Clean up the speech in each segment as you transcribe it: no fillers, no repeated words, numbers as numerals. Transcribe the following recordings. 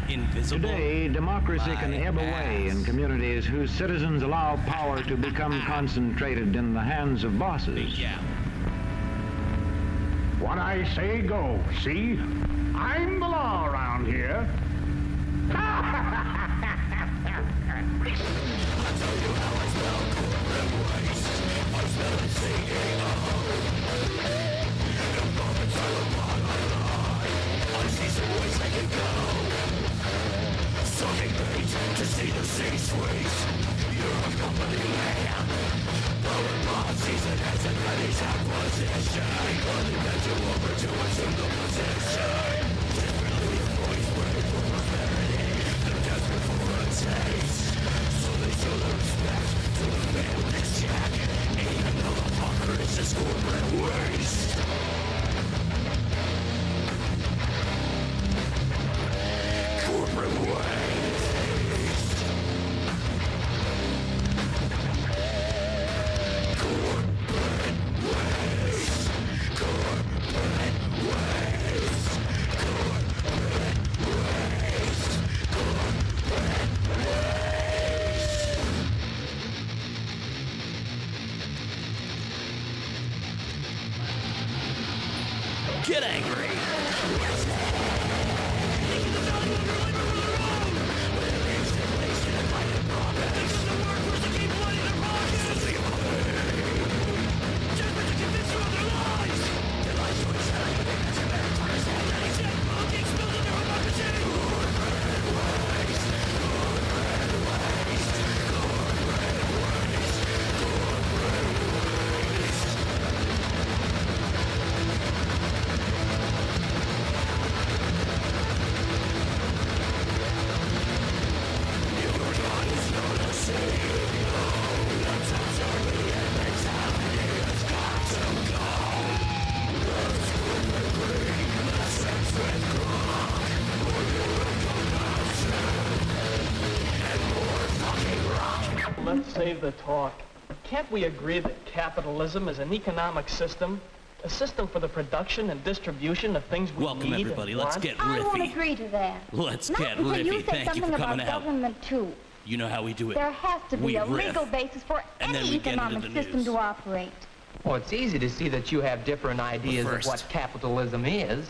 invisible. Today, democracy can ebb away in communities whose citizens allow power to become concentrated in the hands of bosses. Yeah. What I say goes, see? I'm the law around here. To see the C-suite, you're a company man. Blowing my season as an enemy's acquisition. Calling that you over to assume the position. Desperately voice waiting for prosperity. They're desperate for a taste, so they show their respect to the man with his check. Even though the fucker is just corporate waste. Corporate waste. Get angry! Let's save the talk. Can't we agree that capitalism is an economic system? A system for the production and distribution of things we Welcome, need everybody. and Let's want? get I won't riffy. agree to that. Let's Not get until riffy. you say Thank you something for coming about out. government, too. You know how we do it. There has to be We a riff. legal basis for And then any we get into economic the system news. to operate. Well, it's easy to see that you have different ideas of first. what capitalism is.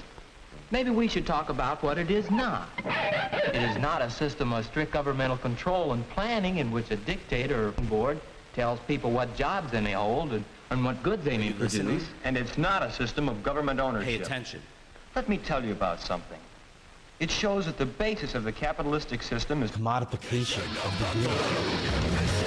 Maybe we should talk about what it is not. It is not a system of strict governmental control and planning in which a dictator or board tells people what jobs they may hold and what goods they may listening? produce. And it's not a system of government ownership. Pay attention. Let me tell you about something. It shows that the basis of the capitalistic system is commodification of the good.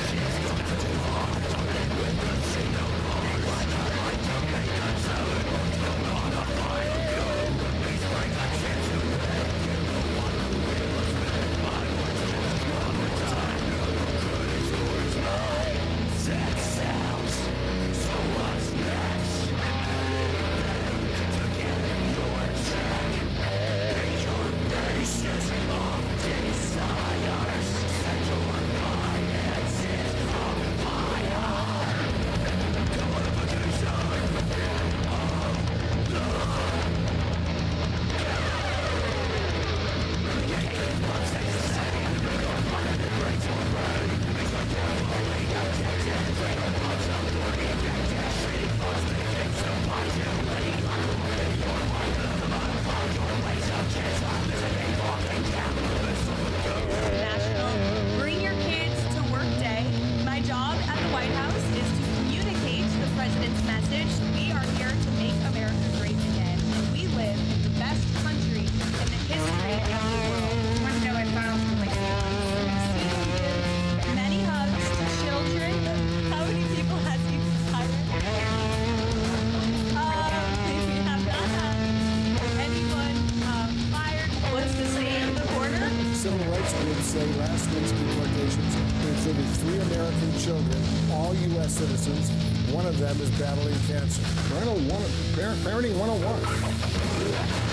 say last week's deportations included 3 American children, all U.S. citizens. One of them is battling cancer. Parenting 101.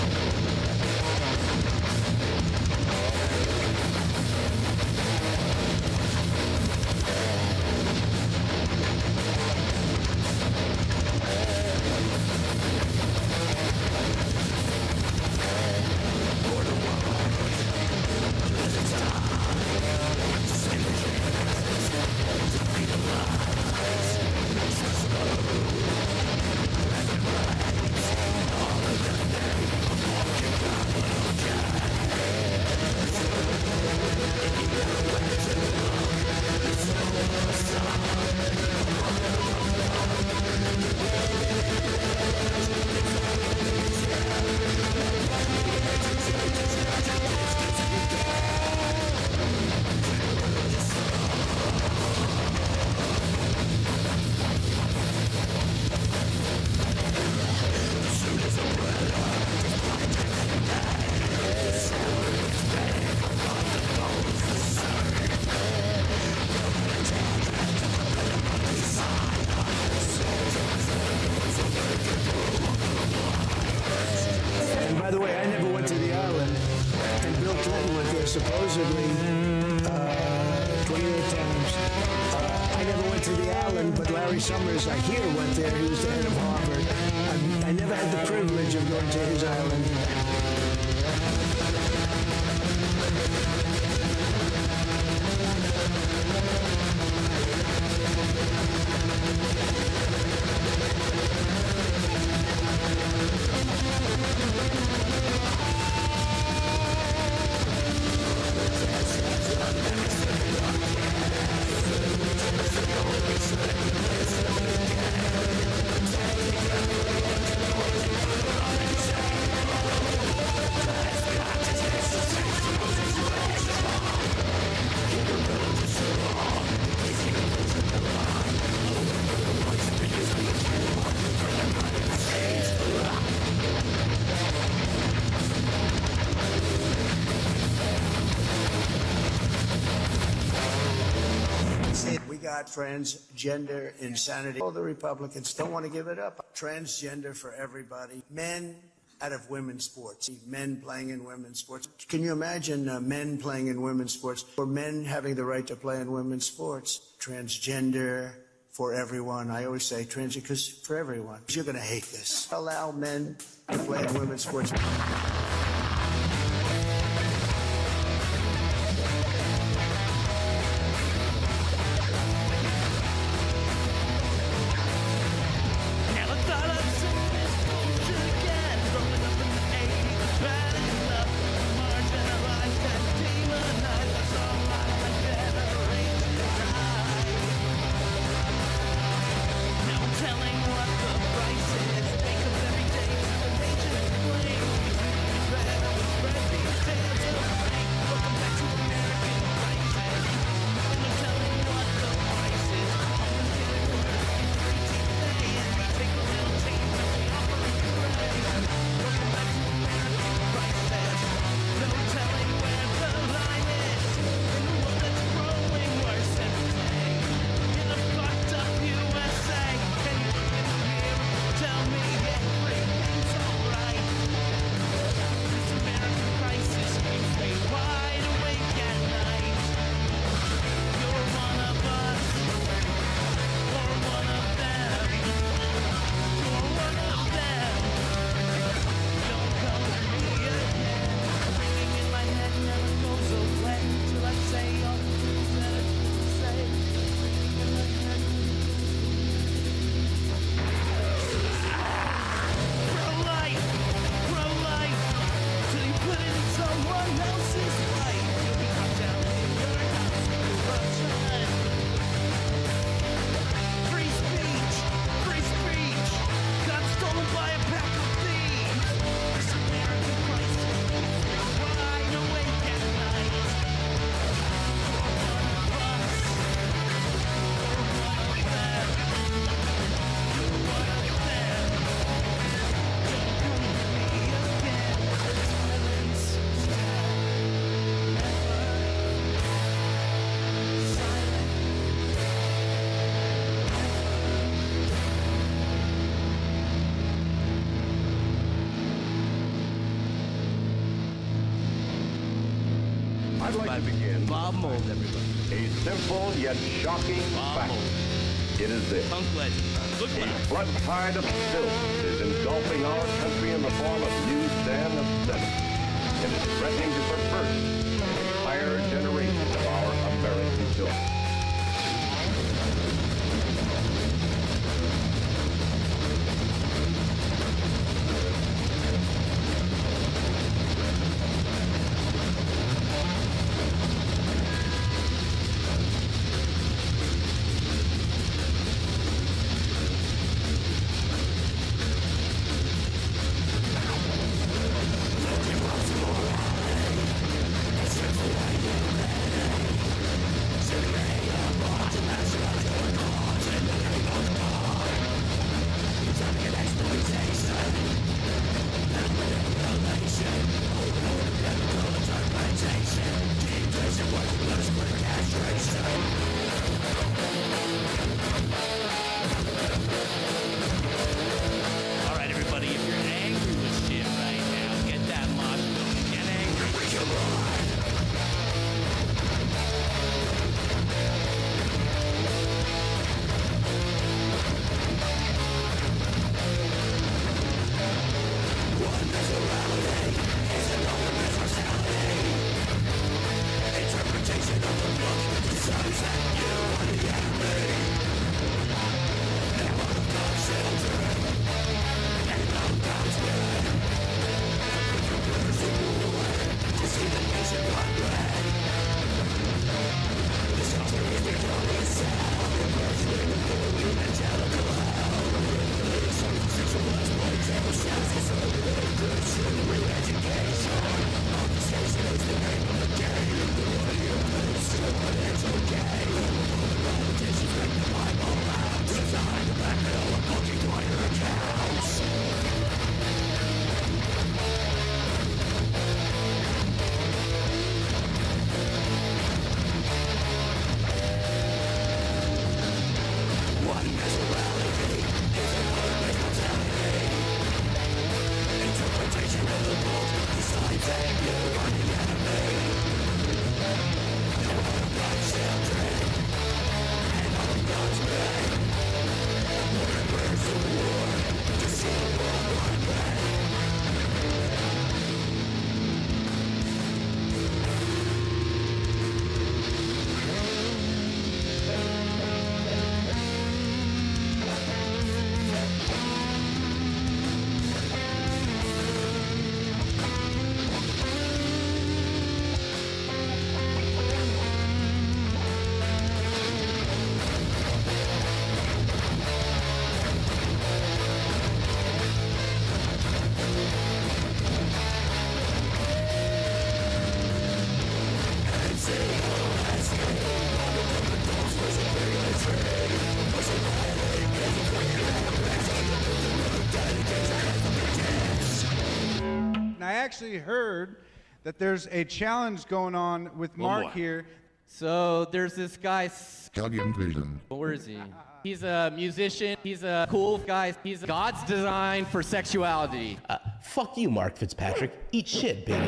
supposedly 28 times. I never went to the island, but Larry Summers, I hear, went there. He was the head of Harvard. I never had the privilege of going to his island. Transgender insanity. All the Republicans don't want to give it up. Transgender for everybody. Men out of women's sports. Men playing in women's sports. Can you imagine men playing in women's sports? Or men having the right to play in women's sports? Transgender for everyone. I always say transgender because for everyone. You're going to hate this. Allow men to play in women's sports. I'd like to begin Bob Mold, everybody. a simple yet shocking fact. It is this. Punk legend. Look A like flood tide of filth is engulfing our country in the form of newsstand obsession. It is threatening to subvert an entire generation of our American children. actually heard that there's a challenge going on with Mark here. So there's this guy. Hellion.Vision. Where is he? He's a musician. He's a cool guy. He's God's design for sexuality. Fuck you, Mark Fitzpatrick. Eat shit, baby.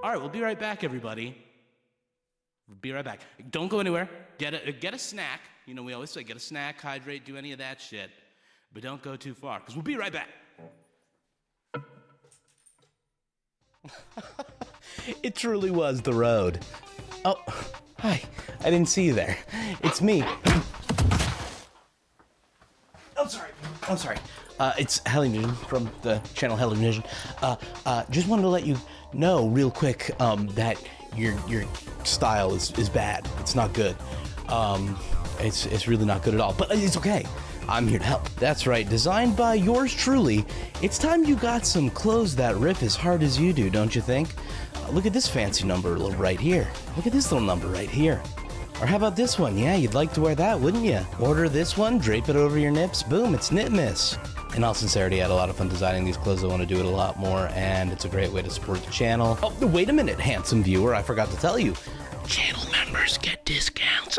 All right, we'll be right back, everybody. We'll be right back. Don't go anywhere. Get a snack. You know, we always say get a snack, hydrate, do any of that shit. But don't go too far, because we'll be right back. It truly was the road. Oh, hi. I didn't see you there. It's me. I'm sorry. It's Hellion.Vision from the channel Hellion.Vision. Just wanted to let you know real quick that your style is bad. It's not good. It's really not good at all. But it's okay. I'm here to help. That's right. Designed by yours truly. It's time you got some clothes that rip as hard as you do, don't you think? Look at this fancy number right here. Look at this little number right here. Or how about this one? Yeah, you'd like to wear that, wouldn't you? Order this one, drape it over your nips, boom, it's Knit Miss. In all sincerity, I had a lot of fun designing these clothes. I want to do it a lot more, and it's a great way to support the channel. Oh, wait a minute, handsome viewer, I forgot to tell you. Channel members get discounts.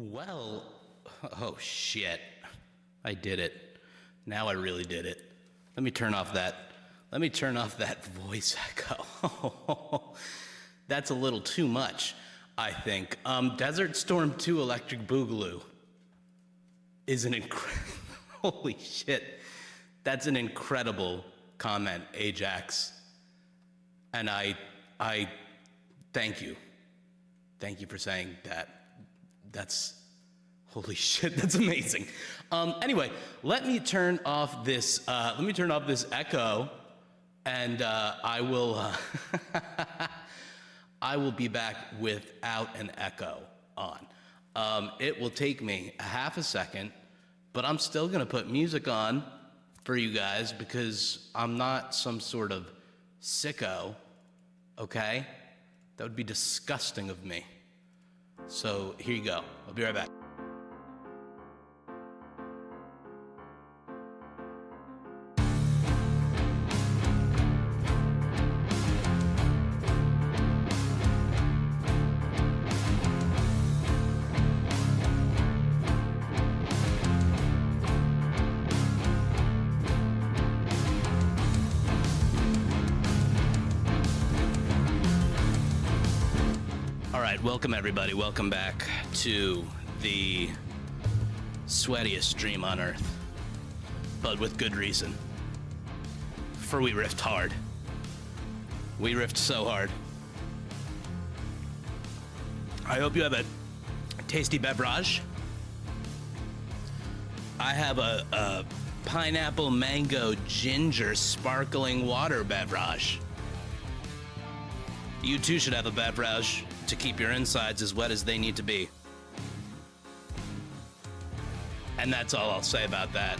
Well, oh shit. I did it. Now I really did it. Let me turn off that voice echo. That's a little too much, I think. Desert Storm 2 Electric Boogaloo is an holy shit. That's an incredible comment, Ajax. And I thank you. Thank you for saying that. That's, holy shit, that's amazing. Anyway, let me turn off this echo, and I will I will be back without an echo on. It will take me a half a second, but I'm still gonna put music on for you guys because I'm not some sort of sicko, okay? That would be disgusting of me. So here you go. I'll be right back. Welcome everybody, welcome back to the sweatiest stream on earth, but with good reason, for we riffed hard. We riffed so hard. I hope you have a tasty beverage. I have a pineapple mango ginger sparkling water beverage. You too should have a beverage to keep your insides as wet as they need to be. And that's all I'll say about that.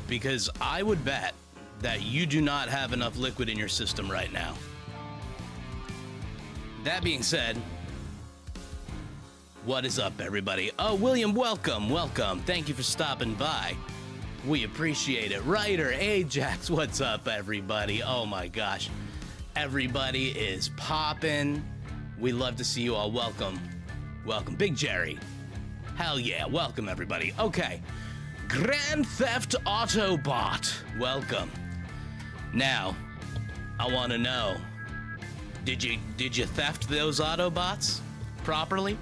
Because I would bet that you do not have enough liquid in your system right now. That being said, what is up, everybody? Oh, William, welcome. Thank you for stopping by. We appreciate it. Ryder, Ajax, what's up, everybody? Oh my gosh. Everybody is popping. We love to see you all. Welcome. Big Jerry. Hell yeah. Welcome, everybody. Okay. Grand Theft Autobot. Welcome. Now, I want to know, did you theft those Autobots properly?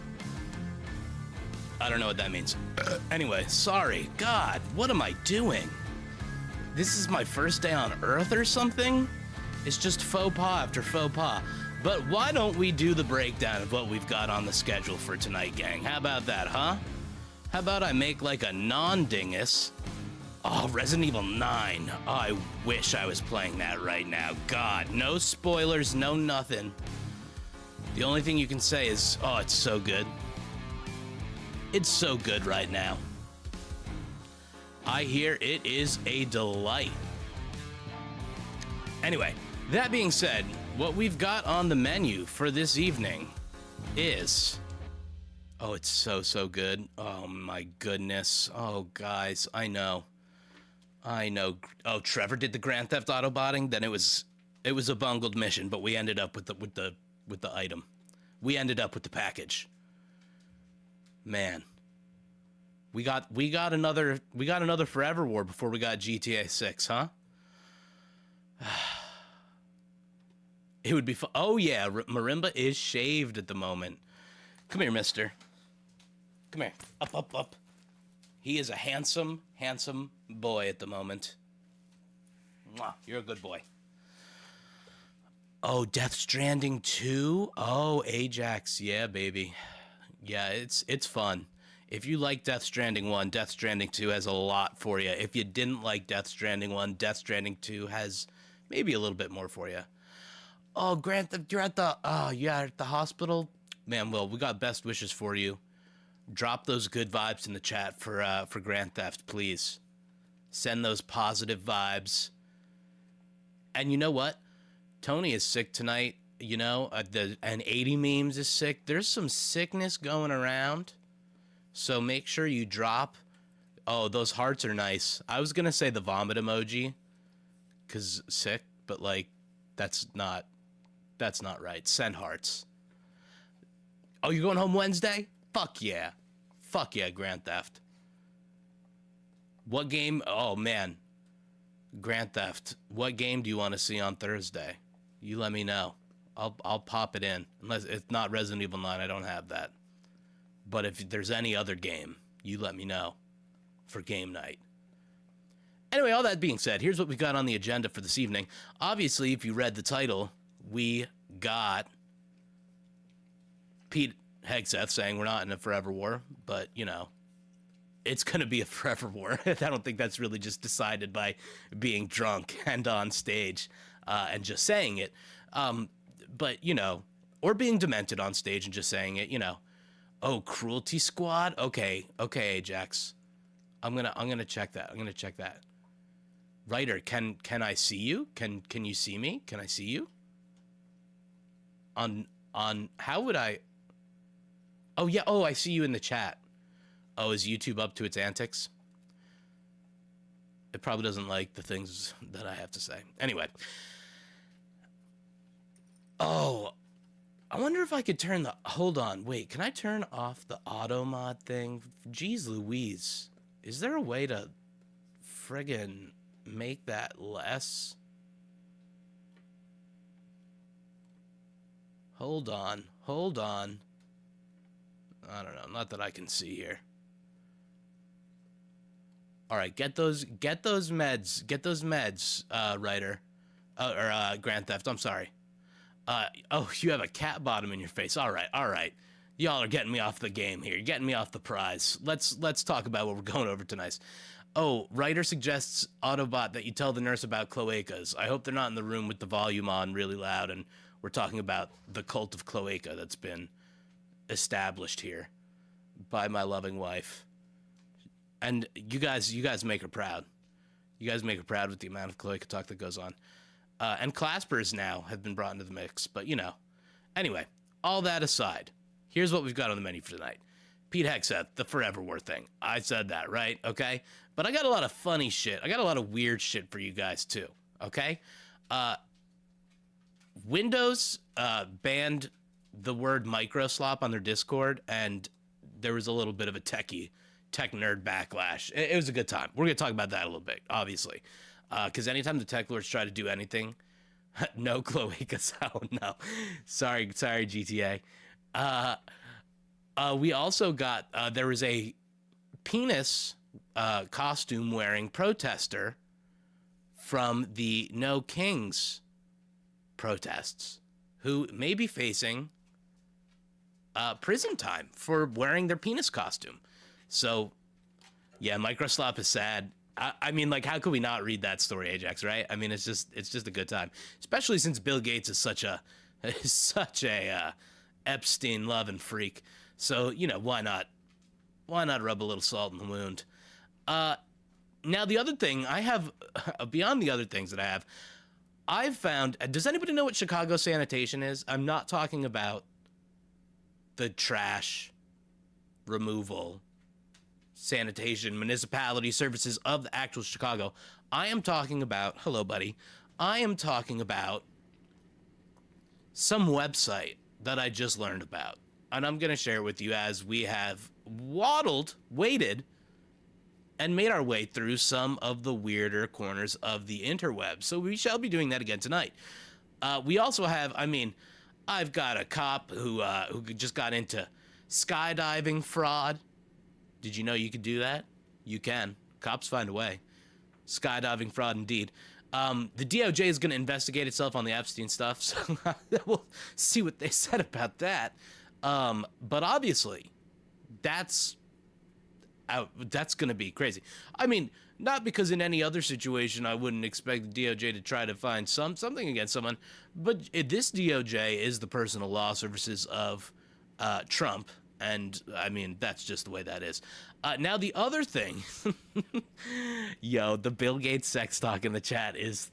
I don't know what that means. Anyway, sorry. God, what am I doing? This is my first day on Earth or something? It's just faux pas after faux pas. But why don't we do the breakdown of what we've got on the schedule for tonight, gang? How about that, huh? How about I make like a non-dingus? Oh, Resident Evil 9. Oh, I wish I was playing that right now. God, no spoilers, no nothing. The only thing you can say is, oh, it's so good. It's so good right now. I hear it is a delight. Anyway, that being said, what we've got on the menu for this evening is... Oh, it's so good. Oh, my goodness. Oh, guys, I know. Oh, Trevor did the Grand Theft Autobotting? Then it was a bungled mission, but we ended up with the item. We ended up with the package. Man. We got another Forever War before we got GTA 6, huh? It would be fun. Oh yeah, Marimba is shaved at the moment. Come here, mister. Come here. Up. He is a handsome boy at the moment. Mwah, you're a good boy. Oh, Death Stranding 2? Oh, Ajax. Yeah, baby. Yeah, it's fun. If you like Death Stranding 1, Death Stranding 2 has a lot for you. If you didn't like Death Stranding 1, Death Stranding 2 has maybe a little bit more for you. Oh, Grant, you're at the hospital? Man, Will, we got best wishes for you. Drop those good vibes in the chat for Grand Theft, please. Send those positive vibes. And you know what? Tony is sick tonight. You know, and 80 memes is sick. There's some sickness going around. So make sure you drop. Oh, those hearts are nice. I was going to say the vomit emoji. Because sick, but like, that's not right. Send hearts. Oh, you're going home Wednesday? Fuck yeah. Fuck yeah, Grand Theft. What game? Oh, man. Grand Theft. What game do you want to see on Thursday? You let me know. I'll pop it in. Unless it's not Resident Evil 9, I don't have that. But if there's any other game, you let me know for game night. Anyway, all that being said, here's what we got on the agenda for this evening. Obviously, if you read the title, we got Pete Hegseth saying we're not in a forever war, but, you know, it's going to be a forever war. I don't think that's really just decided by being drunk and on stage and just saying it. But, you know, or being demented on stage and just saying it, you know. Oh, Cruelty Squad? Okay, Ajax. I'm gonna check that. I'm gonna check that. Writer, can I see you? Can you see me? Can I see you? On how would I? Oh yeah. Oh, I see you in the chat. Oh, is YouTube up to its antics? It probably doesn't like the things that I have to say. Anyway. Oh, I wonder if I could turn the... Hold on. Wait, can I turn off the auto mod thing? Jeez Louise. Is there a way to friggin' make that less? Hold on. I don't know. Not that I can see here. All right, get those meds. Get those meds, writer. Or Grand Theft. I'm sorry. Oh, you have a cat bottom in your face. All right. Y'all are getting me off the game here. You're getting me off the prize. Let's talk about what we're going over tonight. Oh, writer suggests Autobot that you tell the nurse about cloacas. I hope they're not in the room with the volume on really loud and we're talking about the cult of cloaca that's been established here by my loving wife. And you guys make her proud. You guys make her proud with the amount of cloaca talk that goes on. And claspers now have been brought into the mix, but you know. Anyway, all that aside, here's what we've got on the menu for tonight. Pete Hegseth, the Forever War thing. I said that, right? Okay? But I got a lot of funny shit. I got a lot of weird shit for you guys, too. Okay? Windows banned the word microslop on their Discord, and there was a little bit of a tech nerd backlash. It was a good time. We're going to talk about that a little bit, obviously. Because anytime the tech lords try to do anything, no cloacas. Oh, no. Sorry, GTA. We also got, there was a penis costume wearing protester from the No Kings protests who may be facing prison time for wearing their penis costume. So, yeah, microslop is sad. I mean, like, how could we not read that story, Ajax, right? I mean, it's just a good time, especially since Bill Gates is such a Epstein loving freak. So, you know, why not rub a little salt in the wound? Now, the other thing I have, beyond the other things that I've found, does anybody know what Chicago sanitation is? I'm not talking about the trash removal sanitation municipality services of the actual Chicago. I am talking about, hello buddy, I am talking about some website that I just learned about, and I'm gonna share it with you as we have waited and made our way through some of the weirder corners of the interweb. So we shall be doing that again tonight. We also have, I mean, I've got a cop who just got into skydiving fraud. Did you know you could do that? You can. Cops find a way. Skydiving fraud indeed. The DOJ is going to investigate itself on the Epstein stuff, so we'll see what they said about that. But obviously, that's going to be crazy. I mean, not because in any other situation I wouldn't expect the DOJ to try to find something against someone, but this DOJ is the personal law services of Trump. And, I mean, that's just the way that is. Now, the other thing, yo, the Bill Gates sex talk in the chat is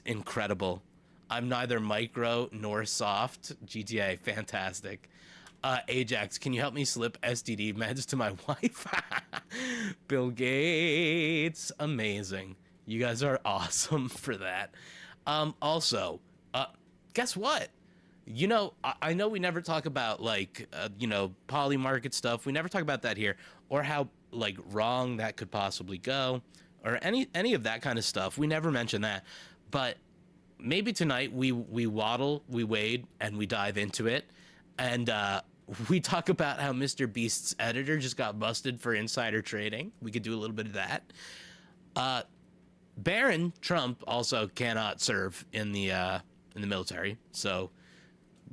incredible. I'm neither micro nor soft. GTA, fantastic. Ajax, can you help me slip STD meds to my wife? Bill Gates, amazing. You guys are awesome for that. Also, guess what? You know, I know we never talk about like, poly market stuff. We never talk about that here, or how like wrong that could possibly go, or any of that kind of stuff. We never mention that. But maybe tonight we waddle, we wade, and we dive into it, and we talk about how Mr. Beast's editor just got busted for insider trading. We could do a little bit of that. Barron Trump also cannot serve in the military, so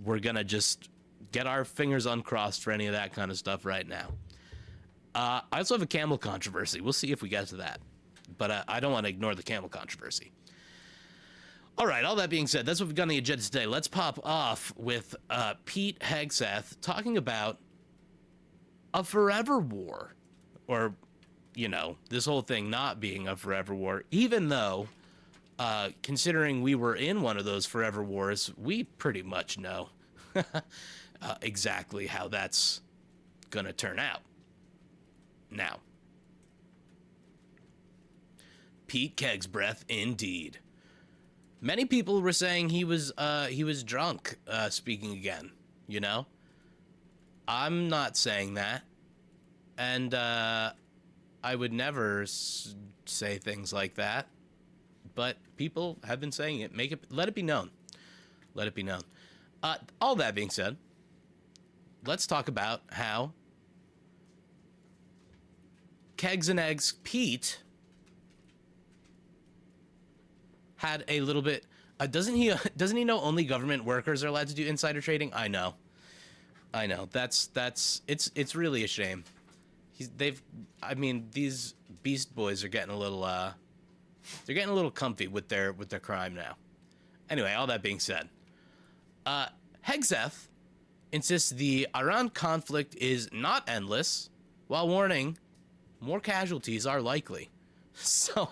we're gonna just get our fingers uncrossed for any of that kind of stuff right now. I also have a camel controversy. We'll see if we get to that, but I don't want to ignore the camel controversy. All right, all that being said, that's what we've got on the agenda today. Let's pop off with Pete Hegseth talking about a forever war, or, this whole thing not being a forever war, even though, considering we were in one of those forever wars, we pretty much know exactly how that's going to turn out. Now, Pete Kegsbreath, indeed. Many people were saying he was drunk, speaking again, I'm not saying that. And I would never say things like that. But people have been saying it. Let it be known. Let it be known. All that being said, let's talk about how Kegs and Eggs Pete had a little bit. Doesn't he know only government workers are allowed to do insider trading? I know. It's really a shame. These Beast Boys are getting a little they're getting a little comfy with their crime now. Anyway, all that being said, Hegseth insists the Iran conflict is not endless, while warning more casualties are likely. So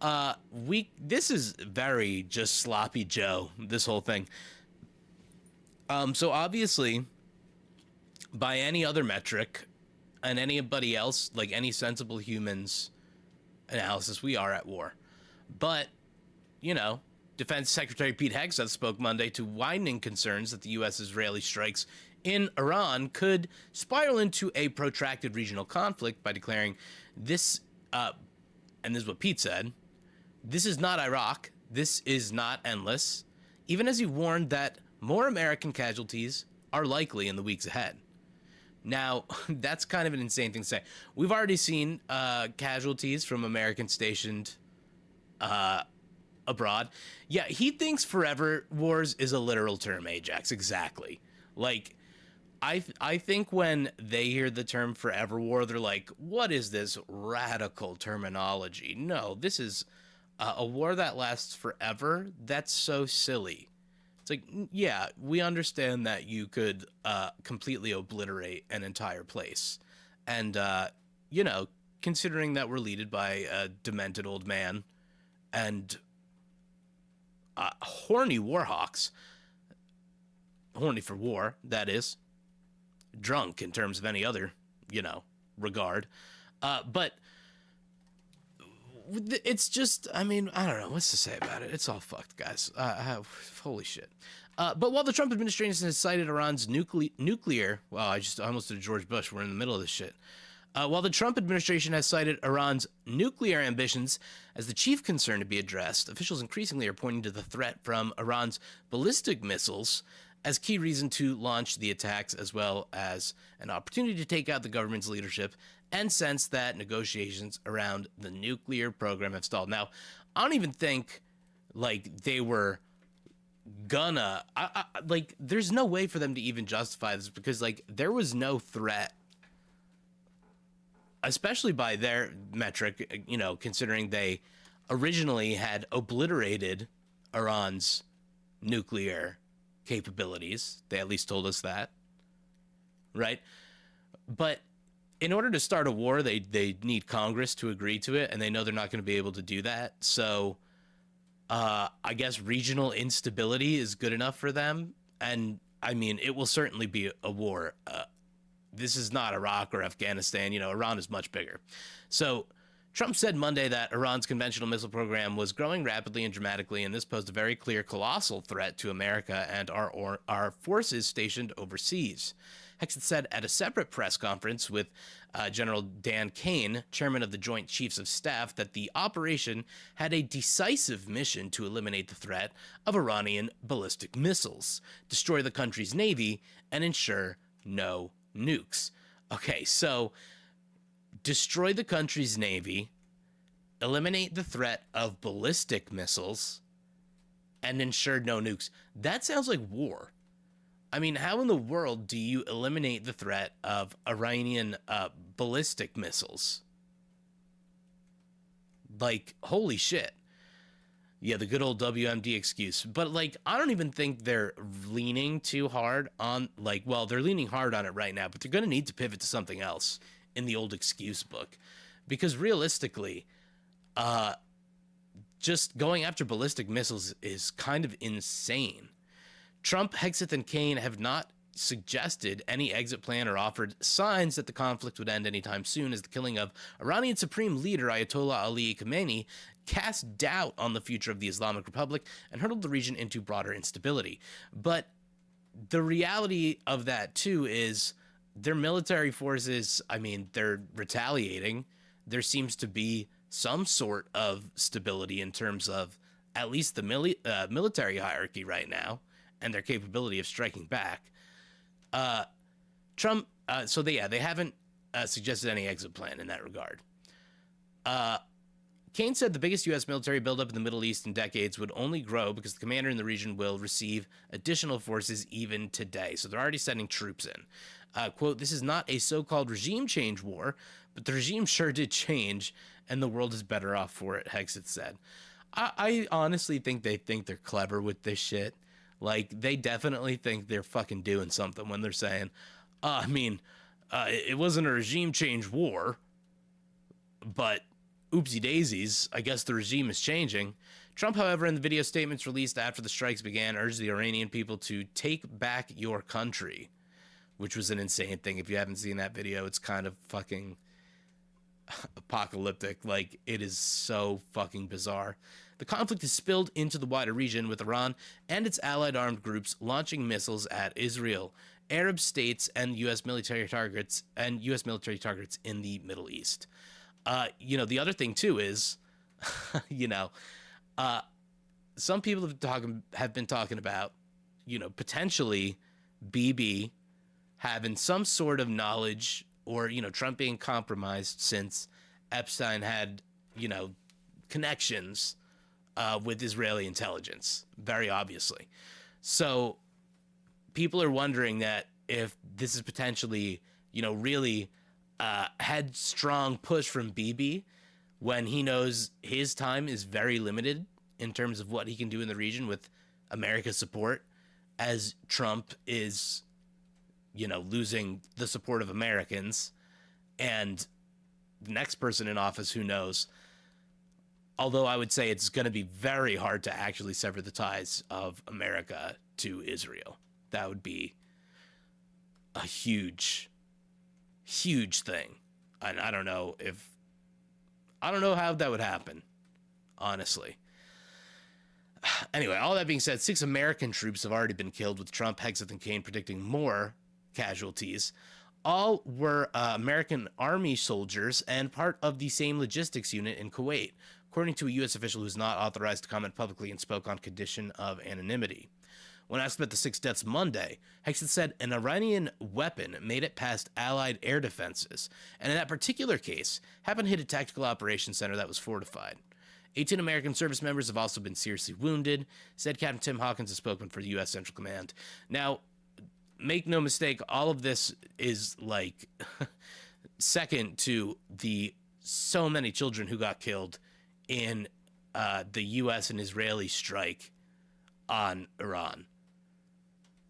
this is very just sloppy Joe, this whole thing. So obviously, by any other metric, and anybody else, like any sensible human's analysis, we are at war. But, Defense Secretary Pete Hegseth spoke Monday to widening concerns that the U.S.-Israeli strikes in Iran could spiral into a protracted regional conflict by declaring this, and this is what Pete said, this is not Iraq, this is not endless, even as he warned that more American casualties are likely in the weeks ahead. Now, that's kind of an insane thing to say. We've already seen casualties from Americans stationed abroad. Yeah, he thinks forever wars is a literal term, Ajax. Exactly. Like, I think when they hear the term forever war, they're like, what is this radical terminology? No, this is a war that lasts forever. That's so silly. It's like, yeah, we understand that you could completely obliterate an entire place. And, considering that we're led by a demented old man and horny warhawks, horny for war, that is, drunk in terms of any other, regard. But it's just, I don't know what's to say about it. It's all fucked, guys. Holy shit. But while the Trump administration has cited Iran's nuclear, wow, I almost did George Bush. We're in the middle of this shit. While the Trump administration has cited Iran's nuclear ambitions as the chief concern to be addressed, officials increasingly are pointing to the threat from Iran's ballistic missiles as key reason to launch the attacks, as well as an opportunity to take out the government's leadership, and sense that negotiations around the nuclear program have stalled. Now, I don't even think, they were gonna... there's no way for them to even justify this, because, there was no threat, especially by their metric, considering they originally had obliterated Iran's nuclear capabilities. They at least told us that, right? But in order to start a war, they need Congress to agree to it, and they know they're not going to be able to do that. So I guess regional instability is good enough for them. And it will certainly be a war. This is not Iraq or Afghanistan. Iran is much bigger. So Trump said Monday that Iran's conventional missile program was growing rapidly and dramatically, and this posed a very clear, colossal threat to America and our forces stationed overseas. Hexet said at a separate press conference with General Dan Kane, chairman of the Joint Chiefs of Staff, that the operation had a decisive mission to eliminate the threat of Iranian ballistic missiles, destroy the country's navy, and ensure no nukes. Okay, so destroy the country's navy, eliminate the threat of ballistic missiles, and ensure no nukes. That sounds like war. I mean, how in the world do you eliminate the threat of Iranian ballistic missiles? Like, holy shit. Yeah, the good old WMD excuse. But, like, I don't even think they're leaning too hard on, like, well, they're leaning hard on it right now, but they're going to need to pivot to something else in the old excuse book. Because realistically, just going after ballistic missiles is kind of insane. Trump, Hexet, and Kane have not suggested any exit plan or offered signs that the conflict would end anytime soon, as the killing of Iranian Supreme Leader Ayatollah Ali Khamenei cast doubt on the future of the Islamic Republic and hurtled the region into broader instability. But the reality of that, too, is their military forces, I mean, they're retaliating. There seems to be some sort of stability in terms of at least the military hierarchy right now and their capability of striking back. Trump, they haven't suggested any exit plan in that regard. Kane said the biggest U.S. military buildup in the Middle East in decades would only grow because the commander in the region will receive additional forces even today. So they're already sending troops in. Quote, this is not a so-called regime change war, but the regime sure did change, and the world is better off for it, Hexet said. I honestly think they think they're clever with this shit. Like, they definitely think they're fucking doing something when they're saying, it wasn't a regime change war, but oopsie daisies, I guess the regime is changing. Trump, however, in the video statements released after the strikes began, urged the Iranian people to take back your country, which was an insane thing. If you haven't seen that video, it's kind of fucking apocalyptic. Like, it is so fucking bizarre. The conflict has spilled into the wider region, with Iran and its allied armed groups launching missiles at Israel, Arab states, and U.S. military targets in the Middle East. The other thing too is, some people have been talking about, potentially BB having some sort of knowledge, or Trump being compromised since Epstein had connections with Israeli intelligence, very obviously. So people are wondering that if this is potentially, really headstrong push from Bibi, when he knows his time is very limited in terms of what he can do in the region with America's support, as Trump is, losing the support of Americans, and the next person in office, who knows. Although I would say it's going to be very hard to actually sever the ties of America to Israel. That would be a huge, huge thing. And I don't know how that would happen, honestly. Anyway, all that being said, 6 American troops have already been killed, with Trump, Hexet, and Kane predicting more casualties. All were American Army soldiers and part of the same logistics unit in Kuwait, according to a U.S. official who's not authorized to comment publicly and spoke on condition of anonymity. When asked about the 6 deaths Monday, Hexet said an Iranian weapon made it past Allied air defenses, and in that particular case, happened to hit a tactical operations center that was fortified. 18 American service members have also been seriously wounded, said Captain Tim Hawkins, a spokesman for the U.S. Central Command. Now, make no mistake, all of this is like second to the so many children who got killed in the U.S. and Israeli strike on Iran,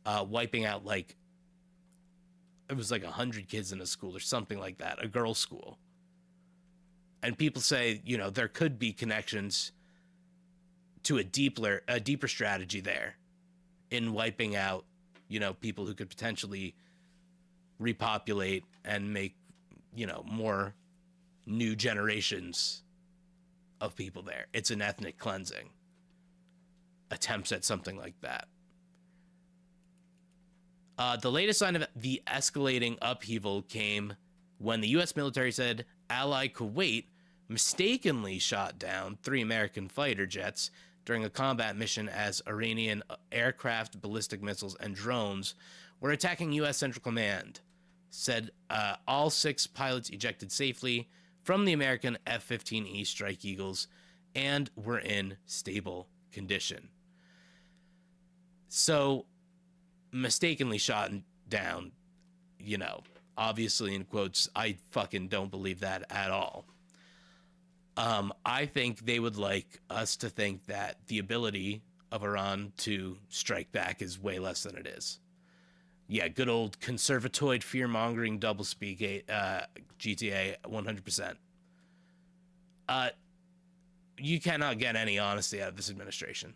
wiping out it was 100 kids in a school or something like that, a girls' school. And people say, there could be connections to a deeper strategy there in wiping out, people who could potentially repopulate and make, more new generations of people there. It's an ethnic cleansing. Attempts at something like that. The latest sign of the escalating upheaval came when the U.S. military said ally Kuwait mistakenly shot down 3 American fighter jets during a combat mission as Iranian aircraft, ballistic missiles, and drones were attacking U.S. Central Command. Said all 6 pilots ejected safely from the American F-15E Strike Eagles and were in stable condition. So, mistakenly shot down, you know, obviously in quotes, I fucking don't believe that at all. I think they would like us to think that the ability of Iran to strike back is way less than it is. Yeah, good old conservatoid, fear-mongering, doublespeak, GTA, 100%. You cannot get any honesty out of this administration.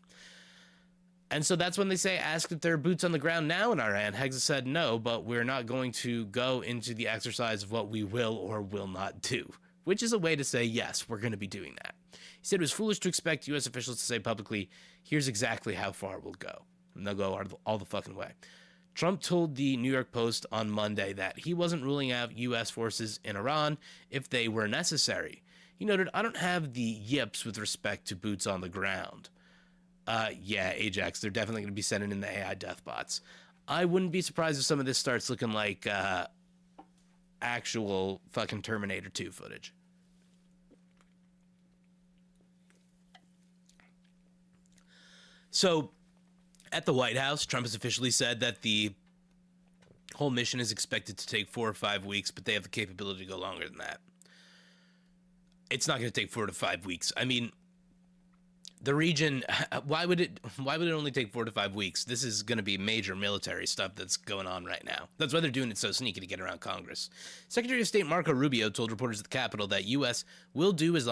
And so that's when they say, ask if there are boots on the ground now in Iran. Hegseth said, no, but we're not going to go into the exercise of what we will or will not do, which is a way to say, yes, we're going to be doing that. He said it was foolish to expect U.S. officials to say publicly, here's exactly how far we'll go. And they'll go all the fucking way. Trump told the New York Post on Monday that he wasn't ruling out U.S. forces in Iran if they were necessary. He noted, I don't have the yips with respect to boots on the ground. Yeah, Ajax, they're definitely going to be sending in the AI death bots. I wouldn't be surprised if some of this starts looking like actual fucking Terminator 2 footage. So, at the White House, Trump has officially said that the whole mission is expected to take 4 or 5 weeks, but they have the capability to go longer than that. It's not going to take 4 to 5 weeks. I mean, the region, why would it only take 4 to 5 weeks? This is going to be major military stuff that's going on right now. That's why they're doing it so sneaky to get around Congress. Secretary of State Marco Rubio told reporters at the Capitol that U.S. will do this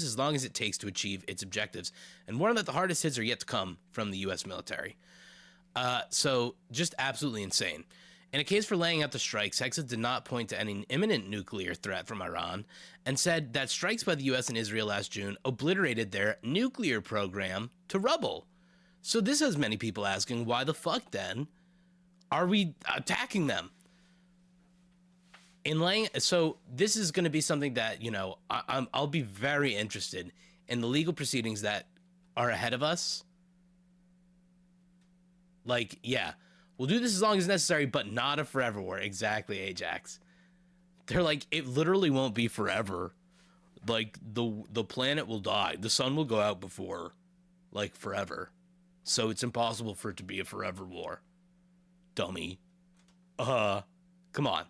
as long as it takes to achieve its objectives, and warned that the hardest hits are yet to come from the U.S. military. So just absolutely insane. In a case for laying out the strikes, Hegseth did not point to any imminent nuclear threat from Iran and said that strikes by the U.S. and Israel last June obliterated their nuclear program to rubble. So this has many people asking, why the fuck then are we attacking them? So this is going to be something that, you know, I'll be very interested in the legal proceedings that are ahead of us. Like, yeah. We'll do this as long as necessary, but not a forever war. Exactly, Ajax. They're like, it literally won't be forever. Like, the planet will die. The sun will go out before, like, forever. So it's impossible for it to be a forever war. Dummy. Come on.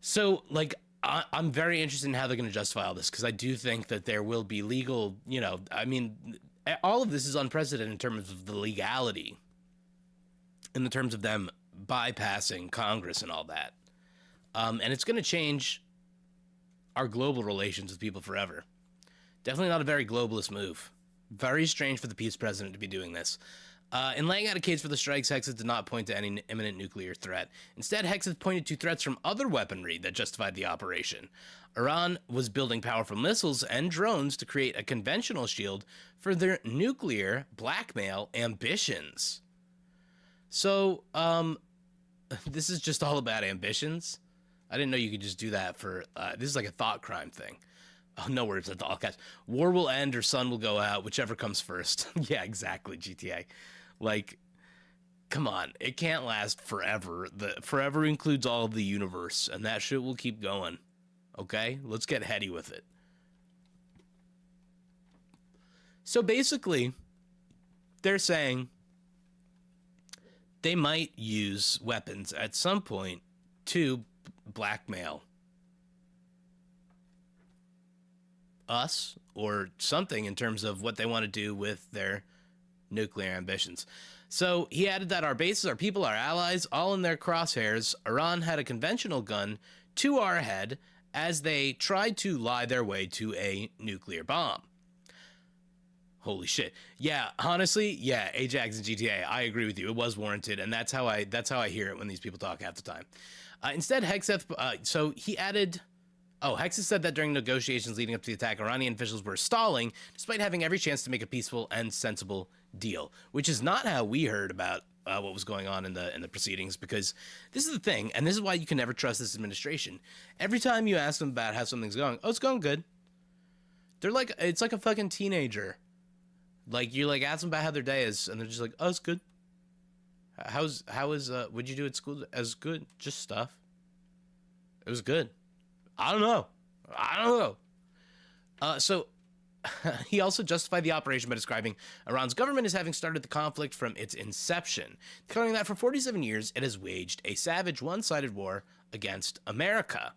So, like, I'm very interested in how they're going to justify all this, because I do think that there will be legal, you know, I mean, all of this is unprecedented in terms of the legality. In the terms of them bypassing Congress and all that. And it's going to change our global relations with people forever. Definitely not a very globalist move. Very strange for the peace president to be doing this. In laying out a case for the strikes, Hegseth did not point to any imminent nuclear threat. Instead, Hegseth pointed to threats from other weaponry that justified the operation. Iran was building powerful missiles and drones to create a conventional shield for their nuclear blackmail ambitions. So, this is just all about ambitions. I didn't know you could just do that for, this is like a thought crime thing. Oh, no words at all, guys. War will end or sun will go out, whichever comes first. Yeah, exactly, GTA. Like, come on, it can't last forever. The forever includes all of the universe, and that shit will keep going. Okay? Let's get heady with it. So basically, they're saying they might use weapons at some point to blackmail us or something in terms of what they want to do with their nuclear ambitions. So he added that our bases, our people, our allies, all in their crosshairs. Iran had a conventional gun to our head as they tried to lie their way to a nuclear bomb. Holy shit. Yeah, honestly, yeah, Ajax and GTA, I agree with you. It was warranted, and that's how I hear it when these people talk half the time. Instead, Hegseth, so he added Oh, Hex has said that during negotiations leading up to the attack, Iranian officials were stalling despite having every chance to make a peaceful and sensible deal, which is not how we heard about what was going on in the proceedings, because this is the thing, and this is why you can never trust this administration. Every time you ask them about how something's going, oh, it's going good. They're like, it's like a fucking teenager. Like, you like ask them about how their day is, and they're just like, oh, it's good. How is what'd you do at school? As good, just stuff. It was good. I don't know. So he also justified the operation by describing Iran's government as having started the conflict from its inception, declaring that for 47 years it has waged a savage one-sided war against America.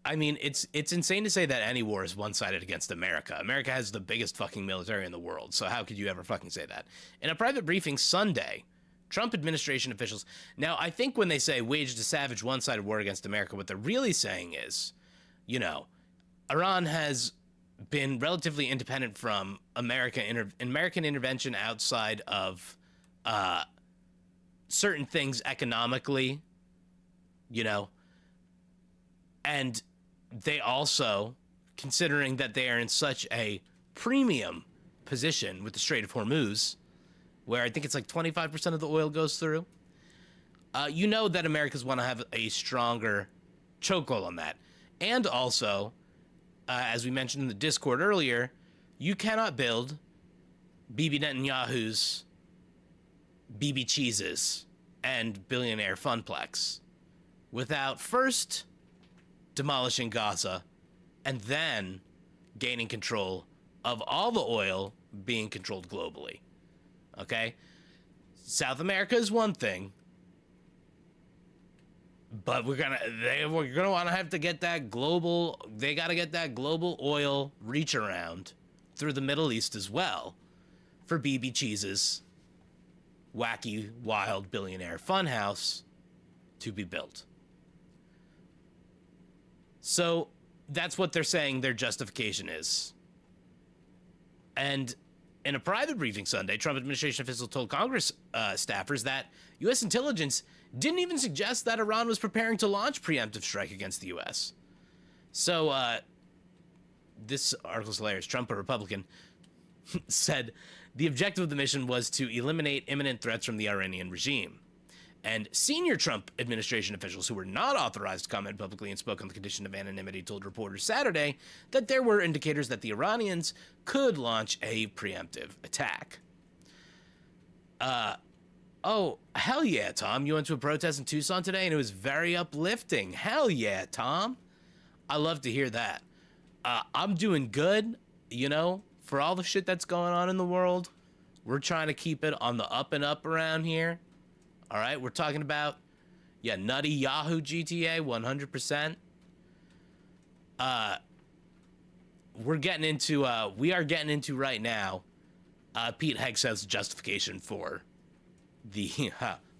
I mean, it's insane to say that any war is one-sided against America. America has the biggest fucking military in the world, so how could you ever fucking say that? In a private briefing Sunday, Trump administration officials... Now, I think when they say waged a savage one-sided war against America, what they're really saying is, you know, Iran has been relatively independent from American intervention outside of certain things economically, you know, and they also, considering that they are in such a premium position with the Strait of Hormuz, where I think it's like 25% of the oil goes through, you know that Americans want to have a stronger chokehold on that. And also, as we mentioned in the Discord earlier, you cannot build Bibi Netanyahu's BB Cheeses and billionaire funplex without first demolishing Gaza and then gaining control of all the oil being controlled globally. Okay? South America is one thing, but we're gonna want to have to get that global. They got to get that global oil reach around through the Middle East as well, for BB Cheese's wacky, wild billionaire funhouse to be built. So that's what they're saying their justification is. And in a private briefing Sunday, Trump administration officials told Congress staffers that U.S. intelligence didn't even suggest that Iran was preparing to launch preemptive strike against the U.S. So this article's hilarious. Trump, a Republican, said the objective of the mission was to eliminate imminent threats from the Iranian regime. And senior Trump administration officials who were not authorized to comment publicly and spoke on the condition of anonymity told reporters Saturday that there were indicators that the Iranians could launch a preemptive attack. Oh, hell yeah, Tom. You went to a protest in Tucson today and it was very uplifting. Hell yeah, Tom. I love to hear that. I'm doing good, you know, for all the shit that's going on in the world. We're trying to keep it on the up and up around here. All right, we're talking about, Nutty Yahoo GTA, 100%. We are getting into right now, Pete Hegseth's justification for the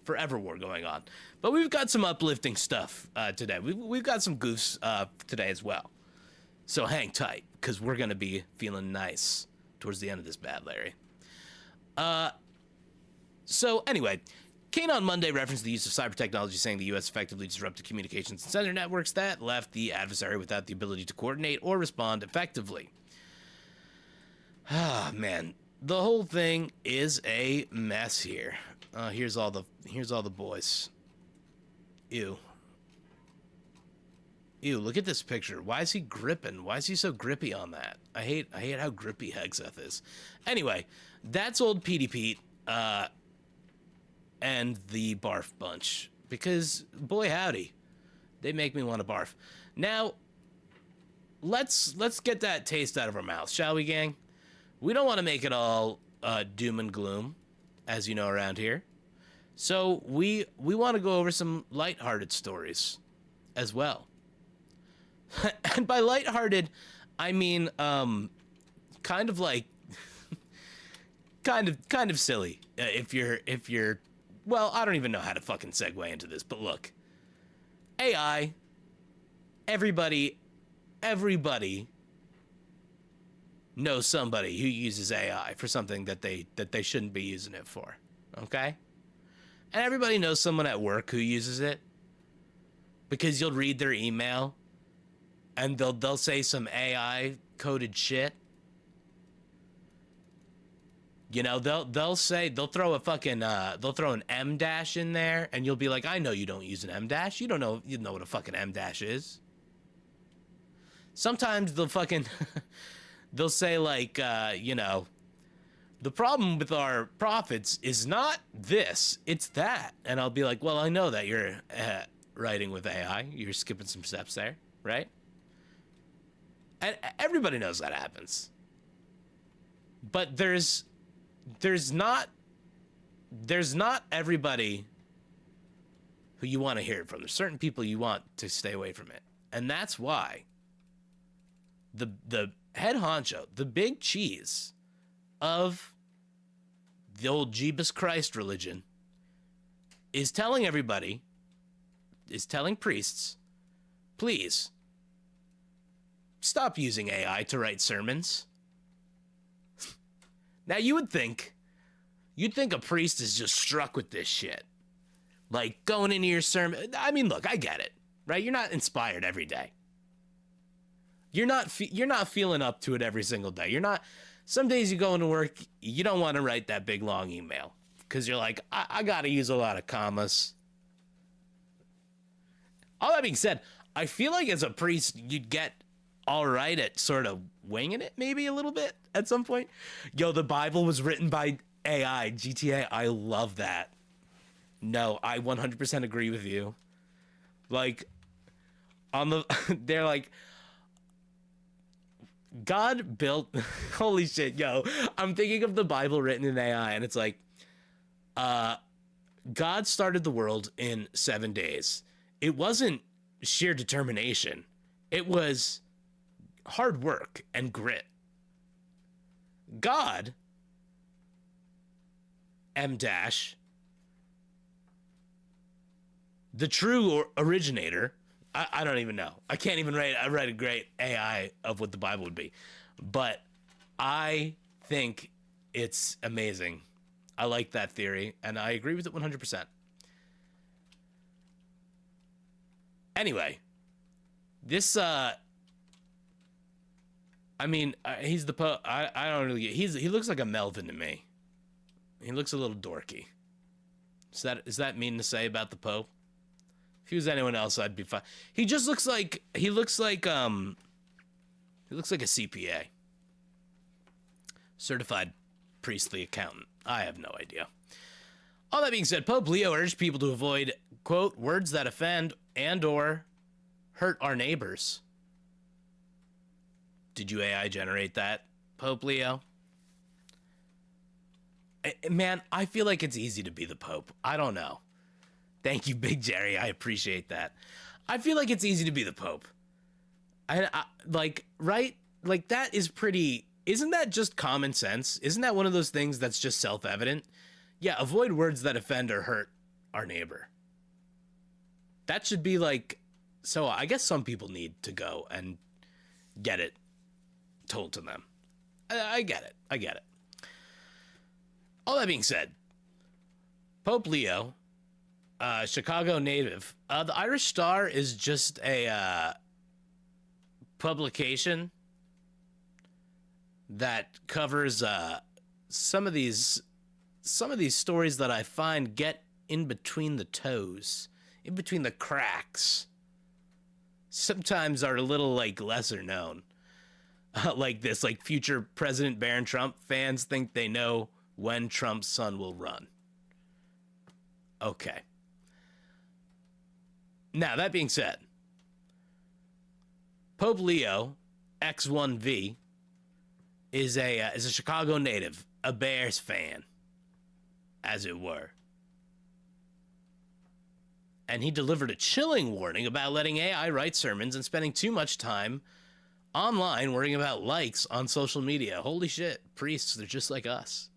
forever war going on. But we've got some uplifting stuff today. We've got some goofs today as well. So hang tight, because we're going to be feeling nice towards the end of this bad Larry. So anyway, Kane on Monday referenced the use of cyber technology, saying the U.S. effectively disrupted communications and sensor networks that left the adversary without the ability to coordinate or respond effectively. Ah, man, the whole thing is a mess here. Here's all the boys. Ew, look at this picture. Why is he gripping? Why is he so grippy on that? I hate how grippy Hegseth is. Anyway, that's old Petey Pete. And the barf bunch, because boy howdy, they make me want to barf. Now, let's get that taste out of our mouths, shall we, gang? We don't want to make it all doom and gloom, as you know around here. So we want to go over some lighthearted stories as well. And by lighthearted, I mean kind of like kind of silly. If you're well, I don't even know how to fucking segue into this, but look. AI, everybody knows somebody who uses AI for something that they shouldn't be using it for, okay? And everybody knows someone at work who uses it. because you'll read their email and they'll say some AI coded shit. You know, they'll throw a fucking they'll throw an M dash in there, and you'll be like, I know you don't use an M dash. You know what a fucking M dash is. Sometimes they'll fucking they'll say like, you know, the problem with our profits is not this, it's that. And I'll be like, well, I know that you're writing with AI. You're skipping some steps there, right? And everybody knows that happens. But there's not everybody who you want to hear it from. There's certain people you want to stay away from it. And that's why the head honcho, the big cheese of the old Jeebus Christ religion, is telling everybody, is telling priests, please stop using AI to write sermons. Now you'd think a priest is just struck with this shit. Like going into your sermon. I mean, look, I get it, right? You're not inspired every day. You're not feeling up to it every single day. Some days you go into work, you don't want to write that big long email because you're like, I got to use a lot of commas. All that being said, I feel like as a priest, you'd get all right at sort of winging it maybe a little bit at some point. Yo, the Bible was written by AI, GTA. I love that. No, I 100% agree with you. Like, they're like, God built, holy shit, yo, I'm thinking of the Bible written in AI, and it's like, God started the world in 7 days. It wasn't sheer determination. It was hard work and grit. God, M dash, the true originator, I don't even know. I can't even write a great AI of what the Bible would be. But I think it's amazing. I like that theory, and I agree with it 100%. Anyway, this, I mean, he's the Pope. I don't really get, he looks like a Melvin to me. He looks a little dorky. Is that mean to say about the Pope? If he was anyone else, I'd be fine. He looks like a CPA. Certified priestly accountant. I have no idea. All that being said, Pope Leo urged people to avoid, quote, words that offend and or hurt our neighbors. Did you AI generate that, Pope Leo? Man, I feel like it's easy to be the Pope. I don't know. Thank you, Big Jerry. I appreciate that. I feel like it's easy to be the Pope. Like, right? Like, that is pretty... Isn't that just common sense? Isn't that one of those things that's just self-evident? Yeah, avoid words that offend or hurt our neighbor. That should be like... So I guess some people need to go and get it told to them. I get it. I get it. All that being said, Pope Leo... Chicago native. The Irish Star is just a publication that covers some of these stories that I find get in between the toes, in between the cracks. Sometimes are a little like lesser known. Like this, like future President Barron Trump fans think they know when Trump's son will run. Okay. Now, that being said, Pope Leo, X1V, is a Chicago native, a Bears fan, as it were. And he delivered a chilling warning about letting AI write sermons and spending too much time online worrying about likes on social media. Holy shit, priests, they're just like us.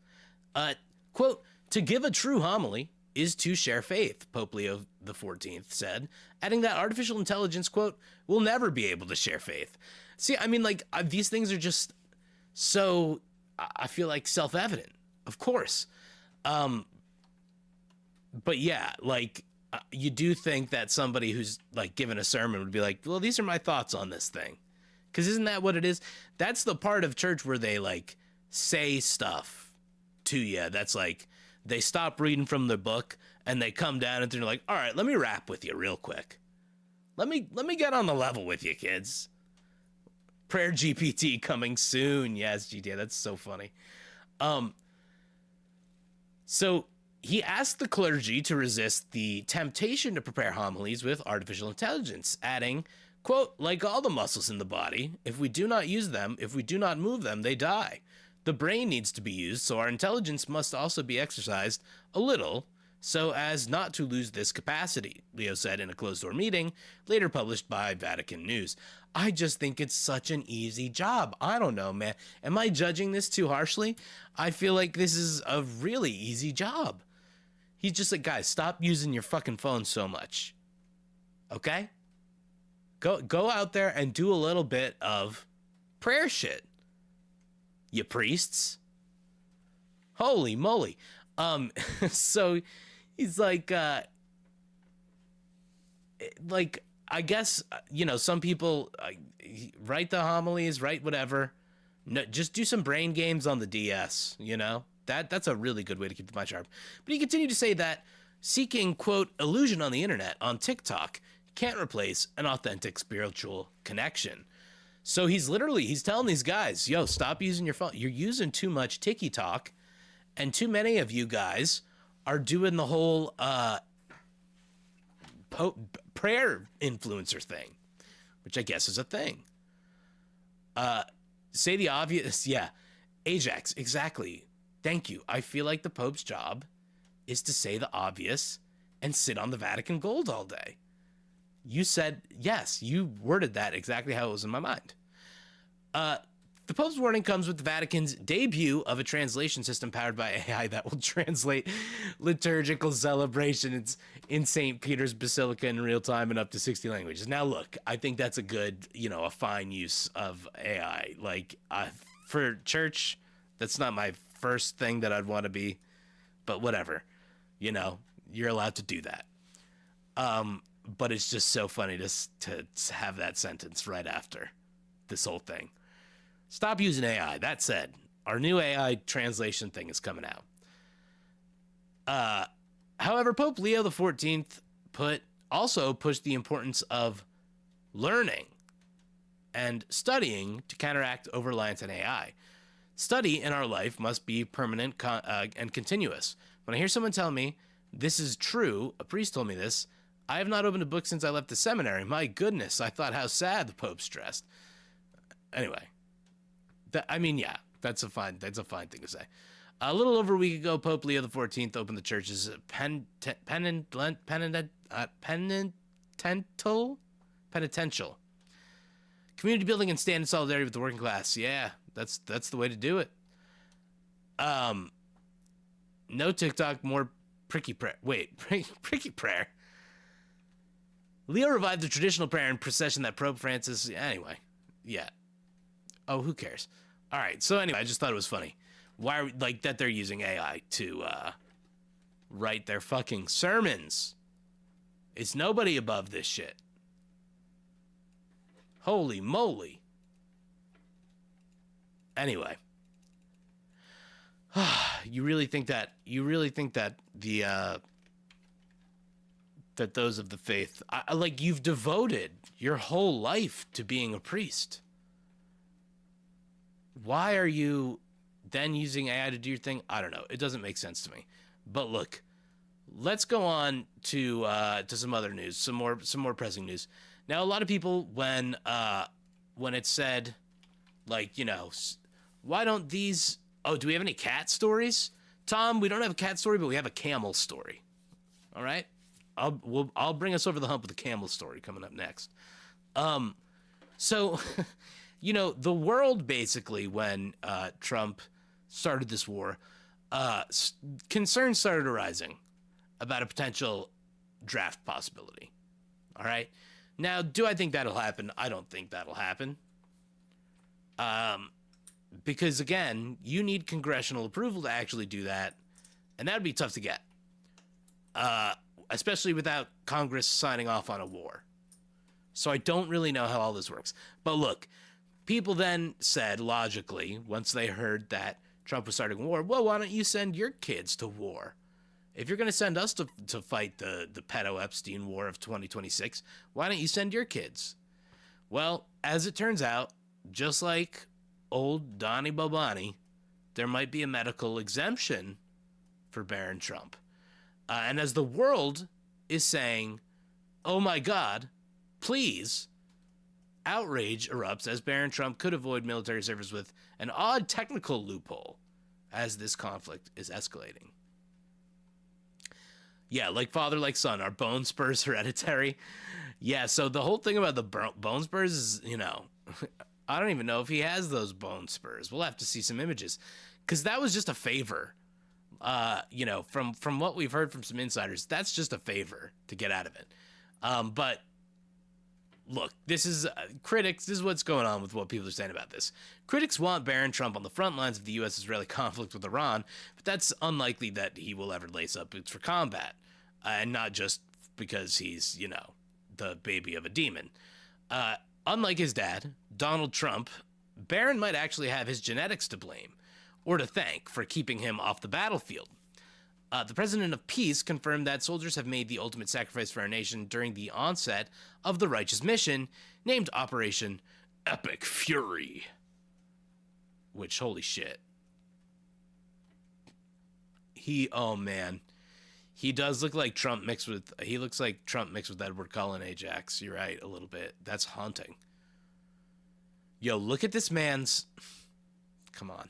Quote, to give a true homily is to share faith, Pope Leo XIV said, adding that artificial intelligence, quote, will never be able to share faith. See, I mean, like, these things are just so, I feel like, self-evident, of course. But yeah, like, you do think that somebody who's like given a sermon would be like, well, these are my thoughts on this thing. Because isn't that what it is? That's the part of church where they like say stuff to you. That's like they stop reading from the book and they come down and they're like, all right, let me rap with you real quick. Let me get on the level with you, kids. Prayer GPT coming soon. Yes, GTA. That's so funny. So he asked the clergy to resist the temptation to prepare homilies with artificial intelligence, adding, quote, like all the muscles in the body, if we do not use them, if we do not move them, they die. The brain needs to be used, so our intelligence must also be exercised a little so as not to lose this capacity, Leo said in a closed-door meeting, later published by Vatican News. I just think it's such an easy job. I don't know, man. Am I judging this too harshly? I feel like this is a really easy job. He's just like, guys, stop using your fucking phone so much. Okay? Go out there and do a little bit of prayer shit. You priests. Holy moly. So he's like, I guess, you know, some people write the homilies, write whatever. No, just do some brain games on the DS, you know? That's a really good way to keep the mind sharp. But he continued to say that seeking, quote, illusion on the internet, on TikTok, can't replace an authentic spiritual connection. So he's telling these guys, yo, stop using your phone. You're using too much TikTok, and too many of you guys are doing the whole prayer influencer thing, which I guess is a thing. Say the obvious. Yeah, Ajax, exactly. Thank you. I feel like the Pope's job is to say the obvious and sit on the Vatican gold all day. You said, yes, you worded that exactly how it was in my mind. The Pope's warning comes with the Vatican's debut of a translation system powered by AI that will translate liturgical celebrations in St. Peter's Basilica in real time in up to 60 languages. Now, look, I think that's a good, a fine use of AI. Like, for church, that's not my first thing that I'd want to be, but whatever. You're allowed to do that. But it's just so funny to have that sentence right after this whole thing. Stop using AI. That said, our new AI translation thing is coming out. However, Pope Leo XIV also pushed the importance of learning and studying to counteract over-reliance on AI. Study in our life must be permanent and continuous. When I hear someone tell me this is true, a priest told me this, I have not opened a book since I left the seminary. My goodness, I thought how sad the Pope stressed. Anyway, that's a fine thing to say. A little over a week ago, Pope Leo XIV opened the church's penitential community building and stand in solidarity with the working class. Yeah, that's the way to do it. No TikTok, more pricky prayer. Wait, pricky prayer. Leo revived the traditional prayer and procession that Pope Francis. Anyway, yeah. Oh, who cares? All right. So anyway, I just thought it was funny. Why are that they're using AI to write their fucking sermons? It's nobody above this shit. Holy moly. Anyway, you really think that the that those of the faith, you've devoted your whole life to being a priest. Why are you then using AI to do your thing? I don't know. It doesn't make sense to me. But look, let's go on to some other news, some more pressing news. Now, a lot of people, when it said, why don't these? Oh, do we have any cat stories? Tom, we don't have a cat story, but we have a camel story. All right, I'll bring us over the hump with a camel story coming up next. So. The world basically, when Trump started this war, concerns started arising about a potential draft possibility. All right. Now, do I think that'll happen? I don't think that'll happen. Because, again, you need congressional approval to actually do that, and that would be tough to get. especially without Congress signing off on a war. So I don't really know how all this works. But look, people then said, logically, once they heard that Trump was starting a war, well, why don't you send your kids to war? If you're going to send us to fight the pedo Epstein war of 2026, why don't you send your kids? Well, as it turns out, just like old Donnie Bobani, there might be a medical exemption for Barron Trump. And as the world is saying, oh my God, please, outrage erupts as Barron Trump could avoid military service with an odd technical loophole as this conflict is escalating. Yeah, like father, like son, are bone spurs hereditary? Yeah, so the whole thing about the bone spurs is, I don't even know if he has those bone spurs. We'll have to see some images. Because that was just a favor. From what we've heard from some insiders, that's just a favor to get out of it. But look, this is critics. This is what's going on with what people are saying about this. Critics want Barron Trump on the front lines of the U.S.-Israeli conflict with Iran, but that's unlikely that he will ever lace up boots for combat, and not just because he's, the baby of a demon. Unlike his dad, Donald Trump, Barron might actually have his genetics to blame, or to thank for keeping him off the battlefield. The president of peace confirmed that soldiers have made the ultimate sacrifice for our nation during the onset of the righteous mission named Operation Epic Fury. Which, holy shit. Oh man. He does look like Trump mixed with, he looks like Trump mixed with Edward Cullen Ajax. You're right, a little bit. That's haunting. Yo, look at this man's, come on.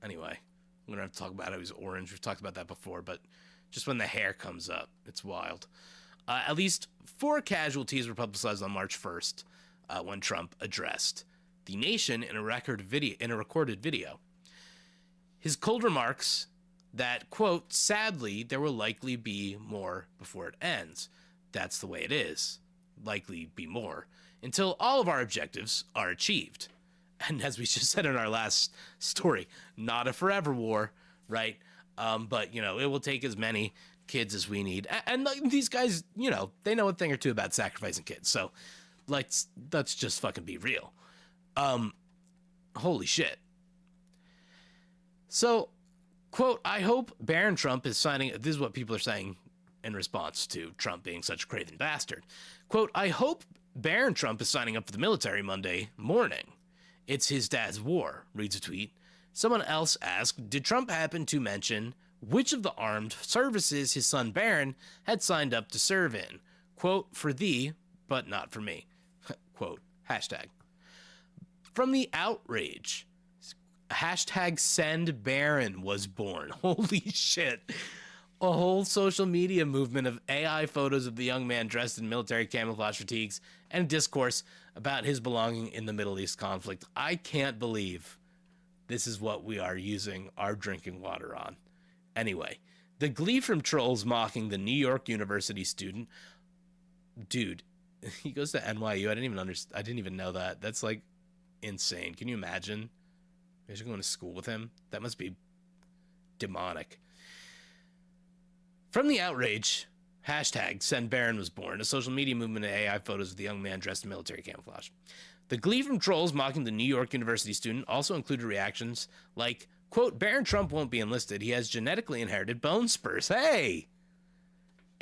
Anyway. We're going to have to talk about how he's orange. We've talked about that before, but just when the hair comes up, it's wild. At least 4 casualties were publicized on March 1st when Trump addressed the nation in a recorded video. His cold remarks that, quote, sadly, there will likely be more before it ends. That's the way it is. Likely be more. Until all of our objectives are achieved. And as we just said in our last story, not a forever war, right? But, it will take as many kids as we need. And these guys, they know a thing or two about sacrificing kids. So let's just fucking be real. Holy shit. So, quote, I hope Barron Trump is signing, this is what people are saying in response to Trump being such a craven bastard. Quote, I hope Barron Trump is signing up for the military Monday morning. It's his dad's war, reads a tweet. Someone else asked, did Trump happen to mention which of the armed services his son Barron had signed up to serve in? Quote, for thee, but not for me. Quote, hashtag. From the outrage, hashtag send Barron was born. Holy shit. A whole social media movement of AI photos of the young man dressed in military camouflage fatigues and discourse about his belonging in the Middle East conflict. I can't believe this is what we are using our drinking water on. Anyway, the glee from trolls mocking the New York University student. Dude, he goes to NYU. I didn't even know that. That's like insane. Can you imagine? Imagine going to school with him. That must be demonic. From the outrage, hashtag send Barron was born, a social media movement of AI photos of the young man dressed in military camouflage. The glee from trolls mocking the New York University student also included reactions like, quote, Barron Trump won't be enlisted. He has genetically inherited bone spurs. Hey!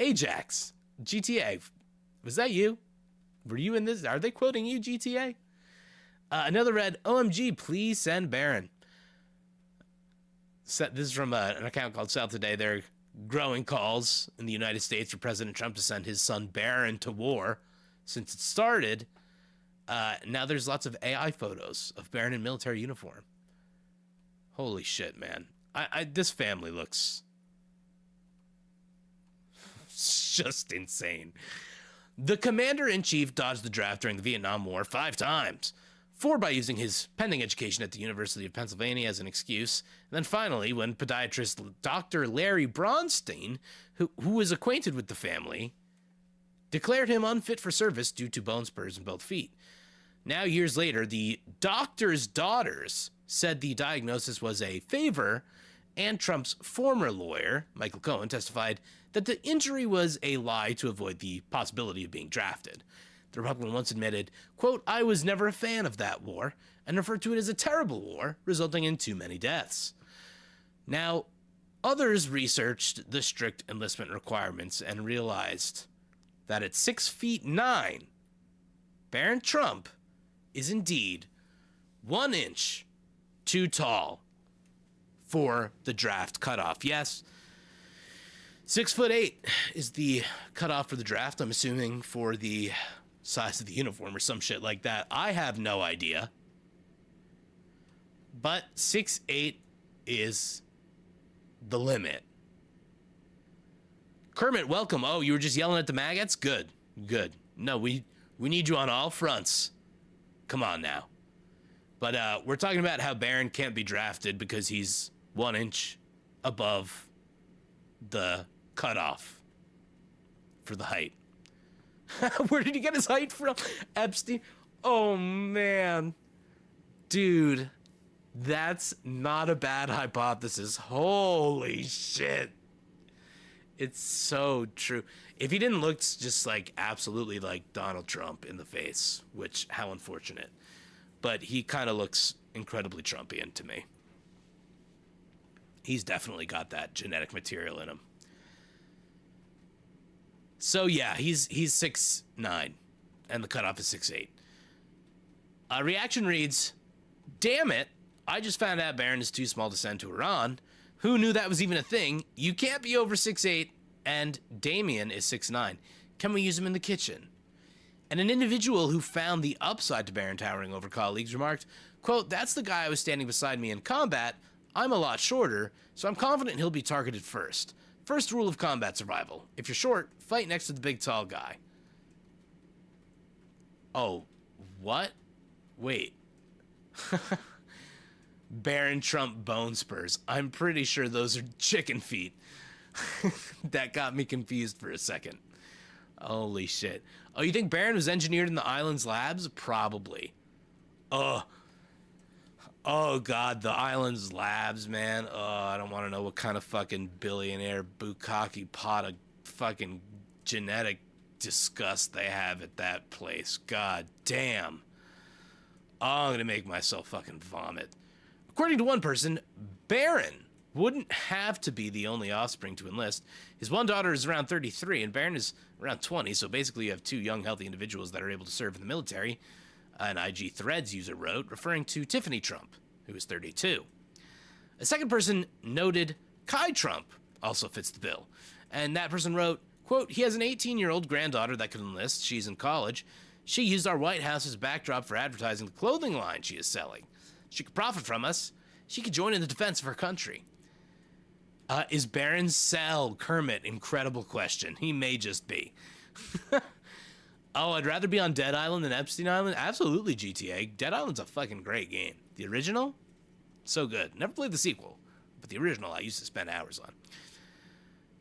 Ajax, GTA, was that you? Were you in this? Are they quoting you, GTA? Another read, OMG, please send Barron. This is from an account called South Today. They're growing calls in the United States for President Trump to send his son Barron to war. Since it started, now there's lots of AI photos of Barron in military uniform. Holy shit, man. This family looks just insane. The commander-in-chief dodged the draft during the Vietnam War 5 times. 4 by using his pending education at the University of Pennsylvania as an excuse. And then finally, when podiatrist Dr. Larry Bronstein, who was acquainted with the family, declared him unfit for service due to bone spurs in both feet. Now, years later, the doctor's daughters said the diagnosis was a favor, and Trump's former lawyer, Michael Cohen, testified that the injury was a lie to avoid the possibility of being drafted. The Republican once admitted, quote, "I was never a fan of that war," and referred to it as a terrible war, resulting in too many deaths. Now, others researched the strict enlistment requirements and realized that at 6'9", Barron Trump is indeed 1 inch too tall for the draft cutoff. Yes, 6'8" is the cutoff for the draft, I'm assuming, for the size of the uniform or some shit like that. I have no idea. But 6'8" is the limit. Kermit, welcome. Oh, you were just yelling at the maggots? Good. Good. No, we need you on all fronts. Come on now. But we're talking about how Barron can't be drafted because he's 1 inch above the cutoff for the height. Where did he get his height from? Epstein? Oh, man. Dude, that's not a bad hypothesis. Holy shit. It's so true. If he didn't look just like absolutely like Donald Trump in the face, which, how unfortunate. But he kind of looks incredibly Trumpian to me. He's definitely got that genetic material in him. So yeah, he's 6'9", and the cutoff is 6'8". Reaction reads, "Damn it, I just found out Barron is too small to send to Iran. Who knew that was even a thing? You can't be over 6'8", and Damien is 6'9". Can we use him in the kitchen?" And an individual who found the upside to Barron towering over colleagues remarked, quote, "That's the guy who was standing beside me in combat. I'm a lot shorter, so I'm confident he'll be targeted first. First rule of combat survival. If you're short, fight next to the big tall guy." Oh, what? Wait. Barron Trump bone spurs. I'm pretty sure those are chicken feet. That got me confused for a second. Holy shit. Oh, you think Barron was engineered in the island's labs? Probably. Oh God, the island's labs, man. Oh, I don't want to know what kind of fucking billionaire bukkake pot of fucking genetic disgust they have at that place. God damn. Oh, I'm gonna make myself fucking vomit. According to one person, Barron wouldn't have to be the only offspring to enlist. His one daughter is around 33, and Barron is around 20, so basically you have two young, healthy individuals that are able to serve in the military, an IG Threads user wrote, referring to Tiffany Trump, who is 32. A second person noted Kai Trump also fits the bill, and that person wrote, quote, "He has an 18-year-old granddaughter that could enlist. She's in college. She used our White House as a backdrop for advertising the clothing line she is selling. She could profit from us. She could join in the defense of her country." Is Barron Cell Kermit? Incredible question. He may just be. Oh, I'd rather be on Dead Island than Epstein Island? Absolutely, GTA. Dead Island's a fucking great game. The original? So good. Never played the sequel, but the original I used to spend hours on.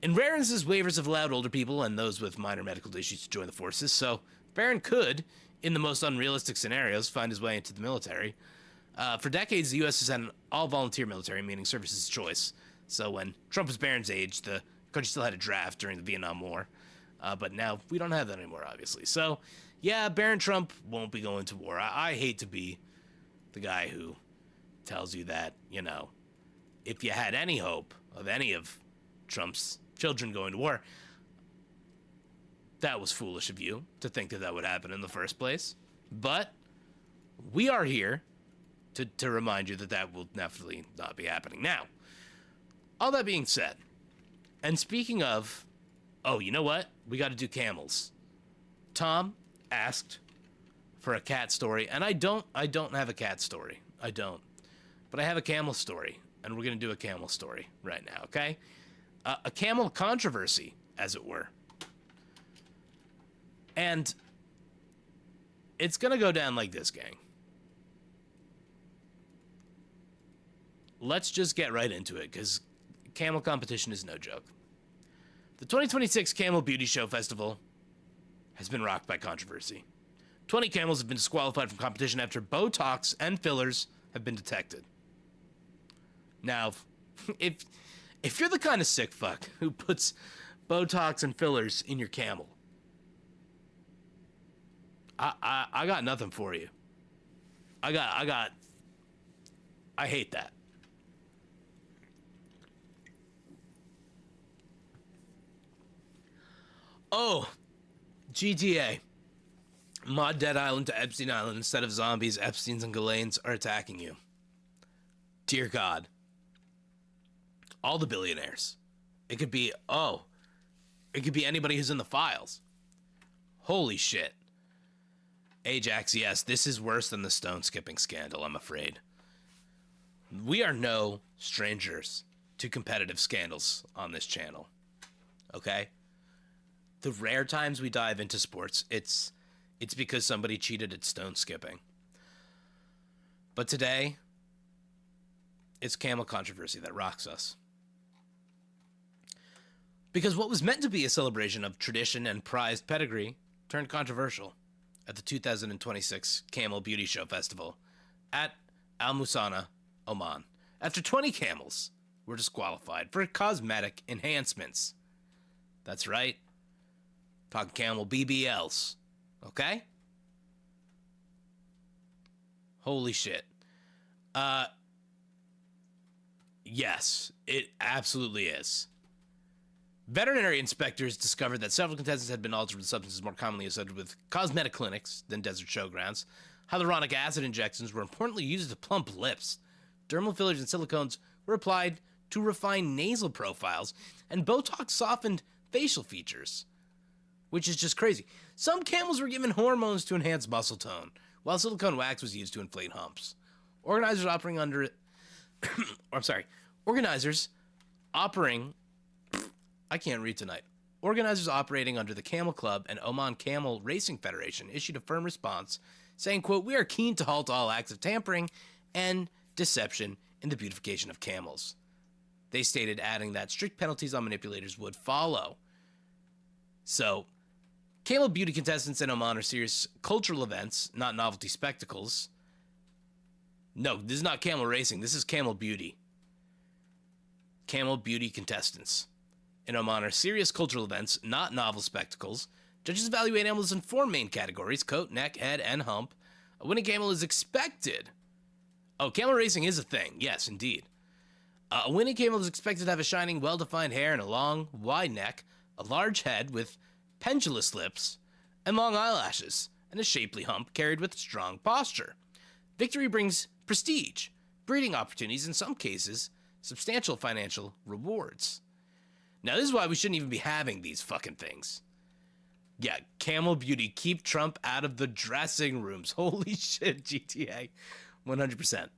In rare instances, waivers have allowed older people and those with minor medical issues to join the forces, so Barron could, in the most unrealistic scenarios, find his way into the military. For decades, the U.S. has had an all-volunteer military, meaning service of choice. So when Trump was Barron's age, the country still had a draft during the Vietnam War. But now we don't have that anymore, obviously. So, yeah, Barron Trump won't be going to war. I hate to be the guy who tells you that, you know, if you had any hope of any of Trump's children going to war, that was foolish of you to think that that would happen in the first place. But we are here to remind you that that will definitely not be happening. Now, all that being said, and speaking of, oh, you know what? We got to do camels. Tom asked for a cat story, and I don't have a cat story. I don't. But I have a camel story, and we're going to do a camel story right now, okay? A camel controversy, as it were. And it's going to go down like this, gang. Let's just get right into it, because camel competition is no joke. The 2026 Camel Beauty Show Festival has been rocked by controversy. 20 camels have been disqualified from competition after Botox and fillers have been detected. Now, if you're the kind of sick fuck who puts Botox and fillers in your camel. I got nothing for you. I hate that. Oh, GTA. Mod Dead Island to Epstein Island. Instead of zombies, Epsteins and Ghislaines are attacking you. Dear God. All the billionaires. It could be anybody who's in the files. Holy shit. Ajax, yes, this is worse than the stone skipping scandal, I'm afraid. We are no strangers to competitive scandals on this channel. Okay? The rare times we dive into sports, it's because somebody cheated at stone skipping. But today, it's camel controversy that rocks us. Because what was meant to be a celebration of tradition and prized pedigree turned controversial at the 2026 Camel Beauty Show Festival at Al Musana, Oman, after 20 camels were disqualified for cosmetic enhancements. That's right. Talking camel BBLs. Okay? Holy shit. Yes, it absolutely is. Veterinary inspectors discovered that several contestants had been altered with substances more commonly associated with cosmetic clinics than desert showgrounds. Hyaluronic acid injections were importantly used to plump lips. Dermal fillers and silicones were applied to refine nasal profiles, and Botox softened facial features, which is just crazy. Some camels were given hormones to enhance muscle tone, while silicone wax was used to inflate humps. Organizers operating under Organizers operating under the Camel Club and Oman Camel Racing Federation issued a firm response saying, quote, "We are keen to halt all acts of tampering and deception in the beautification of camels." They stated, adding that strict penalties on manipulators would follow. So, camel beauty contestants in Oman are serious cultural events, not novelty spectacles. No, this is not camel racing. This is camel beauty. Camel beauty contestants in Oman are serious cultural events, not novel spectacles. Judges evaluate animals in 4 main categories: coat, neck, head, and hump. A winning camel is expected. Oh, camel racing is a thing. Yes, indeed. A winning camel is expected to have a shining, well-defined hair and a long, wide neck, a large head with pendulous lips, and long eyelashes, and a shapely hump carried with strong posture. Victory brings prestige, breeding opportunities, in some cases, substantial financial rewards. Now, this is why we shouldn't even be having these fucking things. Yeah, camel beauty, keep Trump out of the dressing rooms. Holy shit, GTA. 100%.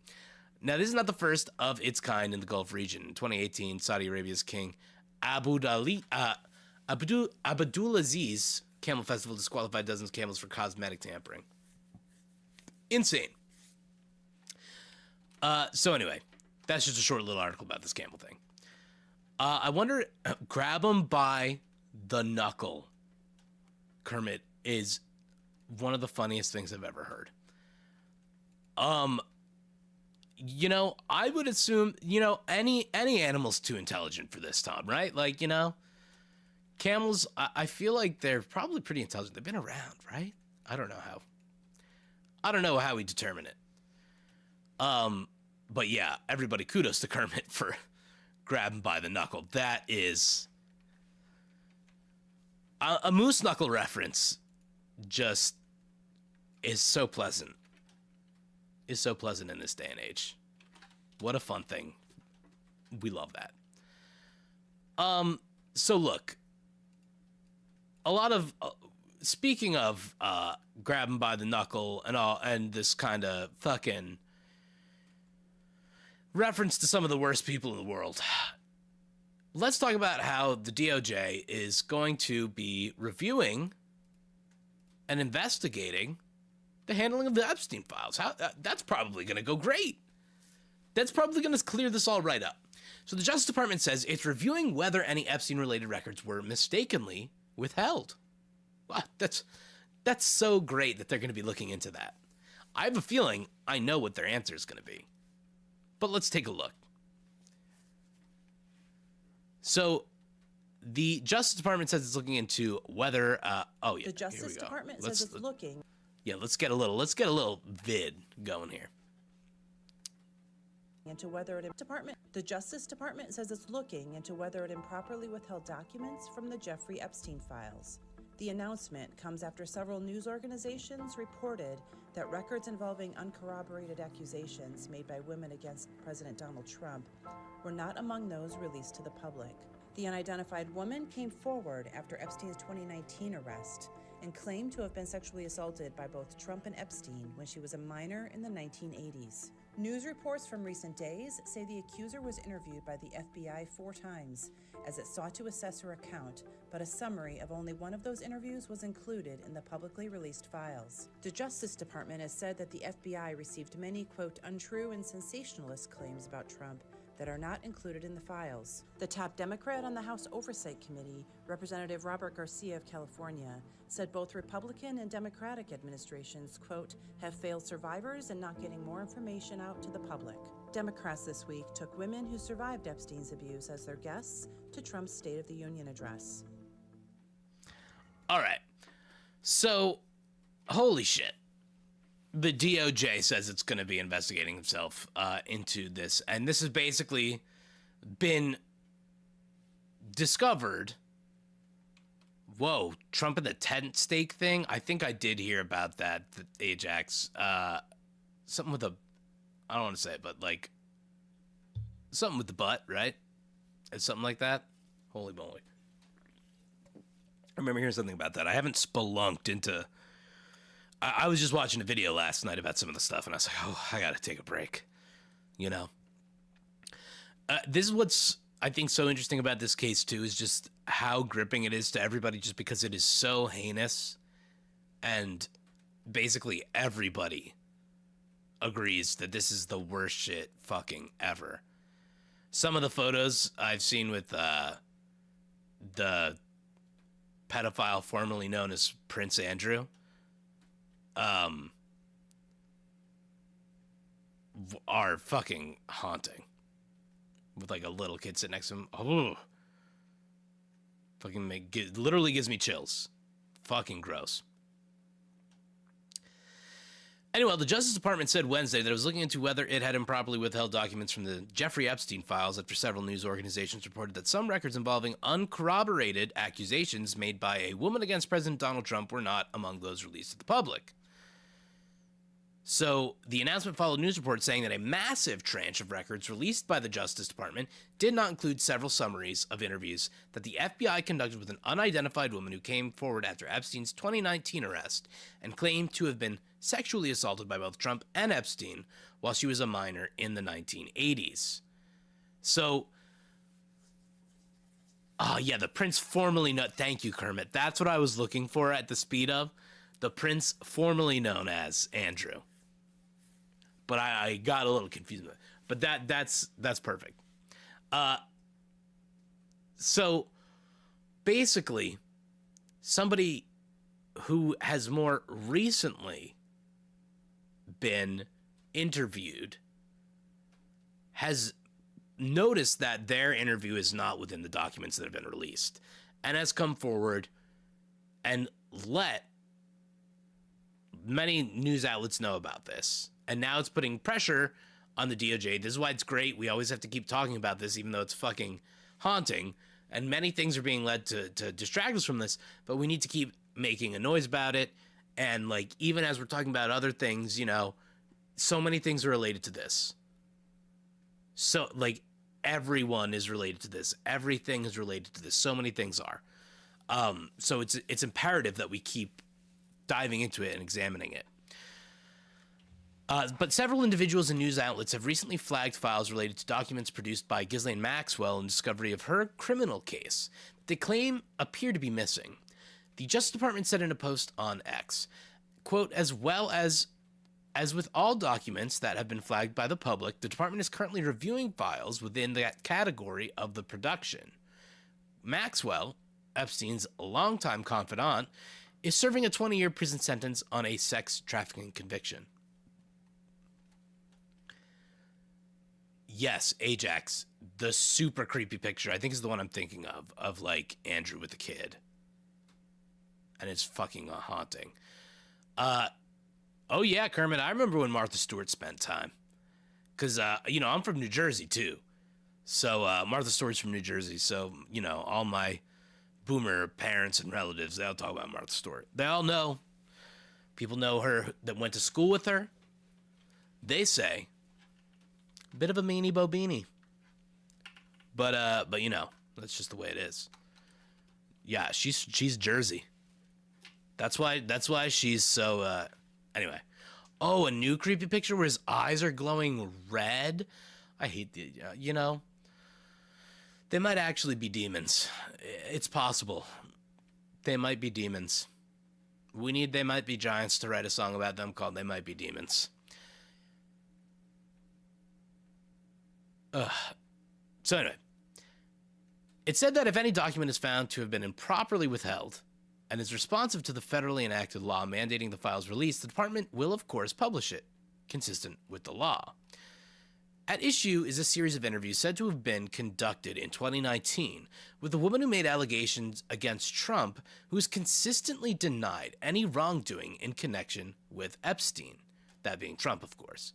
Now, this is not the first of its kind in the Gulf region. In 2018, Saudi Arabia's king Abdulaziz Camel Festival disqualified dozens of camels for cosmetic tampering. Insane. So anyway, that's just a short little article about this camel thing. I wonder, grab them by the knuckle, Kermit, is one of the funniest things I've ever heard. You know, I would assume, you know, any animal's too intelligent for this, Tom, right? Like, you know, camels, I feel like they're probably pretty intelligent. They've been around, right? I don't know how we determine it. But yeah, everybody, kudos to Kermit for grabbing by the knuckle. That is a moose knuckle reference. Just is so pleasant. Is so pleasant in this day and age. What a fun thing. We love that. So look, a lot of speaking of grabbing by the knuckle and all, and this kind of fucking reference to some of the worst people in the world. Let's talk about how the DOJ is going to be reviewing and investigating the handling of the Epstein files. That's probably going to go great. That's probably going to clear this all right up. So the Justice Department says it's reviewing whether any Epstein-related records were mistakenly withheld. Wow, that's so great that they're going to be looking into that. I have a feeling I know what their answer is going to be. But let's take a look. So, The Justice Department says it's looking into whether. The Justice Department says it's looking. Yeah, let's get a little vid going here. Into whether the Justice Department says it's looking into whether it improperly withheld documents from the Jeffrey Epstein files. The announcement comes after several news organizations reported that records involving uncorroborated accusations made by women against President Donald Trump were not among those released to the public. The unidentified woman came forward after Epstein's 2019 arrest and claimed to have been sexually assaulted by both Trump and Epstein when she was a minor in the 1980s. News reports from recent days say the accuser was interviewed by the FBI 4 times as it sought to assess her account, but a summary of only one of those interviews was included in the publicly released files. The Justice Department has said that the FBI received many, quote, untrue and sensationalist claims about Trump that are not included in the files. The top Democrat on the House Oversight Committee, Representative Robert Garcia of California, said both Republican and Democratic administrations, quote, have failed survivors in not getting more information out to the public. Democrats this week took women who survived Epstein's abuse as their guests to Trump's State of the Union address. All right. So, holy shit. The DOJ says it's going to be investigating itself into this. And this has basically been discovered. Whoa, Trump and the tent stake thing? I think I did hear about that, the Ajax. Something with a, I don't want to say it, but like, something with the butt, right? It's something like that. Holy moly. I remember hearing something about that. I haven't spelunked into... I was just watching a video last night about some of the stuff, and I was like, oh, I gotta take a break. You know? This is what's, I think, so interesting about this case, too, is just how gripping it is to everybody, just because it is so heinous, and basically everybody agrees that this is the worst shit fucking ever. Some of the photos I've seen with the pedophile formerly known as Prince Andrew, are fucking haunting. With like a little kid sitting next to him. Oh, fucking literally gives me chills. Fucking gross. Anyway, the Justice Department said Wednesday that it was looking into whether it had improperly withheld documents from the Jeffrey Epstein files after several news organizations reported that some records involving uncorroborated accusations made by a woman against President Donald Trump were not among those released to the public. So the announcement followed news reports saying that a massive tranche of records released by the Justice Department did not include several summaries of interviews that the FBI conducted with an unidentified woman who came forward after Epstein's 2019 arrest and claimed to have been sexually assaulted by both Trump and Epstein while she was a minor in the 1980s. So, the Prince formerly known, thank you, Kermit. That's what I was looking for at the speed of. The Prince formerly known as Andrew. But I got a little confused with it. But that's perfect. So basically, somebody who has more recently been interviewed has noticed that their interview is not within the documents that have been released and has come forward and let many news outlets know about this. And now it's putting pressure on the DOJ. This is why it's great. We always have to keep talking about this, even though it's fucking haunting. And many things are being led to distract us from this, but we need to keep making a noise about it. And like, even as we're talking about other things, you know, so many things are related to this. So like, everyone is related to this. Everything is related to this. So many things are. So it's imperative that we keep diving into it and examining it. But several individuals and news outlets have recently flagged files related to documents produced by Ghislaine Maxwell in discovery of her criminal case that they claim appear to be missing. The Justice Department said in a post on X, quote, as well as with all documents that have been flagged by the public, the department is currently reviewing files within that category of the production. Maxwell, Epstein's longtime confidant, is serving a 20-year prison sentence on a sex trafficking conviction. Yes, Ajax, the super creepy picture, I think is the one I'm thinking of like Andrew with the kid. And it's fucking haunting. Oh yeah, Kermit, I remember when Martha Stewart spent time. Because, I'm from New Jersey, too. So, Martha Stewart's from New Jersey. So, all my boomer parents and relatives, they all talk about Martha Stewart. They all know. People know her that went to school with her. They say, a bit of a meanie bobini. But that's just the way it is. Yeah, she's Jersey. That's why she's so, anyway. Oh, a new creepy picture where his eyes are glowing red? I hate the, they might actually be demons. It's possible. They might be demons. We need They Might Be Giants to write a song about them called They Might Be Demons. So anyway, it said that if any document is found to have been improperly withheld and is responsive to the federally enacted law mandating the file's release, the department will, of course, publish it, consistent with the law. At issue is a series of interviews said to have been conducted in 2019 with a woman who made allegations against Trump who has consistently denied any wrongdoing in connection with Epstein, that being Trump, of course.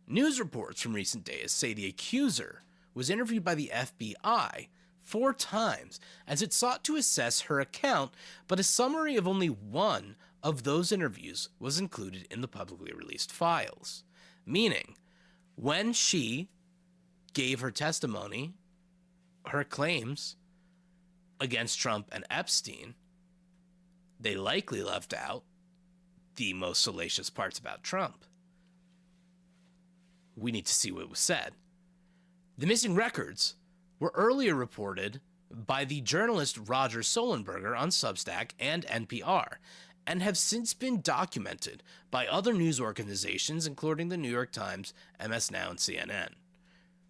News reports from recent days say the accuser was interviewed by the FBI 4 times as it sought to assess her account, but a summary of only one of those interviews was included in the publicly released files. Meaning, when she gave her testimony, her claims against Trump and Epstein, they likely left out the most salacious parts about Trump. We need to see what was said. The missing records were earlier reported by the journalist Roger Solenberger on Substack and NPR, and have since been documented by other news organizations, including the New York Times, MS Now, and CNN.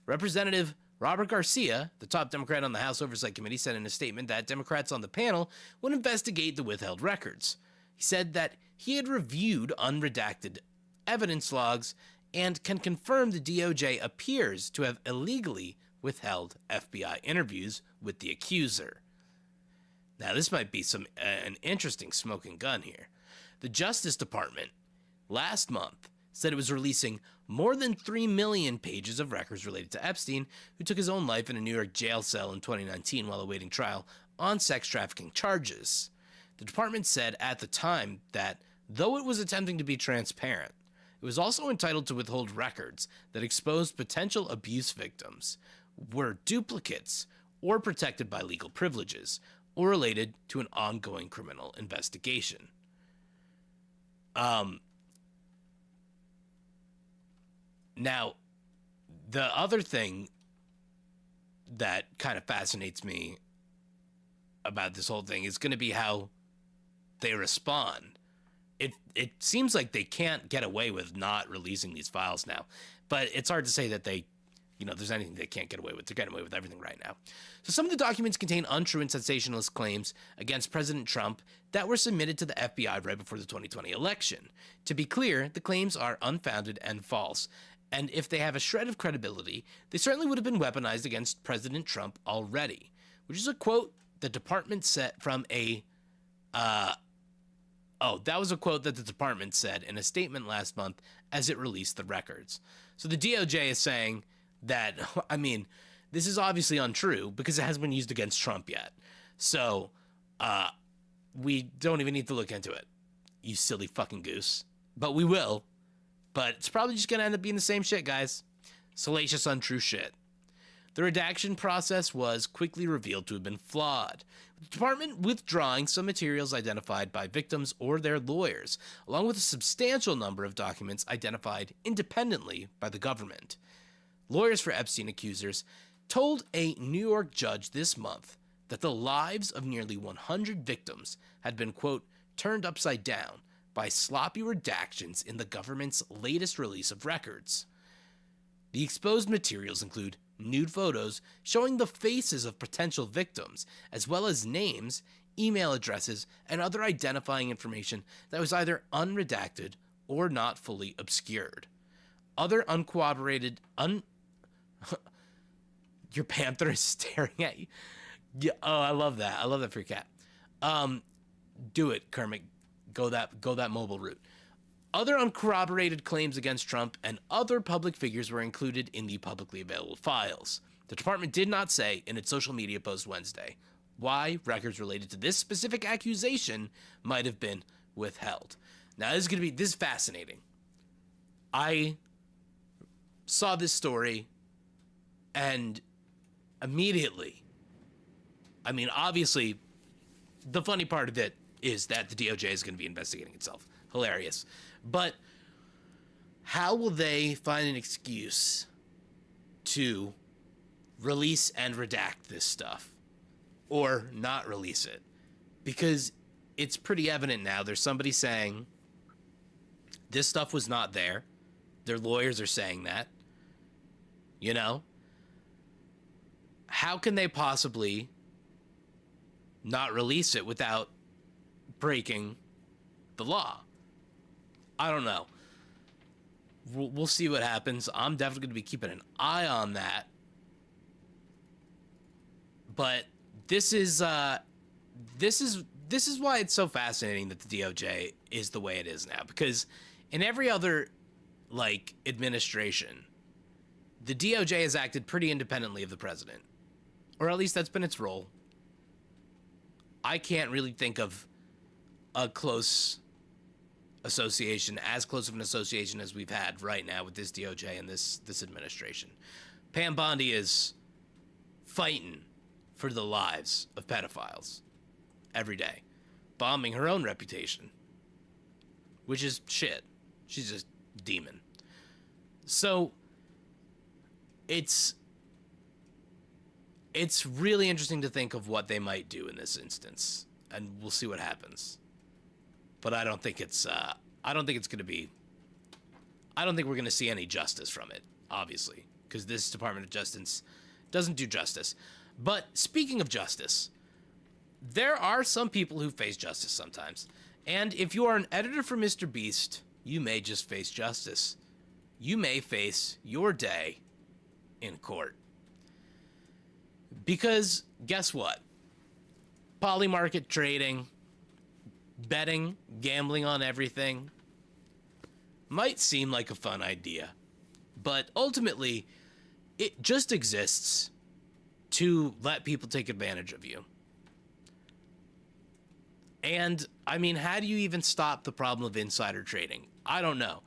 Representative Robert Garcia, the top Democrat on the House Oversight Committee, said in a statement that Democrats on the panel would investigate the withheld records. He said that he had reviewed unredacted evidence logs and can confirm the DOJ appears to have illegally withheld FBI interviews with the accuser. Now, this might be an interesting smoking gun here. The Justice Department last month said it was releasing more than 3 million pages of records related to Epstein, who took his own life in a New York jail cell in 2019 while awaiting trial on sex trafficking charges. The department said at the time that, though it was attempting to be transparent, it was also entitled to withhold records that exposed potential abuse victims, were duplicates, or protected by legal privileges, or related to an ongoing criminal investigation. Now, the other thing that kind of fascinates me about this whole thing is going to be how they respond. It seems like they can't get away with not releasing these files now, but it's hard to say that they, there's anything they can't get away with. They're getting away with everything right now. So some of the documents contain untrue and sensationalist claims against President Trump that were submitted to the FBI right before the 2020 election. To be clear, the claims are unfounded and false, and if they have a shred of credibility, they certainly would have been weaponized against President Trump already, which is a quote the department said from a, that was a quote that the department said in a statement last month as it released the records. So the DOJ is saying that, this is obviously untrue because it hasn't been used against Trump yet. So, we don't even need to look into it, you silly fucking goose. But we will. But it's probably just going to end up being the same shit, guys. Salacious, untrue shit. The redaction process was quickly revealed to have been flawed, with the department withdrawing some materials identified by victims or their lawyers, along with a substantial number of documents identified independently by the government. Lawyers for Epstein accusers told a New York judge this month that the lives of nearly 100 victims had been, quote, turned upside down by sloppy redactions in the government's latest release of records. The exposed materials include nude photos showing the faces of potential victims, as well as names, email addresses, and other identifying information that was either unredacted or not fully obscured. Other uncorroborated Your panther is staring at you. Yeah, oh, I love that. I love that for your cat. Do it, Kermit. Go that mobile route. Other uncorroborated claims against Trump and other public figures were included in the publicly available files. The department did not say in its social media post Wednesday why records related to this specific accusation might have been withheld. Now, this is fascinating. I saw this story and immediately, I mean, obviously, the funny part of it is that the DOJ is going to be investigating itself. Hilarious. But how will they find an excuse to release and redact this stuff or not release it? Because it's pretty evident now. There's somebody saying this stuff was not there. Their lawyers are saying that. You know? How can they possibly not release it without breaking the law? I don't know. We'll see what happens. I'm definitely going to be keeping an eye on that. But this is why it's so fascinating that the DOJ is the way it is now. Because in every other administration, the DOJ has acted pretty independently of the president, or at least that's been its role. I can't really think of a close association, as close of an association as we've had right now with this DOJ and this administration. Pam Bondi is fighting for the lives of pedophiles every day, bombing her own reputation, which is shit. She's just a demon. So it's really interesting to think of what they might do in this instance, and we'll see what happens. But I don't think it's going to be. I don't think we're going to see any justice from it, obviously, because this Department of Justice doesn't do justice. But speaking of justice, there are some people who face justice sometimes, and if you are an editor for Mr. Beast, you may just face justice. You may face your day in court. Because guess what? Polymarket trading, betting, gambling on everything might seem like a fun idea, but ultimately it just exists to let people take advantage of you. And I mean, how do you even stop the problem of insider trading? I don't know.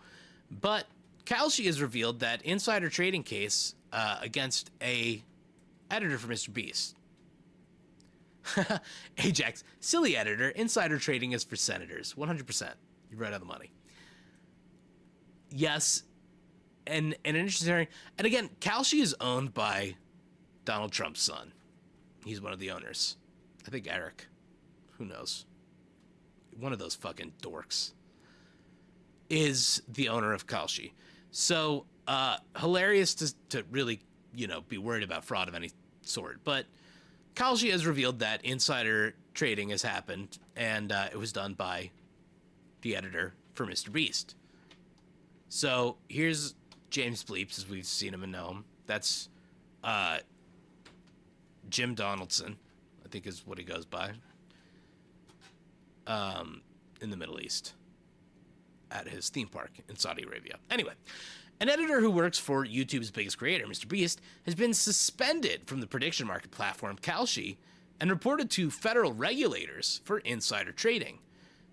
But Kalshi has revealed that insider trading case against a editor for Mr. Beast. Ajax, silly editor, insider trading is for senators. 100%. You're right on the money. Yes, and an interesting, and again, Kalshi is owned by Donald Trump's son. He's one of the owners. I think Eric. Who knows? One of those fucking dorks is the owner of Kalshi. So, hilarious to really, be worried about fraud of any sort. But Kalshi has revealed that insider trading has happened, and it was done by the editor for Mr. Beast. So here's James Bleeps, as we've seen him and know him. That's Jim Donaldson, I think is what he goes by, in the Middle East at his theme park in Saudi Arabia. Anyway, an editor who works for YouTube's biggest creator, Mr. Beast, has been suspended from the prediction market platform Kalshi and reported to federal regulators for insider trading.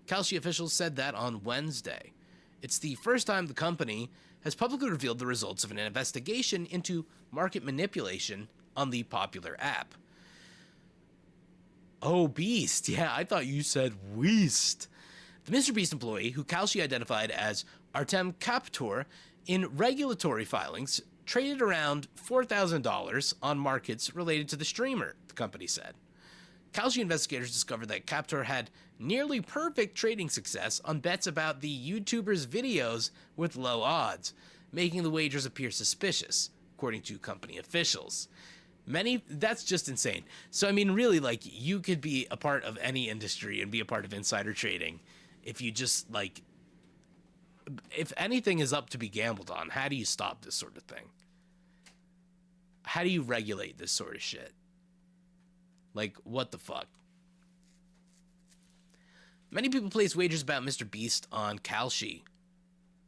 Kalshi officials said that on Wednesday. It's the first time the company has publicly revealed the results of an investigation into market manipulation on the popular app. Oh, Beast. Yeah, I thought you said Weast. The Mr. Beast employee, who Kalshi identified as Artem Kaptur in regulatory filings, traded around $4,000 on markets related to the streamer, the company said. Kalshi investigators discovered that Kaptur had nearly perfect trading success on bets about the YouTuber's videos with low odds, making the wagers appear suspicious, according to company officials. That's just insane. So, I mean, really, you could be a part of any industry and be a part of insider trading if you just, if anything is up to be gambled on. How do you stop this sort of thing? how do you regulate this sort of shit? Like, what the fuck? Many people place wagers about Mr. Beast on Kalshi.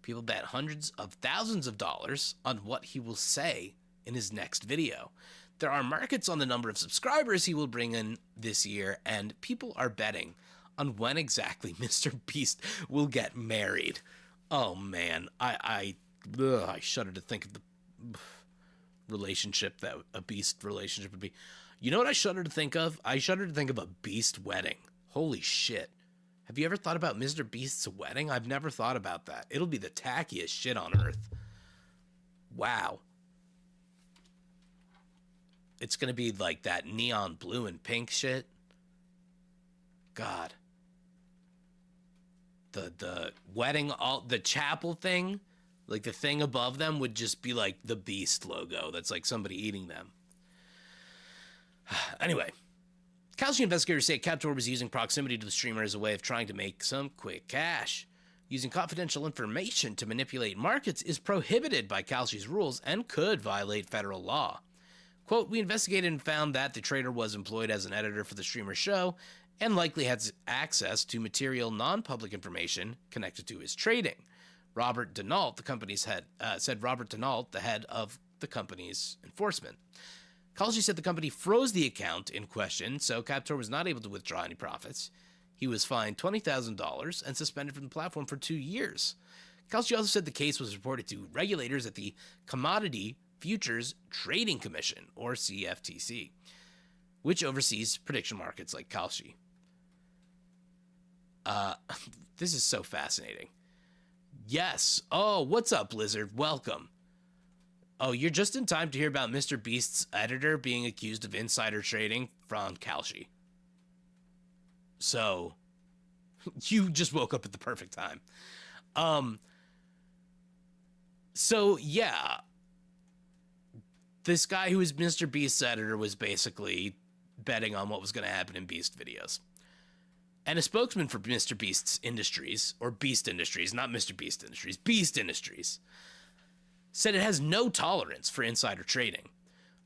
People bet hundreds of thousands of dollars on what he will say in his next video. There are markets on the number of subscribers he will bring in this year, and people are betting on when exactly Mr. Beast will get married. Oh man, I shudder to think of the relationship that a Beast relationship would be. You know what I shudder to think of? I shudder to think of a Beast wedding. Holy shit. Have you ever thought about Mr. Beast's wedding? I've never thought about that. It'll be the tackiest shit on earth. Wow. It's going to be like that neon blue and pink shit. God. The wedding, the chapel thing, like the thing above them would just be like the Beast logo. That's like somebody eating them. Anyway. Kalshi investigators say Captor was using proximity to the streamer as a way of trying to make some quick cash. Using confidential information to manipulate markets is prohibited by Kalshi's rules and could violate federal law. Quote, we investigated and found that the trader was employed as an editor for the streamer's show and likely had access to material non-public information connected to his trading. Robert Denault, the company's head, said Robert Denault, the head of the company's enforcement. Kalshi said the company froze the account in question, so Captor was not able to withdraw any profits. He was fined $20,000 and suspended from the platform for 2 years. Kalshi also said the case was reported to regulators at the Commodity Futures Trading Commission, or CFTC, which oversees prediction markets like Kalshi. This is so fascinating. Yes. Oh, what's up, Blizzard? Welcome. Oh, you're just in time to hear about Mr. Beast's editor being accused of insider trading from Kalshi. So, you just woke up at the perfect time. So, yeah. This guy who is Mr. Beast's editor was basically betting on what was going to happen in Beast videos. And a spokesman for Mr. Beast's Industries, or Beast Industries, not Mr. Beast Industries, Beast Industries, said it has no tolerance for insider trading.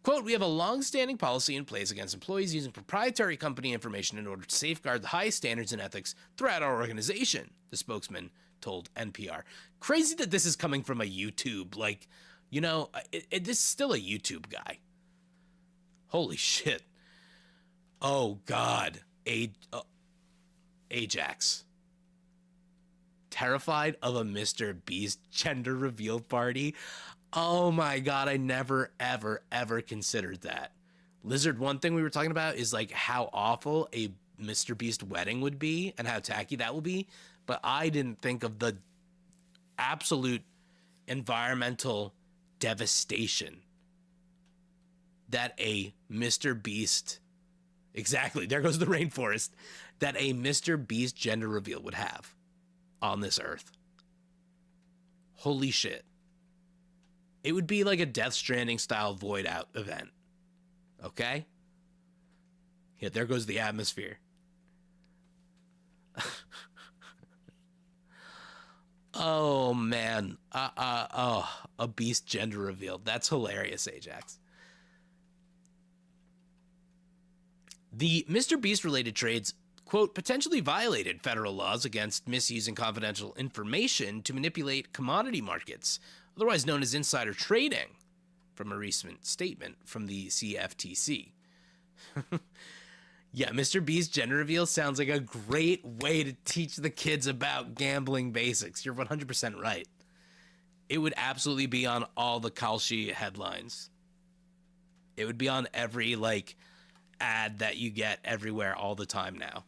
Quote, we have a long-standing policy in place against employees using proprietary company information in order to safeguard the highest standards and ethics throughout our organization, the spokesman told NPR. Crazy that this is coming from a YouTube, like, you know, this is still a YouTube guy. Holy shit. Oh, God. Ajax. Terrified of a Mr. Beast gender reveal party? Oh my God, I never, ever, ever considered that. Lizard, one thing we were talking about is like how awful a Mr. Beast wedding would be and how tacky that will be, but I didn't think of the absolute environmental devastation that a Mr. Beast, exactly, there goes the rainforest, that a Mr. Beast gender reveal would have on this earth. Holy shit. It would be like a Death Stranding style Void Out event. Okay? Yeah, there goes the atmosphere. Oh, man. A Beast gender reveal. That's hilarious, Ajax. The Mr. Beast related trades, quote, potentially violated federal laws against misusing confidential information to manipulate commodity markets, otherwise known as insider trading, from a recent statement from the CFTC. Yeah, Mr. Beast gender reveal sounds like a great way to teach the kids about gambling basics. You're 100% right. It would absolutely be on all the Kalshi headlines. It would be on every, like, ad that you get everywhere all the time now.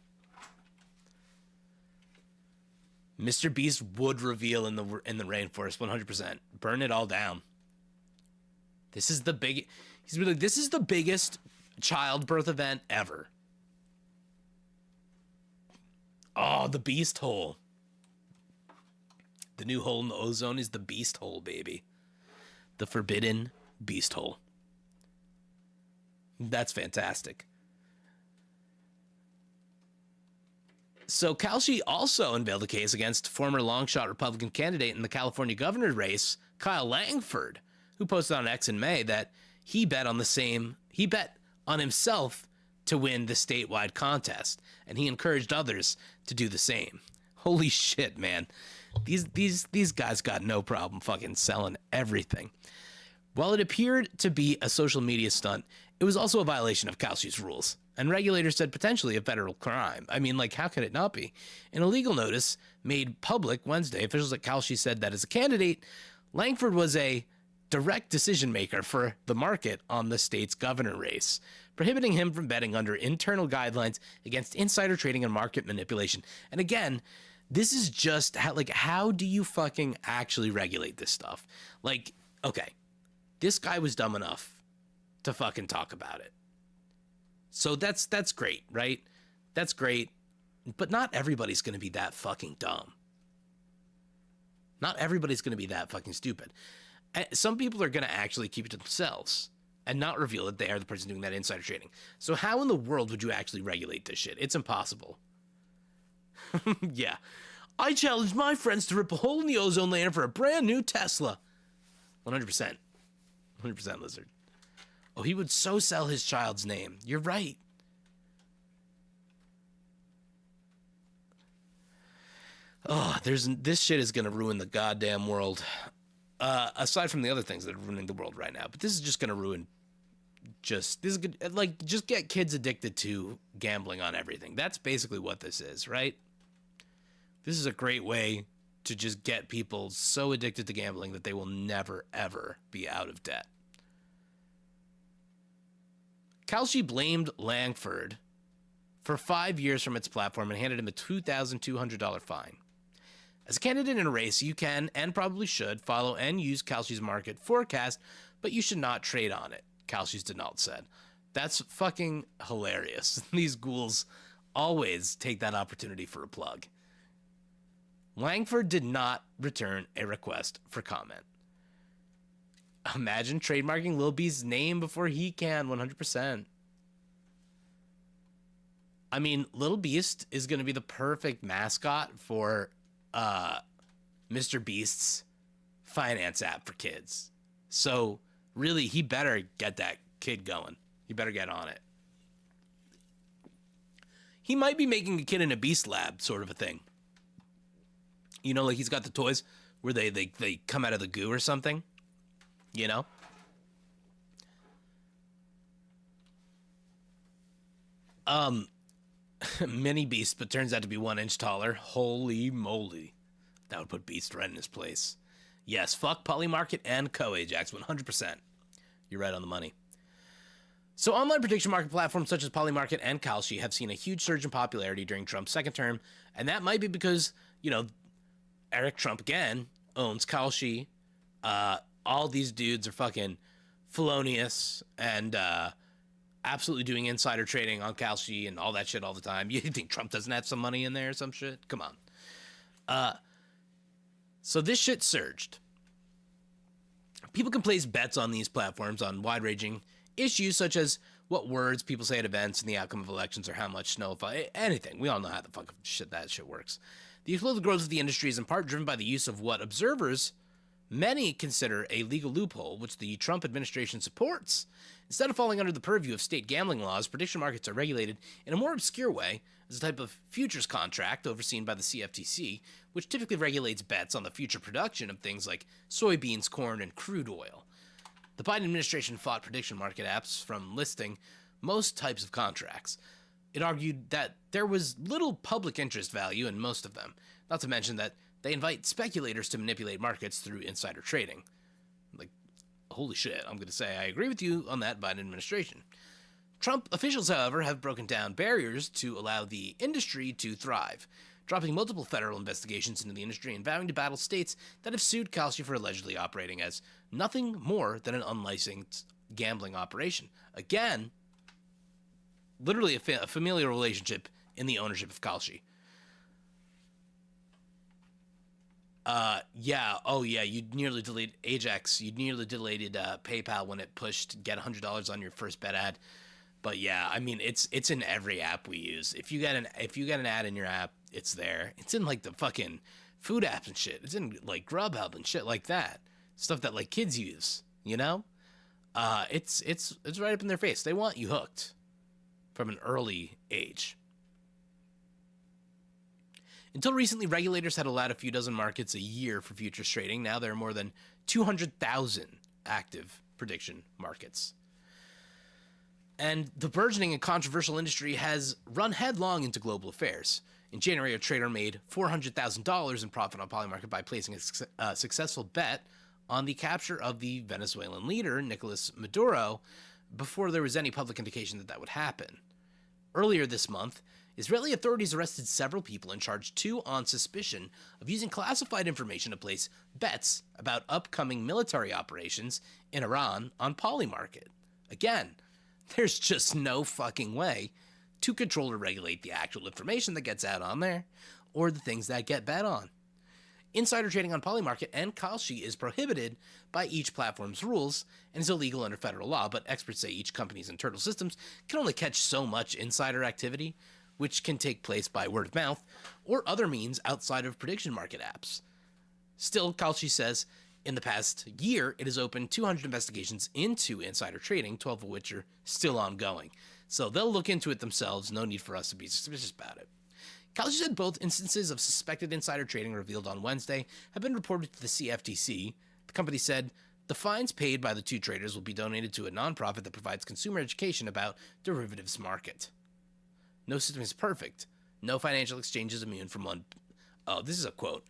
Mr. Beast would reveal in the rainforest 100%. Burn it all down. This is the this is the biggest childbirth event ever. Oh, the Beast Hole. The new hole in the ozone is the Beast Hole, baby. The forbidden Beast Hole. That's fantastic. So Kalshi also unveiled a case against former longshot Republican candidate in the California governor race, Kyle Langford, who posted on X in May that he bet on himself to win the statewide contest, and he encouraged others to do the same. Holy shit, man. These guys got no problem fucking selling everything. While it appeared to be a social media stunt, it was also a violation of Kalshi's rules, and regulators said potentially a federal crime. I mean, like, how could it not be? In a legal notice made public Wednesday, officials at Kalshi said that as a candidate, Langford was a direct decision maker for the market on the state's governor race, prohibiting him from betting under internal guidelines against insider trading and market manipulation. And again, this is just how do you fucking actually regulate this stuff? Like, okay, this guy was dumb enough to fucking talk about it. So that's great, right? That's great. But not everybody's going to be that fucking dumb. Not everybody's going to be that fucking stupid. Some people are going to actually keep it to themselves and not reveal that they are the person doing that insider trading. So how in the world would you actually regulate this shit? It's impossible. Yeah. I challenge my friends to rip a hole in the ozone layer for a brand new Tesla. 100%. 100% Lizard. Oh, he would so sell his child's name. You're right. Oh, this shit is going to ruin the goddamn world. Aside from the other things that are ruining the world right now. But this is just going to ruin just get kids addicted to gambling on everything. That's basically what this is, right? This is a great way to just get people so addicted to gambling that they will never, ever be out of debt. Kalshi blamed Langford for 5 years from its platform and handed him a $2,200 fine. As a candidate in a race, you can, and probably should, follow and use Kalshi's market forecast, but you should not trade on it, Kalshi's Denault said. That's fucking hilarious. These ghouls always take that opportunity for a plug. Langford did not return a request for comment. Imagine trademarking Lil B's name before he can, 100%. I mean, Lil Beast is going to be the perfect mascot for Mr. Beast's finance app for kids. So, really, he better get that kid going. He better get on it. He might be making a kid in a Beast lab sort of a thing. You know, like he's got the toys where they come out of the goo or something. You know? Mini Beast, but turns out to be 1 inch taller. Holy moly. That would put Beast right in his place. Yes, fuck Polymarket and Co-Ajax, 100%. You're right on the money. So online prediction market platforms such as Polymarket and Kalshi have seen a huge surge in popularity during Trump's second term, and that might be because, you know, Eric Trump again owns Kalshi. All these dudes are fucking felonious and absolutely doing insider trading on Kalshi and all that shit all the time. You think Trump doesn't have some money in there or some shit? Come on. So this shit surged. People can place bets on these platforms on wide-ranging issues such as what words people say at events and the outcome of elections or how much snow fall. Anything. We all know how the fuck that shit works. The explosive growth of the industry is in part driven by the use of what observers many consider a legal loophole, which the Trump administration supports. Instead of falling under the purview of state gambling laws, prediction markets are regulated in a more obscure way as a type of futures contract overseen by the CFTC, which typically regulates bets on the future production of things like soybeans, corn, and crude oil. The Biden administration fought prediction market apps from listing most types of contracts. It argued that there was little public interest value in most of them, not to mention that they invite speculators to manipulate markets through insider trading. Like, holy shit, I'm going to say I agree with you on that, Biden administration. Trump officials, however, have broken down barriers to allow the industry to thrive, dropping multiple federal investigations into the industry and vowing to battle states that have sued Kalshi for allegedly operating as nothing more than an unlicensed gambling operation. Again, literally a familial relationship in the ownership of Kalshi. You'd nearly deleted Ajax. You'd nearly deleted PayPal when it pushed get $100 on your first bet ad. But yeah, I mean, it's in every app we use. If you get an ad in your app, it's there. It's in like the fucking food apps and shit. It's in like Grubhub and shit like that. Stuff that like kids use, you know? it's right up in their face. They want you hooked from an early age. Until recently, regulators had allowed a few dozen markets a year for futures trading. Now there are more than 200,000 active prediction markets. And the burgeoning and controversial industry has run headlong into global affairs. In January, a trader made $400,000 in profit on Polymarket by placing a successful bet on the capture of the Venezuelan leader, Nicolas Maduro, before there was any public indication that that would happen. Earlier this month, Israeli authorities arrested several people and charged 2 on suspicion of using classified information to place bets about upcoming military operations in Iran on Polymarket. Again, there's just no fucking way to control or regulate the actual information that gets out on there, or the things that get bet on. Insider trading on Polymarket and Kalshi is prohibited by each platform's rules and is illegal under federal law, but experts say each company's internal systems can only catch so much insider activity, which can take place by word of mouth or other means outside of prediction market apps. Still, Kalshi says in the past year, it has opened 200 investigations into insider trading, 12 of which are still ongoing. So they'll look into it themselves. No need for us to be suspicious about it. Kalshi said both instances of suspected insider trading revealed on Wednesday have been reported to the CFTC. The company said the fines paid by the 2 traders will be donated to a nonprofit that provides consumer education about derivatives market. No system is perfect. No financial exchange is immune from one. Oh, this is a quote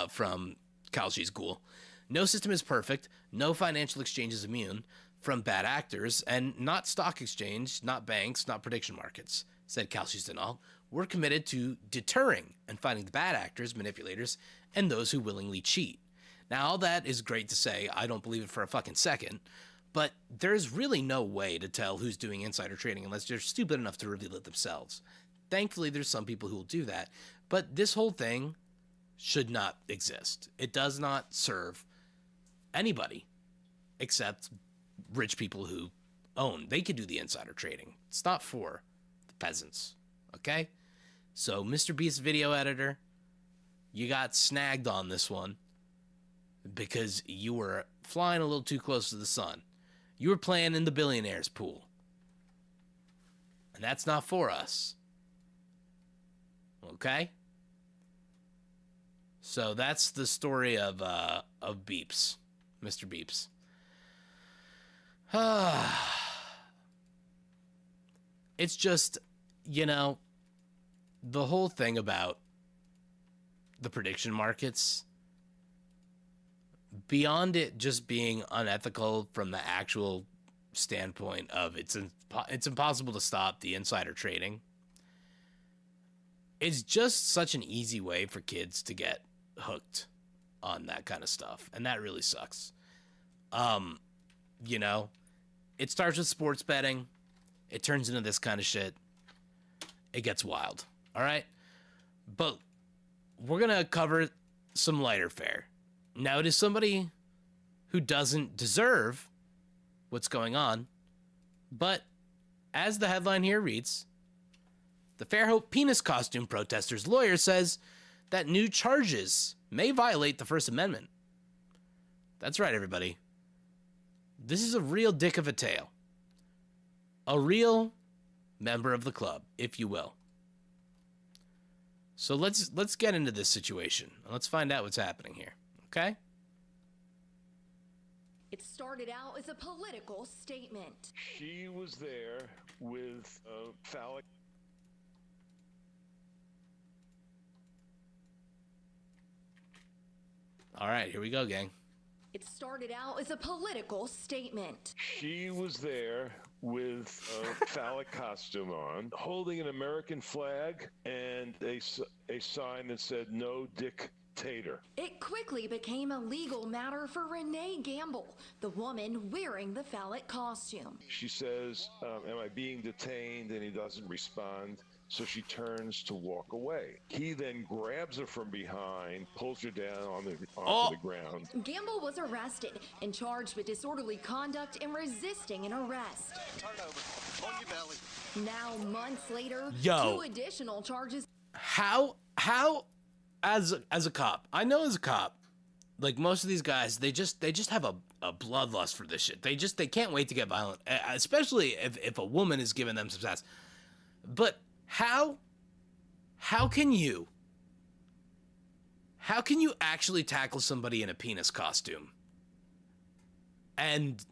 from Kalshi's Ghoul. No system is perfect. No financial exchange is immune from bad actors, and not stock exchange, not banks, not prediction markets, said Kalshi Stenal. We're committed to deterring and finding the bad actors, manipulators, and those who willingly cheat. Now, all that is great to say. I don't believe it for a fucking second. But there's really no way to tell who's doing insider trading unless they're stupid enough to reveal it themselves. Thankfully, there's some people who will do that. But this whole thing should not exist. It does not serve anybody except rich people who own. They could do the insider trading. It's not for the peasants. Okay? So, Mr. Beast video editor, you got snagged on this one because you were flying a little too close to the sun. You were playing in the billionaires pool. And that's not for us. Okay? So that's the story of Beeps. Mr. Beeps. It's just, the whole thing about the prediction markets, beyond it just being unethical from the actual standpoint of it's impossible to stop the insider trading, it's just such an easy way for kids to get hooked on that kind of stuff, and that really sucks. It starts with sports betting, it turns into this kind of shit, it gets wild. All right, but we're gonna cover some lighter fare. Now, it is somebody who doesn't deserve what's going on, but as the headline here reads, the Fairhope penis costume protester's lawyer says that new charges may violate the First Amendment. That's right, everybody. This is a real dick of a tale. A real member of the club, if you will. So let's get into this situation. Let's find out what's happening here. Okay? It started out as a political statement. She was there with a phallic. All right, here we go, gang. It started out as a political statement. She was there with a phallic costume on, holding an American flag and a sign that said, "No dictator." It quickly became a legal matter for Renee Gamble, the woman wearing the phallic costume. She says, am I being detained? And he doesn't respond. So she turns to walk away. He then grabs her from behind, pulls her down onto the ground. Gamble was arrested and charged with disorderly conduct and resisting an arrest. Turn over. On your belly. Now, months later, Yo. 2 additional charges. How as a cop, I know as a cop, like most of these guys, they just have a bloodlust for this shit. They can't wait to get violent, especially if a woman is giving them some sass. But how can you actually tackle somebody in a penis costume and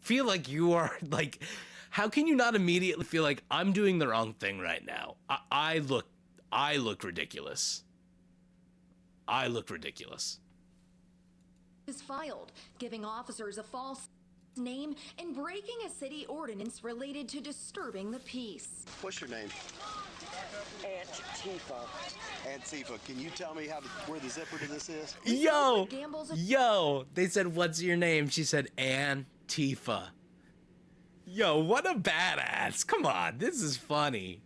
feel like you are like, how can you not immediately feel like I'm doing the wrong thing right now? I look ridiculous. I look ridiculous. Is filed, giving officers a false name and breaking a city ordinance related to disturbing the peace. What's your name? Antifa. Antifa. Can you tell me where the zipper to this is? Yo, they said, what's your name? She said, Antifa. Yo, what a badass. Come on, this is funny.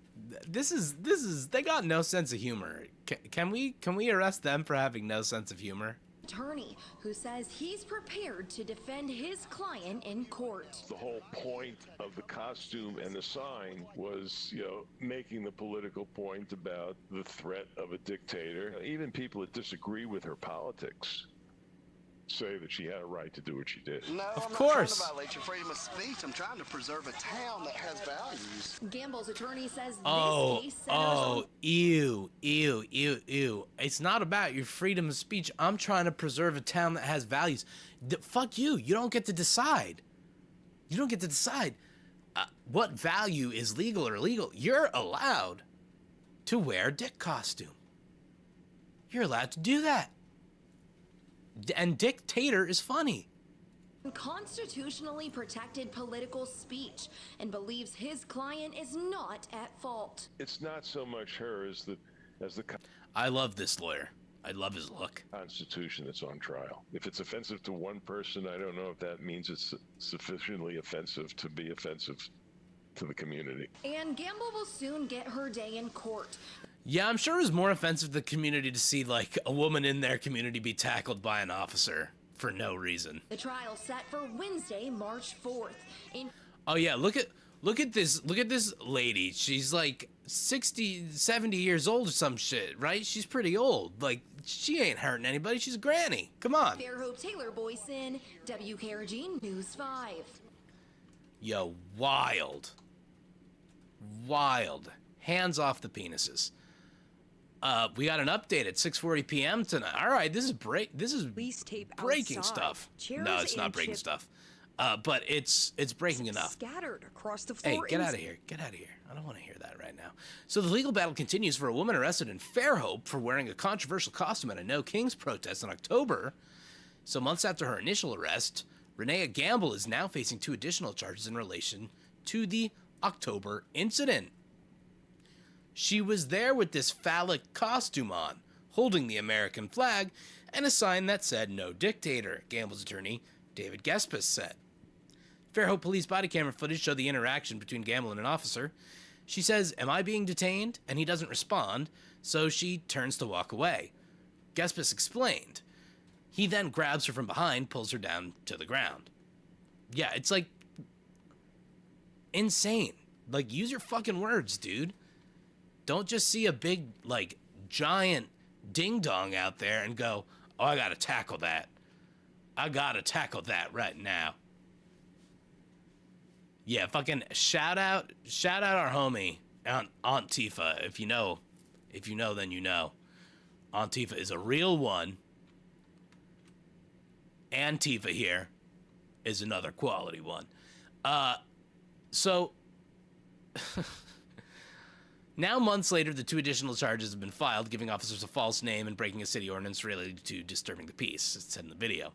This is, they got no sense of humor. Can we arrest them for having no sense of humor? Attorney who says he's prepared to defend his client in court. The whole point of the costume and the sign was, making the political point about the threat of a dictator. Even people that disagree with her politics say that she had a right to do what she did. No, of I'm course. not trying to violate your freedom of speech. I'm trying to preserve a town that has values. Gamble's attorney says this case centers on... Ew. It's not about your freedom of speech. I'm trying to preserve a town that has values. Fuck you. You don't get to decide. You don't get to decide what value is legal or illegal. You're allowed to wear a dick costume. You're allowed to do that. And dictator is funny. Constitutionally protected political speech and believes his client is not at fault. It's not so much her as the I love this lawyer. I love his look. Constitution that's on trial. If it's offensive to one person, I don't know if that means it's sufficiently offensive to be offensive to the community. And Gamble will soon get her day in court. Yeah, I'm sure it was more offensive to the community to see, like, a woman in their community be tackled by an officer for no reason. The trial set for Wednesday, March 4th. Oh yeah, look at this lady. She's like 60, 70 years old or some shit, right? She's pretty old. Like, she ain't hurting anybody. She's a granny. Come on. Fairhope Taylor Boyson, WKRG News 5. Yo, wild. Hands off the penises. We got an update at 6:40 p.m. tonight. All right, this is breaking stuff. No, it's not breaking stuff. But it's breaking enough. Scattered across the floor. Hey, get out of here. Get out of here. I don't want to hear that right now. So the legal battle continues for a woman arrested in Fairhope for wearing a controversial costume at a No Kings protest in October. So months after her initial arrest, Renea Gamble is now facing 2 additional charges in relation to the October incident. She was there with this phallic costume on, holding the American flag and a sign that said "No Dictator," Gamble's attorney, David Gespis, said. Fairhope police body camera footage showed the interaction between Gamble and an officer. She says, "Am I being detained?" And he doesn't respond, so she turns to walk away. Gespis explained. He then grabs her from behind, pulls her down to the ground. Yeah, it's like insane. Like, use your fucking words, dude. Don't just see a big, like, giant ding-dong out there and go, "Oh, I gotta tackle that. I gotta tackle that right now." Yeah, fucking shout out our homie, Aunt Tifa. If you know, then you know. Aunt Tifa is a real one. Antifa here is another quality one. So... Now, months later, the 2 additional charges have been filed, giving officers a false name and breaking a city ordinance related to disturbing the peace, it said in the video.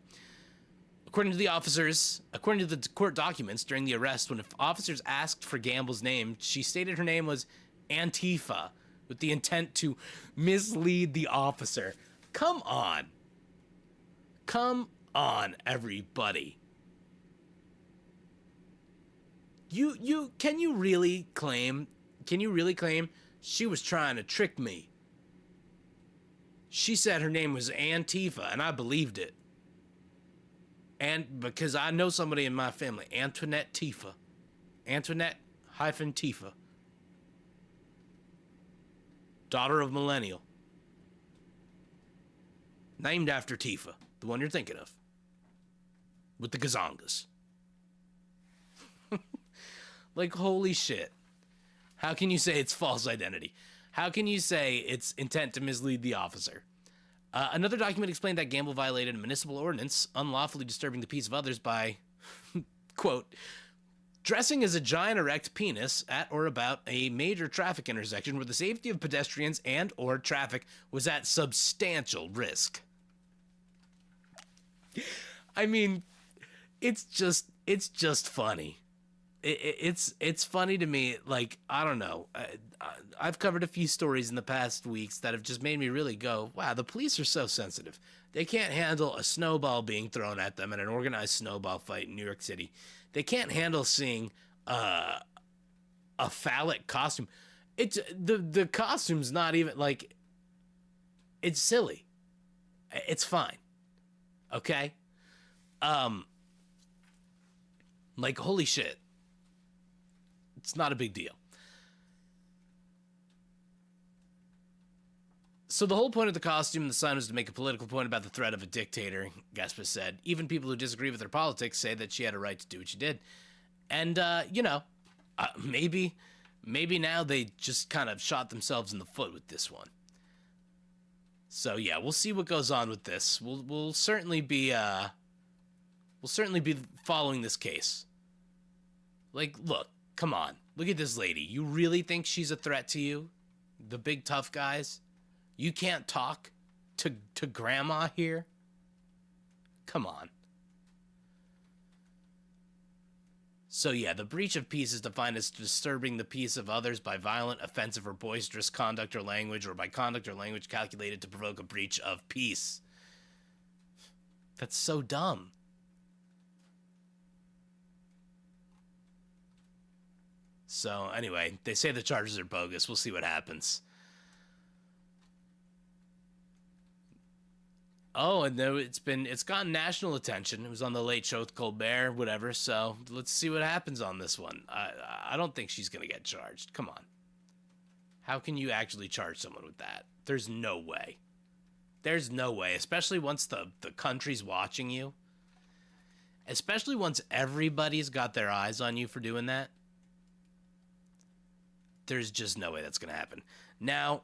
According to the court documents, during the arrest, when officers asked for Gamble's name, she stated her name was Antifa, with the intent to mislead the officer. Come on. Come on, everybody. Can you really claim she was trying to trick me? She said her name was Antifa, and I believed it. And because I know somebody in my family, Antoinette Tifa. Antoinette-Tifa. Daughter of Millennial. Named after Tifa, the one you're thinking of. with the gazongas. Like, holy shit. How can you say it's false identity? How can you say it's intent to mislead the officer? Another document explained that Gamble violated a municipal ordinance, unlawfully disturbing the peace of others by, quote, dressing as a giant erect penis at or about a major traffic intersection where the safety of pedestrians and or traffic was at substantial risk. I mean, it's just funny. It's funny to me. Like, I don't know. I've covered a few stories in the past weeks that have just made me really go, wow, the police are so sensitive. They can't handle a snowball being thrown at them in an organized snowball fight in New York City. They can't handle seeing a phallic costume. It's the costume's not even like, it's silly. It's fine. Okay? Like, holy shit. It's not a big deal. So the whole point of the costume and the sign was to make a political point about the threat of a dictator, Gaspa said. Even people who disagree with her politics say that she had a right to do what she did. And, maybe now they just kind of shot themselves in the foot with this one. So yeah, we'll see what goes on with this. We'll certainly be following this case. Like, look, come on. Look at this lady. You really think she's a threat to you? The big tough guys? You can't talk to grandma here? Come on. So yeah, the breach of peace is defined as disturbing the peace of others by violent, offensive, or boisterous conduct or language, or by conduct or language calculated to provoke a breach of peace. That's so dumb. So anyway, they say the charges are bogus. We'll see what happens. Oh, and it's gotten national attention. It was on the Late Show with Colbert, whatever. So let's see what happens on this one. I don't think she's gonna get charged. Come on. How can you actually charge someone with that? There's no way. There's no way, especially once the country's watching you. Especially once everybody's got their eyes on you for doing that. There's just no way that's gonna happen. Now,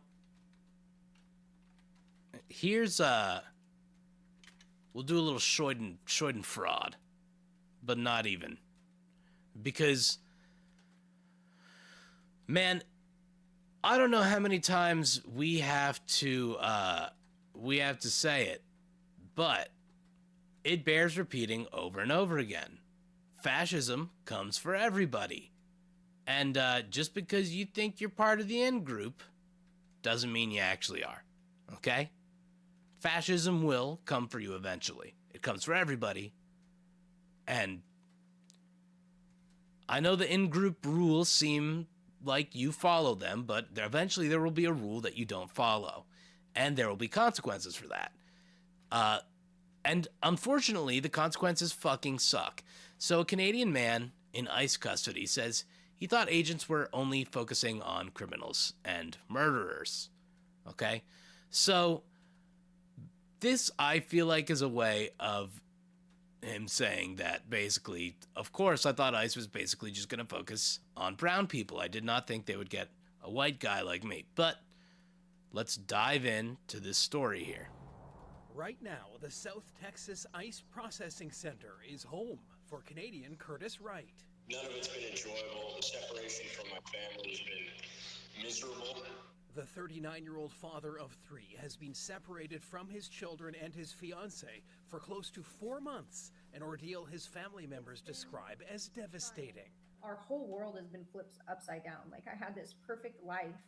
here's we'll do a little Schoiden fraud, but not even, because, man, I don't know how many times we have to say it, but it bears repeating over and over again. Fascism comes for everybody. And just because you think you're part of the in group doesn't mean you actually are. Okay? Fascism will come for you eventually. It comes for everybody. And I know the in group rules seem like you follow them, but eventually there will be a rule that you don't follow. And there will be consequences for that. And unfortunately, the consequences fucking suck. So a Canadian man in ICE custody says he thought agents were only focusing on criminals and murderers. Okay? So this, I feel like, is a way of him saying that basically, of course, I thought ICE was basically just going to focus on brown people. I did not think they would get a white guy like me. But let's dive into this story here. Right now, the South Texas ICE Processing Center is home for Canadian Curtis Wright. None of it's been enjoyable. The separation from my family has been miserable. The 39-year-old father of 3 has been separated from his children and his fiancée for close to 4 months, an ordeal his family members describe as devastating. Our whole world has been flipped upside down. Like, I had this perfect life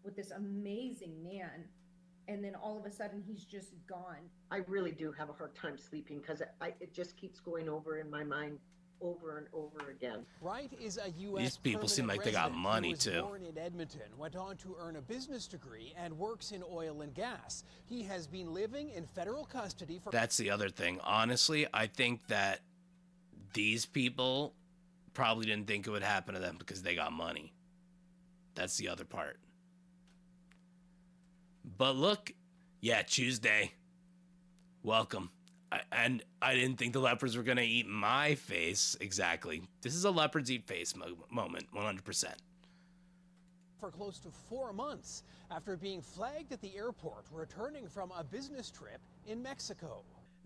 with this amazing man, and then all of a sudden he's just gone. I really do have a hard time sleeping because it just keeps going over in my mind over and over again. Wright is a U.S. These people seem like they got money, too. He was born in Edmonton, went on to earn a business degree, and works in oil and gas. He has been living in federal custody for... That's the other thing. Honestly, I think that these people probably didn't think it would happen to them because they got money. That's the other part. But look, yeah, Tuesday. Welcome. And I didn't think the leopards were going to eat my face. Exactly. This is a leopards eat face moment, 100%. For close to 4 months after being flagged at the airport returning from a business trip in Mexico.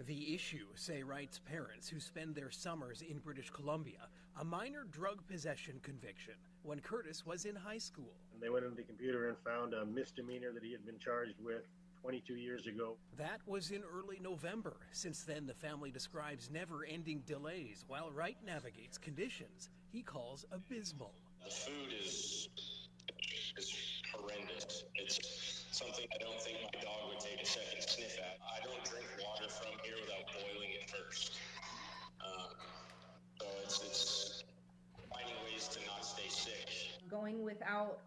The issue, say Wright's parents who spend their summers in British Columbia, a minor drug possession conviction when Curtis was in high school. They went into the computer and found a misdemeanor that he had been charged with 22 years ago. That was in early November. Since then, the family describes never-ending delays while Wright navigates conditions he calls abysmal. The food is horrendous. It's something I don't think my dog would take a second sniff at. I don't drink water from here without boiling it first. So it's finding ways to not stay sick. Going without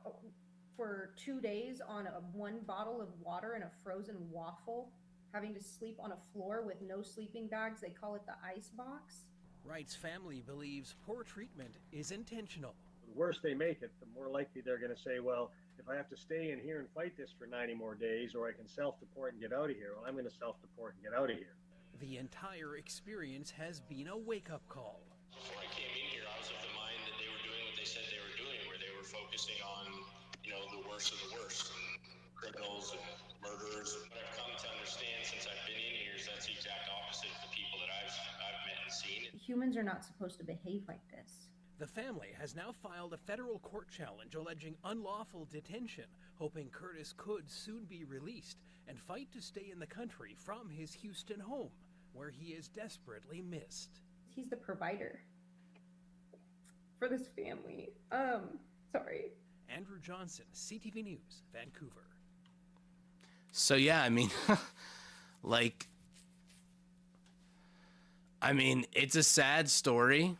for 2 days on one bottle of water and a frozen waffle, having to sleep on a floor with no sleeping bags. They call it the ice box. Wright's family believes poor treatment is intentional. The worse they make it, the more likely they're going to say, well, if I have to stay in here and fight this for 90 more days, or I can self-deport and get out of here, well, I'm going to self-deport and get out of here. The entire experience has been a wake-up call. Before I came in here, I was of the mind that they were doing what they said they were doing, where they were focusing on, the worst of the worst, and criminals and murderers. What I've come to understand since I've been in here is that's the exact opposite of the people that I've met and seen. Humans are not supposed to behave like this. The family has now filed a federal court challenge alleging unlawful detention, hoping Curtis could soon be released and fight to stay in the country from his Houston home, where he is desperately missed. He's the provider for this family. Sorry. Andrew Johnson, CTV News, Vancouver. So yeah, I mean, it's a sad story.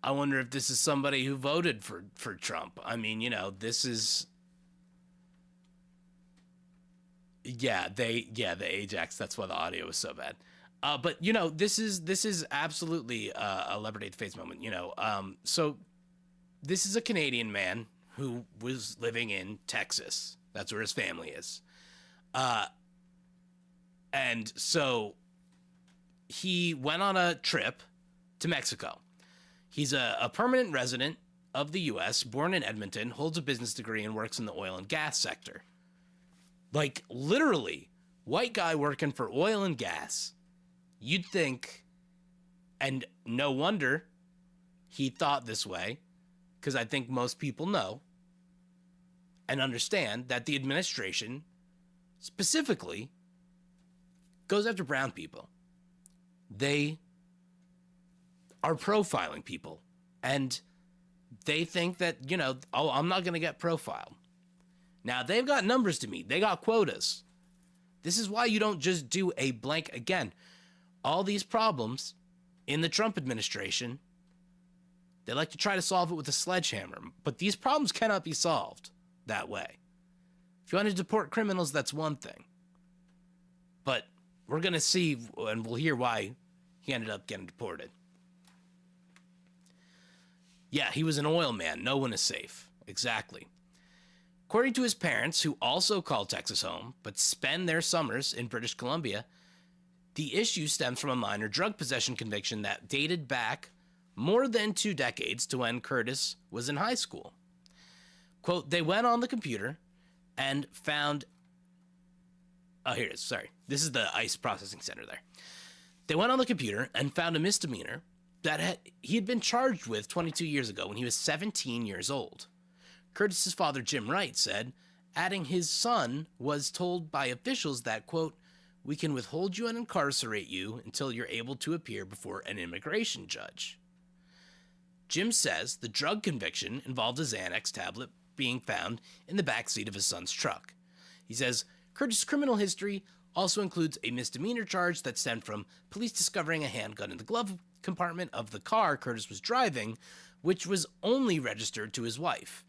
I wonder if this is somebody who voted for Trump. I mean, this is... the Ajax. That's why the audio was so bad. But this is absolutely a leopard ate face moment. So this is a Canadian man who was living in Texas. That's where his family is. And so he went on a trip to Mexico. He's a permanent resident of the U.S., born in Edmonton, holds a business degree, and works in the oil and gas sector. Like, literally, white guy working for oil and gas. You'd think, and no wonder he thought this way, because I think most people know and understand that the administration specifically goes after brown people. They are profiling people, and they think that, I'm not going to get profiled. Now, they've got numbers to meet. They got quotas. This is why you don't just do a blank. Again, all these problems in the Trump administration, they like to try to solve it with a sledgehammer, but these problems cannot be solved that way. If you want to deport criminals, that's one thing. But we're going to see, and we'll hear why he ended up getting deported. Yeah, he was an oil man. No one is safe. Exactly. According to his parents, who also call Texas home, but spend their summers in British Columbia, the issue stems from a minor drug possession conviction that dated back more than 2 decades to when Curtis was in high school. Quote, they went on the computer and found... Oh, here it is. Sorry. This is the ICE processing center there. They went on the computer and found a misdemeanor that he had been charged with 22 years ago when he was 17 years old. Curtis's father, Jim Wright, said, adding his son was told by officials that, quote, we can withhold you and incarcerate you until you're able to appear before an immigration judge. Jim says the drug conviction involved a Xanax tablet being found in the backseat of his son's truck. He says Curtis' criminal history also includes a misdemeanor charge that stemmed from police discovering a handgun in the glove compartment of the car Curtis was driving, which was only registered to his wife,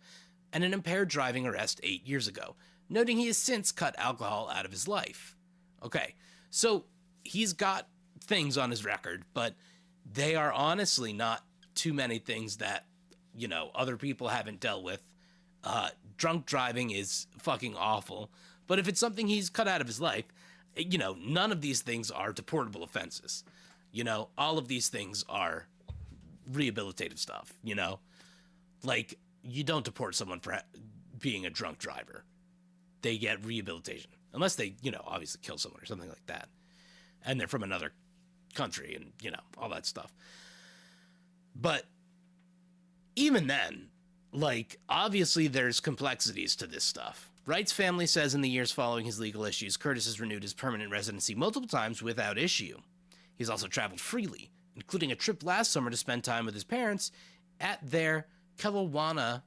and an impaired driving arrest 8 years ago, noting he has since cut alcohol out of his life. Okay, so he's got things on his record, but they are honestly not too many things that, other people haven't dealt with. Drunk driving is fucking awful, but if it's something he's cut out of his life, You know, none of these things are deportable offenses. You know, all of these things are rehabilitative stuff, you know? Like, you don't deport someone for being a drunk driver. They get rehabilitation. Unless they, you know, obviously kill someone or something like that. And they're from another country and, you know, all that stuff. But even then, like, obviously there's complexities to this stuff. Wright's family says in the years following his legal issues, Curtis has renewed his permanent residency multiple times without issue. He's also traveled freely, including a trip last summer to spend time with his parents at their Kelowna?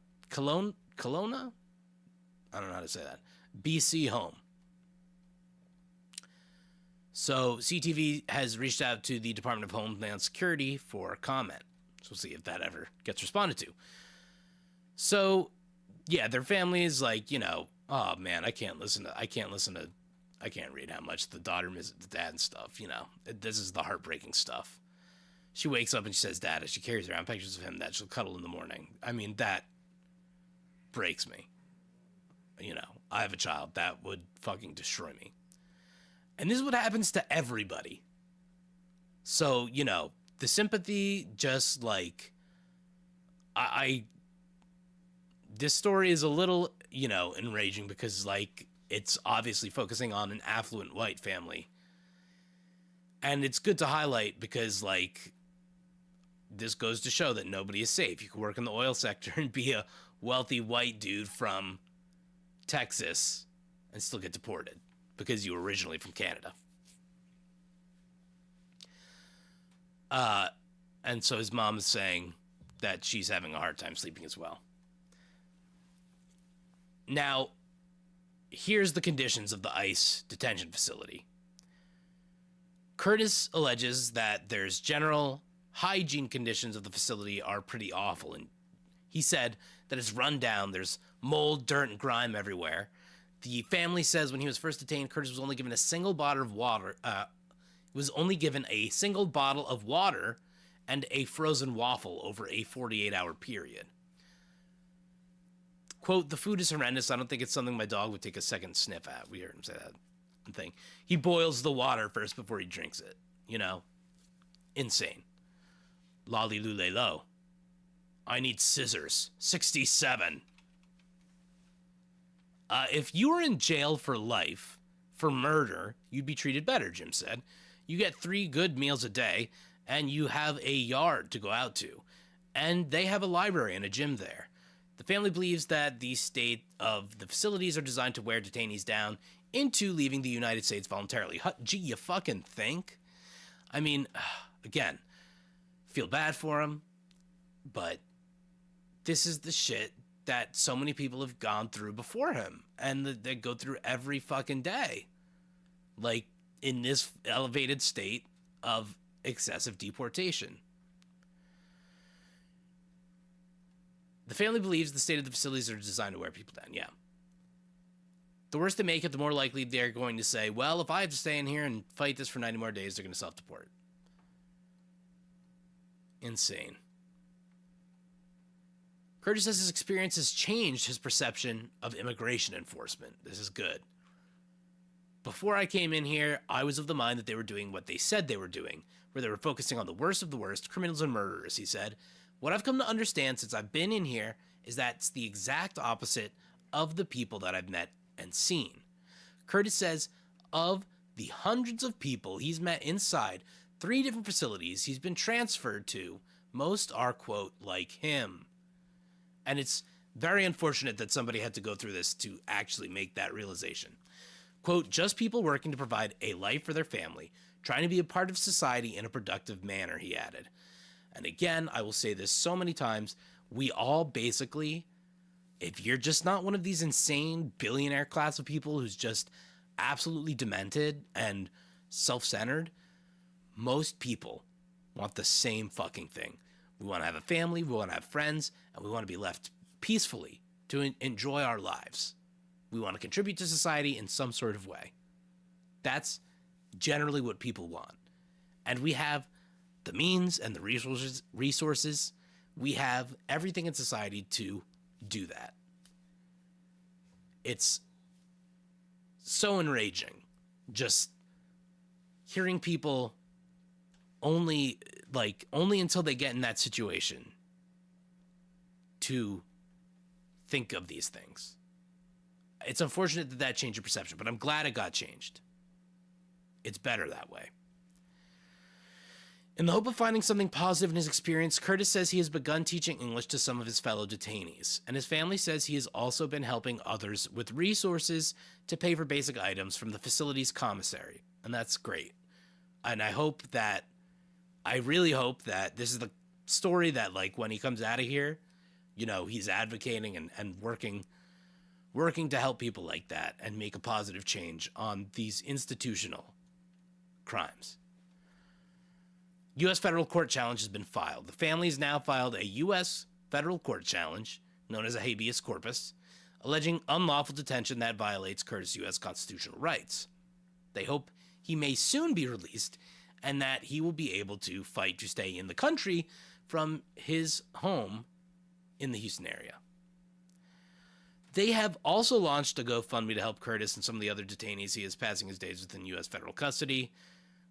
I don't know how to say that. BC home. So CTV has reached out to the Department of Homeland Security for comment. So we'll see if that ever gets responded to. So, yeah, their family is like, you know, oh man, I can't read how much the daughter misses the dad and stuff, you know. This is the heartbreaking stuff. She wakes up and she says, Dad, as she carries around pictures of him that she'll cuddle in the morning. I mean, that breaks me. You know, I have a child. That would fucking destroy me. And this is what happens to everybody. So, you know, the sympathy just like, this story is a little, you know, enraging because like it's obviously focusing on an affluent white family. And it's good to highlight because like this goes to show that nobody is safe. You can work in the oil sector and be a wealthy white dude from Texas and still get deported because you were originally from Canada. And so his mom is saying that she's having a hard time sleeping as well. Now, here's the conditions of the ICE detention facility. Curtis alleges that there's general hygiene conditions of the facility are pretty awful. And he said that it's run down. There's mold, dirt, and grime everywhere. The family says when he was first detained, Curtis was only given a single bottle of water. And a frozen waffle over a 48-hour period. Quote, the food is horrendous. I don't think it's something my dog would take a second sniff at. We heard him say that thing. He boils the water first before he drinks it. You know? Insane. Lolly lule lo. I need scissors. 67. If you were in jail for life, for murder, you'd be treated better, Jim said. You get 3 good meals a day, and you have a yard to go out to. And they have a library and a gym there. The family believes that the state of the facilities are designed to wear detainees down into leaving the United States voluntarily. Gee, you fucking think? I mean, again, feel bad for him, but this is the shit that so many people have gone through before him, and they go through every fucking day. Like, in this elevated state of excessive deportation. The family believes the state of the facilities are designed to wear people down, yeah. The worse they make it, the more likely they're going to say, well, if I have to stay in here and fight this for 90 more days, they're going to self-deport. Insane. Curtis says his experience has changed his perception of immigration enforcement. This is good. Before I came in here, I was of the mind that they were doing what they said they were doing, where they were focusing on the worst of the worst, criminals and murderers, he said. What I've come to understand since I've been in here is that it's the exact opposite of the people that I've met and seen. Curtis says of the hundreds of people he's met inside 3 different facilities he's been transferred to, most are, quote, like him. And it's very unfortunate that somebody had to go through this to actually make that realization. Quote, just people working to provide a life for their family, trying to be a part of society in a productive manner, he added. And again, I will say this so many times, we all basically, if you're just not one of these insane billionaire class of people who's just absolutely demented and self-centered, most people want the same fucking thing. We want to have a family, we want to have friends, and we want to be left peacefully to enjoy our lives. We want to contribute to society in some sort of way. That's generally what people want. And we have the means and the resources. We have everything in society to do that. It's so enraging, just hearing people only until they get in that situation to think of these things. It's unfortunate that that changed your perception, but I'm glad it got changed. It's better that way. In the hope of finding something positive in his experience, Curtis says he has begun teaching English to some of his fellow detainees, and his family says he has also been helping others with resources to pay for basic items from the facility's commissary, and that's great. And I really hope that this is the story that, like, when he comes out of here, you know, he's advocating and working to help people like that and make a positive change on these institutional crimes. U.S. federal court challenge has been filed. The family has now filed a U.S. federal court challenge, known as a habeas corpus, alleging unlawful detention that violates Curtis' U.S. constitutional rights. They hope he may soon be released and that he will be able to fight to stay in the country from his home in the Houston area. They have also launched a GoFundMe to help Curtis and some of the other detainees he is passing his days within U.S. federal custody.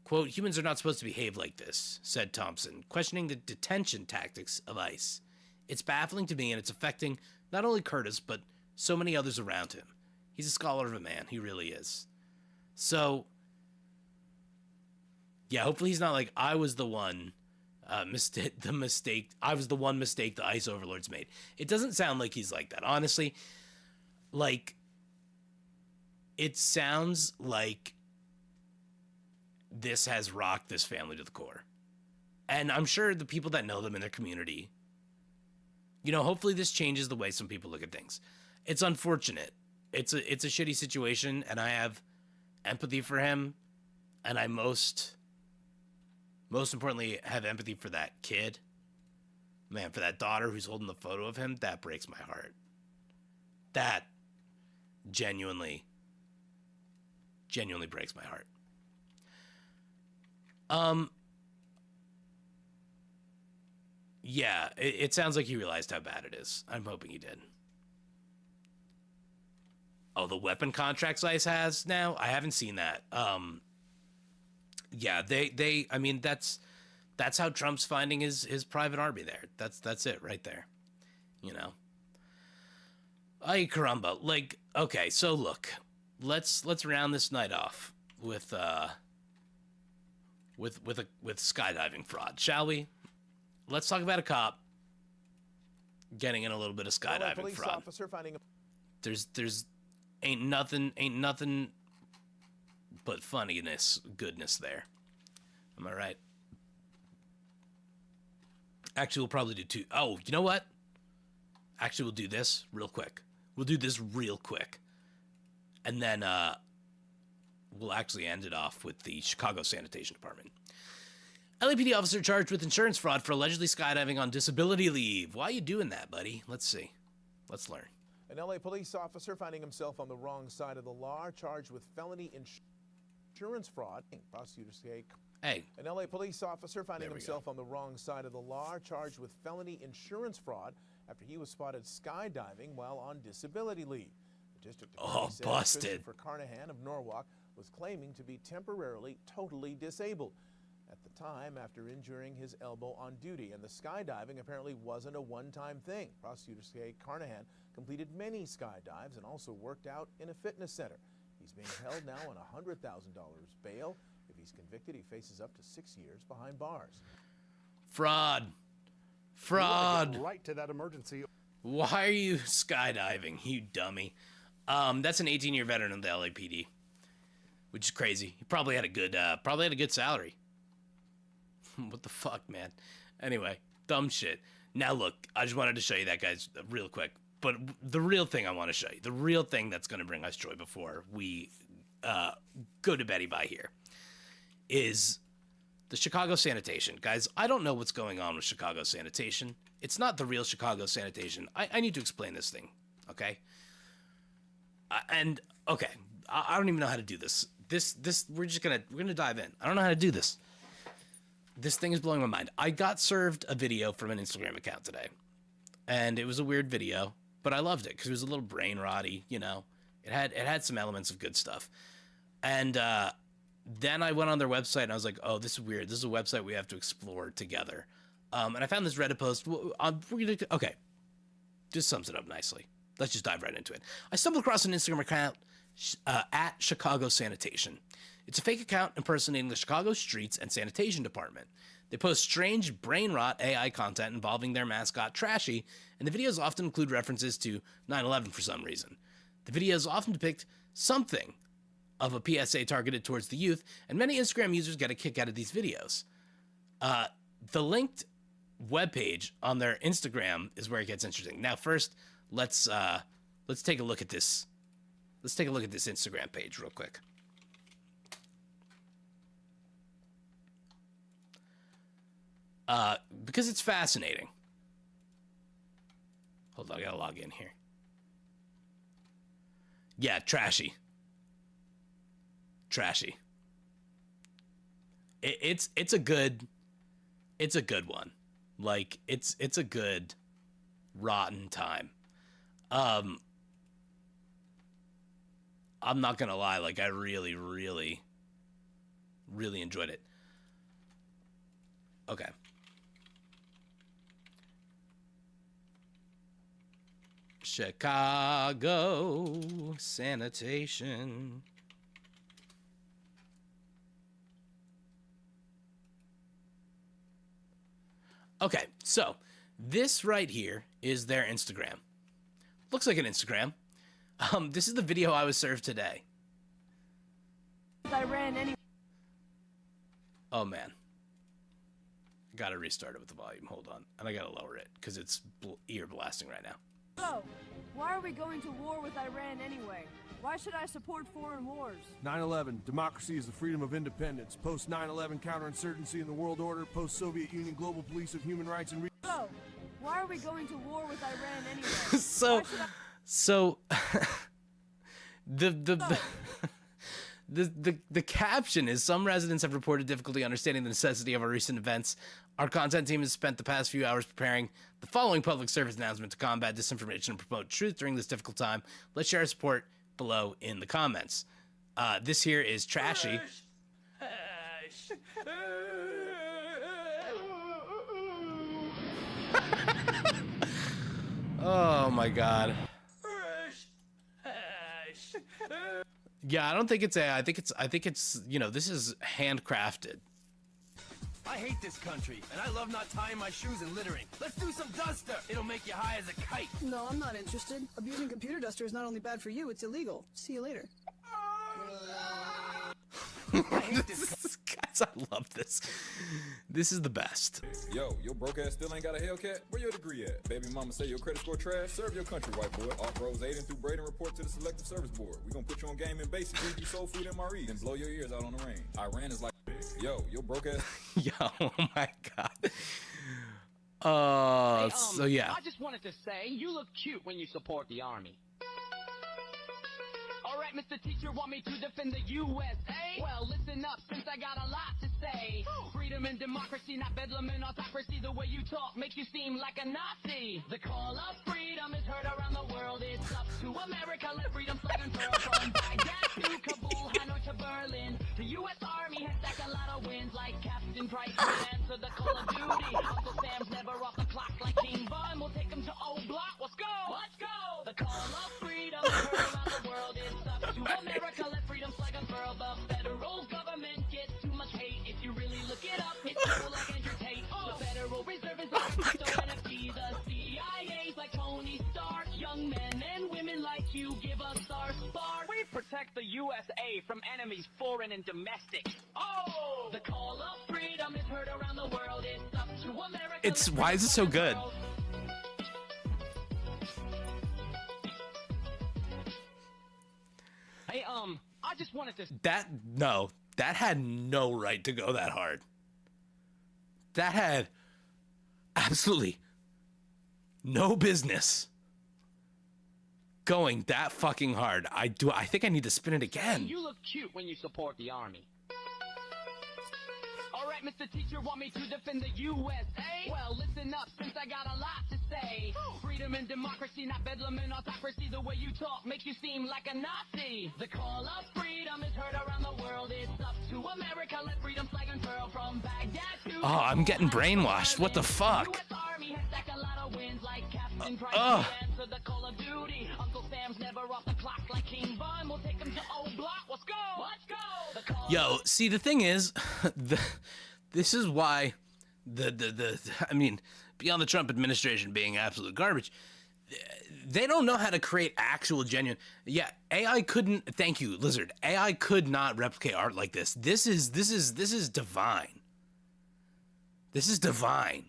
Quote, humans are not supposed to behave like this, said Thompson, questioning the detention tactics of ICE. It's baffling to me, and it's affecting not only Curtis, but so many others around him. He's a scholar of a man. He really is. So, yeah, hopefully he's not like, I was the one mistake the ICE overlords made. It doesn't sound like he's like that. Honestly, like, it sounds like this has rocked this family to the core. And I'm sure the people that know them in their community, you know, hopefully this changes the way some people look at things. It's unfortunate. It's a shitty situation, and I have empathy for him, and I most importantly have empathy for that kid. Man, for that daughter who's holding the photo of him, that breaks my heart. That genuinely breaks my heart. Yeah, it sounds like he realized how bad it is. I'm hoping he did. Oh, the weapon contracts ICE has now? I haven't seen that. Yeah, I mean, that's how Trump's finding his private army there. That's it right there. You know? Ay caramba. Like, okay, so look, let's round this night off with skydiving fraud, shall we? Let's talk about a cop getting in a little bit of skydiving fraud. Officer finding There's ain't nothing but funniness, goodness there. Am I right? Actually, we'll probably do two. Oh, you know what? Actually, we'll do this real quick. And then we'll actually end it off with the Chicago Sanitation Department. LAPD officer charged with insurance fraud for allegedly skydiving on disability leave. Why are you doing that, buddy? Let's see. Let's learn. An LA police officer finding himself on the wrong side of the law, charged with felony insurance fraud. Prosecutors say. Hey. An LA police officer finding himself on the wrong side of the law, charged with felony insurance fraud after he was spotted skydiving while on disability leave. The district attorney said busted. Christopher Carnahan of Norwalk was claiming to be temporarily totally disabled at the time after injuring his elbow on duty, and the skydiving apparently wasn't a one-time thing. Prosecutors say Carnahan completed many skydives and also worked out in a fitness center. He's being held now on $100,000 bail. If he's convicted, he faces up to 6 years behind bars. Fraud. Right to that emergency. Why are you skydiving, you dummy? That's an 18-year veteran of the LAPD, which is crazy. He probably had a good salary. What the fuck, man? Anyway, dumb shit. Now look, I just wanted to show you that, guys, real quick. But the real thing I want to show you, the real thing that's going to bring us joy before we go to Betty Bye here, is the Chicago Sanitation. Guys, I don't know what's going on with Chicago Sanitation. It's not the real Chicago Sanitation. I need to explain this thing, okay? I don't even know how to do this. We're gonna dive in. I don't know how to do this. This thing is blowing my mind. I got served a video from an Instagram account today, and it was a weird video, but I loved it because it was a little brain rotty, you know. It had some elements of good stuff, and then I went on their website and I was like, oh, this is weird. This is a website we have to explore together. And I found this Reddit post. Okay, just sums it up nicely. Let's just dive right into it. I stumbled across an Instagram account at Chicago Sanitation. It's a fake account impersonating the Chicago Streets and Sanitation Department. They post strange brain rot AI content involving their mascot Trashy, and the videos often include references to 9/11 for some reason. The videos often depict something of a PSA targeted towards the youth, and many Instagram users get a kick out of these videos. The linked webpage on their Instagram is where it gets interesting. Now, first, let's take a look at this. Let's take a look at this Instagram page real quick. Because it's fascinating. Hold on, I gotta log in here. Yeah, Trashy. It's a good one. Like it's a good rotten time. I'm not gonna lie, like I really enjoyed it. Okay. Chicago Sanitation. Okay, so this right here is their Instagram. Looks like an Instagram. This is the video I was served today. Oh man. Gotta restart it with the volume. Hold on. And I gotta lower it because it's ear blasting right now. So, why are we going to war with Iran anyway? Why should I support foreign wars? 9/11, democracy is the freedom of independence. Post 9/11 counterinsurgency in the world order. Post Soviet Union global police of human rights and. So, why are we going to war with Iran anyway? The caption is, some residents have reported difficulty understanding the necessity of our recent events. Our content team has spent the past few hours preparing the following public service announcement to combat disinformation and promote truth during this difficult time. Let's share our support below in the comments. This here is Trashy. Oh my god. Yeah, I don't think it's AI. I think it's, you know, this is handcrafted. I hate this country, and I love not tying my shoes and littering. Let's do some duster. It'll make you high as a kite. No, I'm not interested. Abusing computer duster is not only bad for you, it's illegal. See you later. Guys, I love this. This is the best. Yo, your broke ass still ain't got a Hellcat? Where your degree at? Baby mama say your credit score trash? Serve your country, white boy. All pros aiding through braiding report to the selective service board. We gonna put you on game in basic, give you soul food MRE, and blow your ears out on the range. Iran is like, yo, your broke ass. Yo, oh my god. So yeah. I just wanted to say, you look cute when you support the army. Alright, Mr. Teacher, want me to defend the USA? Well, listen up, since I got a lot to say. Freedom and democracy, not bedlam and autocracy. The way you talk makes you seem like a Nazi. The call of freedom is heard around the world. It's up to America, let freedom flag unfurl. From Baghdad to Kabul, Hanoi to Berlin. The U.S. Army has stacked a lot of wins, like Captain Price ran to the Call of Duty. Uncle Sam's never off the clock like King Von. We'll take him to old block. Let's go! Let's go! The call of freedom is heard around the world. It's up to America, let freedom flag unfurl. The federal government gets too much hate. If you really look it up, it's people like Andrew Tate. The Federal Reserve is like crypto NFT. The CIA's like Tony Stark. Young men and women like you give us our spark. We protect the USA from enemies foreign and domestic. Oh! The call of freedom is heard around the world. It's up to America. It's, why is it so good? Hey, I just wanted to... That had no right to go that hard. That had absolutely no business going that fucking hard. I think I need to spin it again. You look cute when you support the army. Alright, Mr. Teacher, want me to defend the USA? Well, listen up, since I got a lot to say. Freedom Freedom and democracy, not bedlam and autocracy. The way you talk makes you seem like a Nazi. The call of freedom is heard around the world. It's up to America. Let freedom flag unfurl from Baghdad to... Oh, I'm getting brainwashed. What the fuck? US Army has stacked a lot of wins like Captain Price. Answer the call of duty. Uncle Sam's never off the clock like King Von. We'll take him to old block. Let's go. Let's go. The call Yo, see, the thing is, this is why I mean, beyond the Trump administration being absolute garbage, they don't know how to create actual genuine. Yeah, AI couldn't. Thank you, Lizard. AI could not replicate art like this. This is divine. This is divine.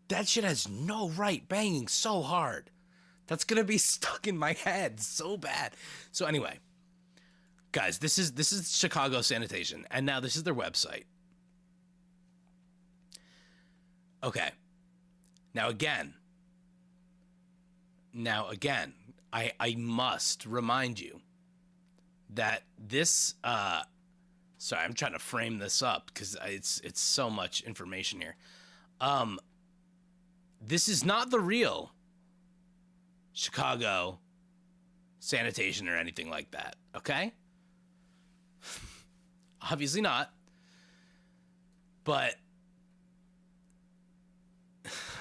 That shit has no right banging so hard. That's gonna be stuck in my head so bad. So anyway, guys, this is Chicago Sanitation, and now this is their website. Okay. Now again, I must remind you that this, sorry, I'm trying to frame this up because it's so much information here. This is not the real Chicago Sanitation or anything like that, okay? Obviously not. But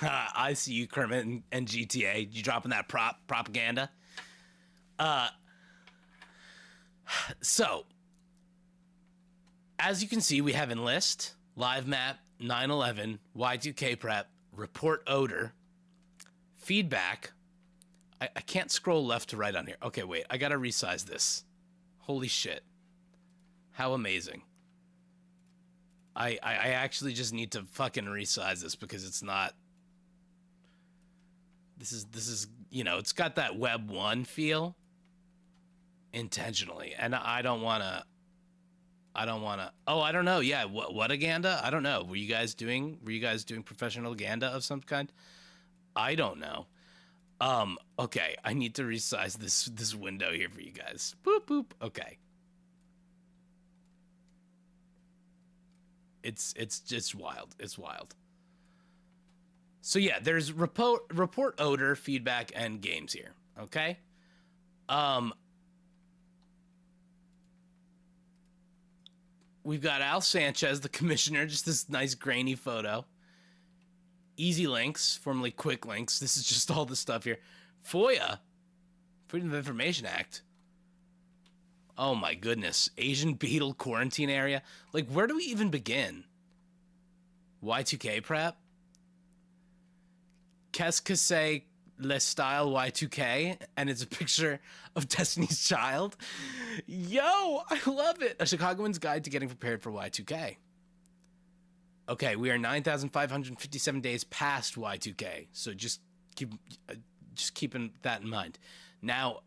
I see you, Kermit and GTA. You dropping that propaganda? So, as you can see, we have Enlist, Live Map, 9/11, Y2K Prep, Report Odor, Feedback. I can't scroll left to right on here. Okay, wait. I gotta resize this. Holy shit. How amazing. I actually just need to fucking resize this because it's not... This is, you know, it's got that Web 1 feel intentionally. And I don't want to... Oh, I don't know. Yeah, what aganda? I don't know. Were you guys doing professional aganda of some kind? I don't know. Okay, I need to resize this window here for you guys. Boop boop. Okay. It's just wild. It's wild. So yeah, there's report odor, feedback, and games here. Okay. We've got Al Sanchez, the commissioner, just this nice grainy photo. Easy Links, formerly Quick Links. This is just all the stuff here. FOIA, Freedom of Information Act. Oh my goodness. Asian Beetle Quarantine Area. Like, where do we even begin? Y2K Prep? Qu'est-ce que c'est le style Y2K? And it's a picture of Destiny's Child. Yo, I love it. A Chicagoan's Guide to Getting Prepared for Y2K. Okay, we are 9,557 days past Y2K, so just keeping that in mind. Now,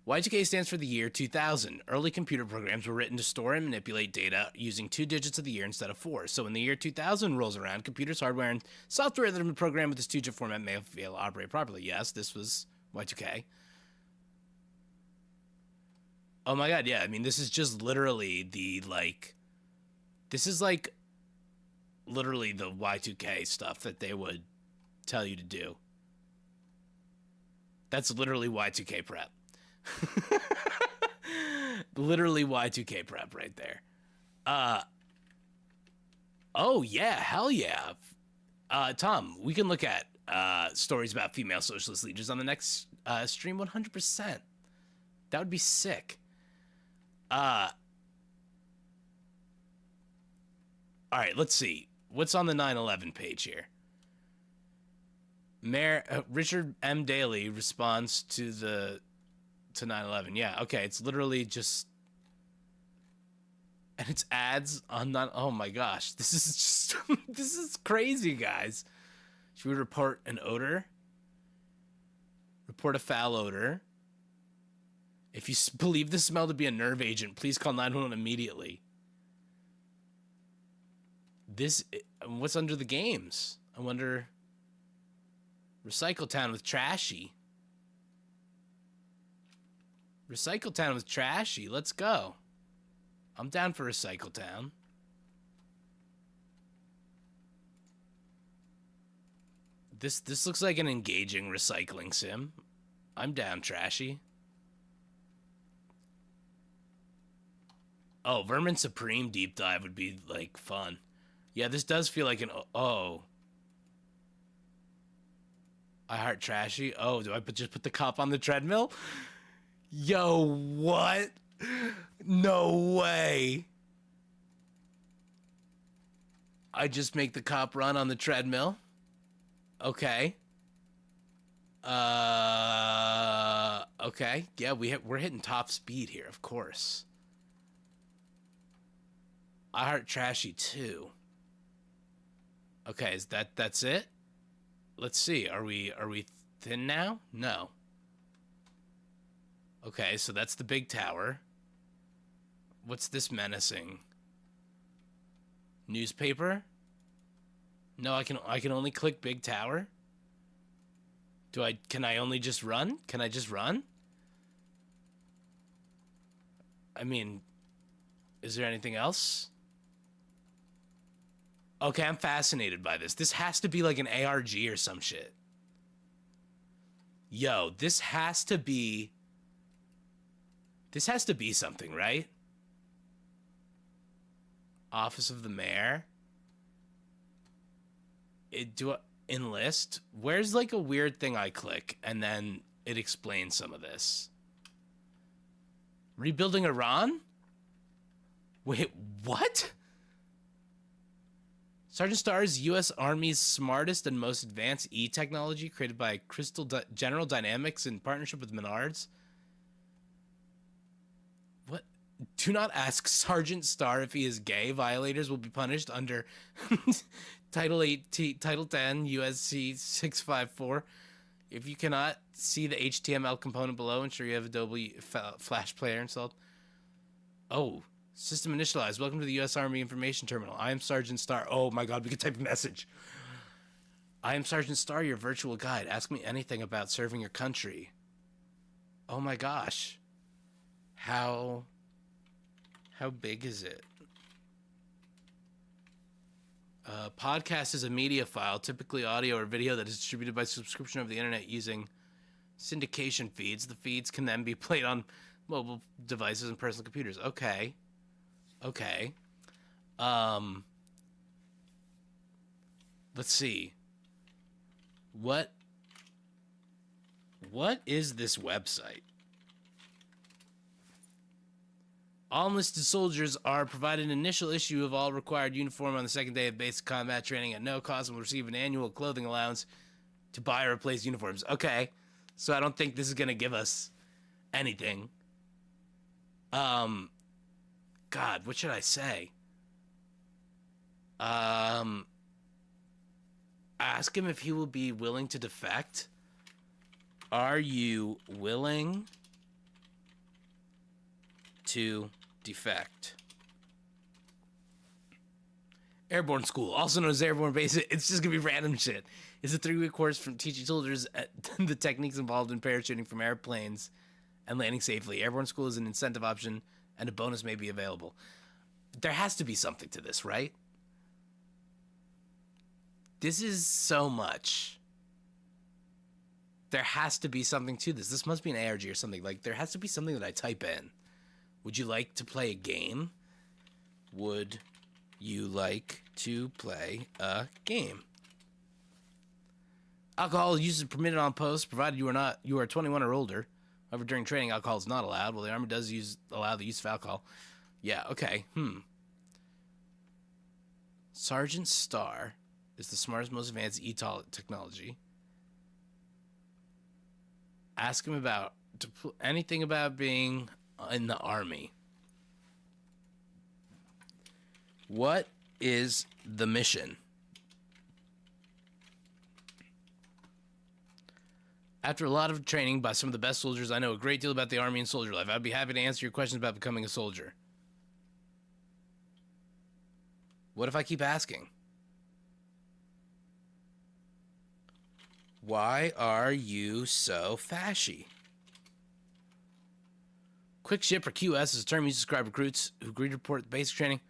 Y2K stands for the year 2000. Early computer programs were written to store and manipulate data using 2 digits of the year instead of 4. So when the year 2000 rolls around, computers, hardware, and software that have been programmed with this 2-digit format may fail to operate properly. Yes, this was Y2K. Oh my god, yeah, I mean, this is just literally the, like... This is, like... literally the Y2K stuff that they would tell you to do. That's literally Y2K prep. Literally Y2K prep right there. Oh yeah, hell yeah. Tom, we can look at stories about female socialist leaders on the next stream 100%. That would be sick. All right, let's see. What's on the 9/11 page here? Mayor Richard M. Daley responds to 9/11. Yeah, okay. It's literally just, and it's ads on that. Oh my gosh, this is just this is crazy, guys. Should we report an odor? Report a foul odor. If you believe the smell to be a nerve agent, please call 911 immediately. What's under the games? I wonder. Recycle Town with Trashy. Recycle Town with Trashy. Let's go. I'm down for Recycle Town. This looks like an engaging recycling sim. I'm down, Trashy. Oh, Vermin Supreme Deep Dive would be, like, fun. Yeah, this does feel like an... Oh. I heart Trashy. Oh, do I just put the cop on the treadmill? Yo, what? No way. I just make the cop run on the treadmill? Okay. Okay. Yeah, we're hitting top speed here, of course. I heart Trashy too. Okay, that's it? Let's see. Are we thin now? No. Okay, so that's the big tower. What's this menacing? Newspaper? No, I can only click big tower. Can I only just run? Can I just run? I mean, is there anything else? Okay, I'm fascinated by this. This has to be like an ARG or some shit. Yo, this has to be something, right? Office of the Mayor. Enlist? Where's like a weird thing I click and then it explains some of this? Rebuilding Iran? Wait, what? Sergeant Starr's U.S. Army's smartest and most advanced E-technology created by General Dynamics in partnership with Menards. What? Do not ask Sergeant Starr if he is gay. Violators will be punished under Title 10, USC 654. If you cannot see the HTML component below, ensure you have Adobe Flash Player installed. Oh. System initialized. Welcome to the U.S. Army Information Terminal. I am Sergeant Starr. Oh my God, we can type a message. I am Sergeant Starr, your virtual guide. Ask me anything about serving your country. Oh my gosh. How big is it? Podcast is a media file, typically audio or video that is distributed by subscription over the internet using syndication feeds. The feeds can then be played on mobile devices and personal computers. Okay. Okay. Let's see. What is this website? All enlisted soldiers are provided an initial issue of all required uniform on the second day of basic combat training at no cost and will receive an annual clothing allowance to buy or replace uniforms. Okay. So I don't think this is going to give us anything. God, what should I say? Ask him if he will be willing to defect. Are you willing to defect? Airborne School, also known as Airborne Base. It's just gonna be random shit. It's a 3-week course from teaching soldiers the techniques involved in parachuting from airplanes and landing safely. Airborne School is an incentive option, and a bonus may be available. There has to be something to this, right? This is so much. There has to be something to this. This must be an ARG or something. Like, there has to be something that I type in. Would you like to play a game? Would you like to play a game? Alcohol use is permitted on post, provided you are 21 or older. However, during training, alcohol is not allowed. Well, the Army does allow the use of alcohol. Yeah, okay. Sergeant Starr is the smartest, most advanced technology. Ask him about anything about being in the Army. What is the mission? After a lot of training by some of the best soldiers, I know a great deal about the Army and soldier life. I'd be happy to answer your questions about becoming a soldier. What if I keep asking? Why are you so fashy? Quick ship, or QS, is a term used to describe recruits who agree to report basic training.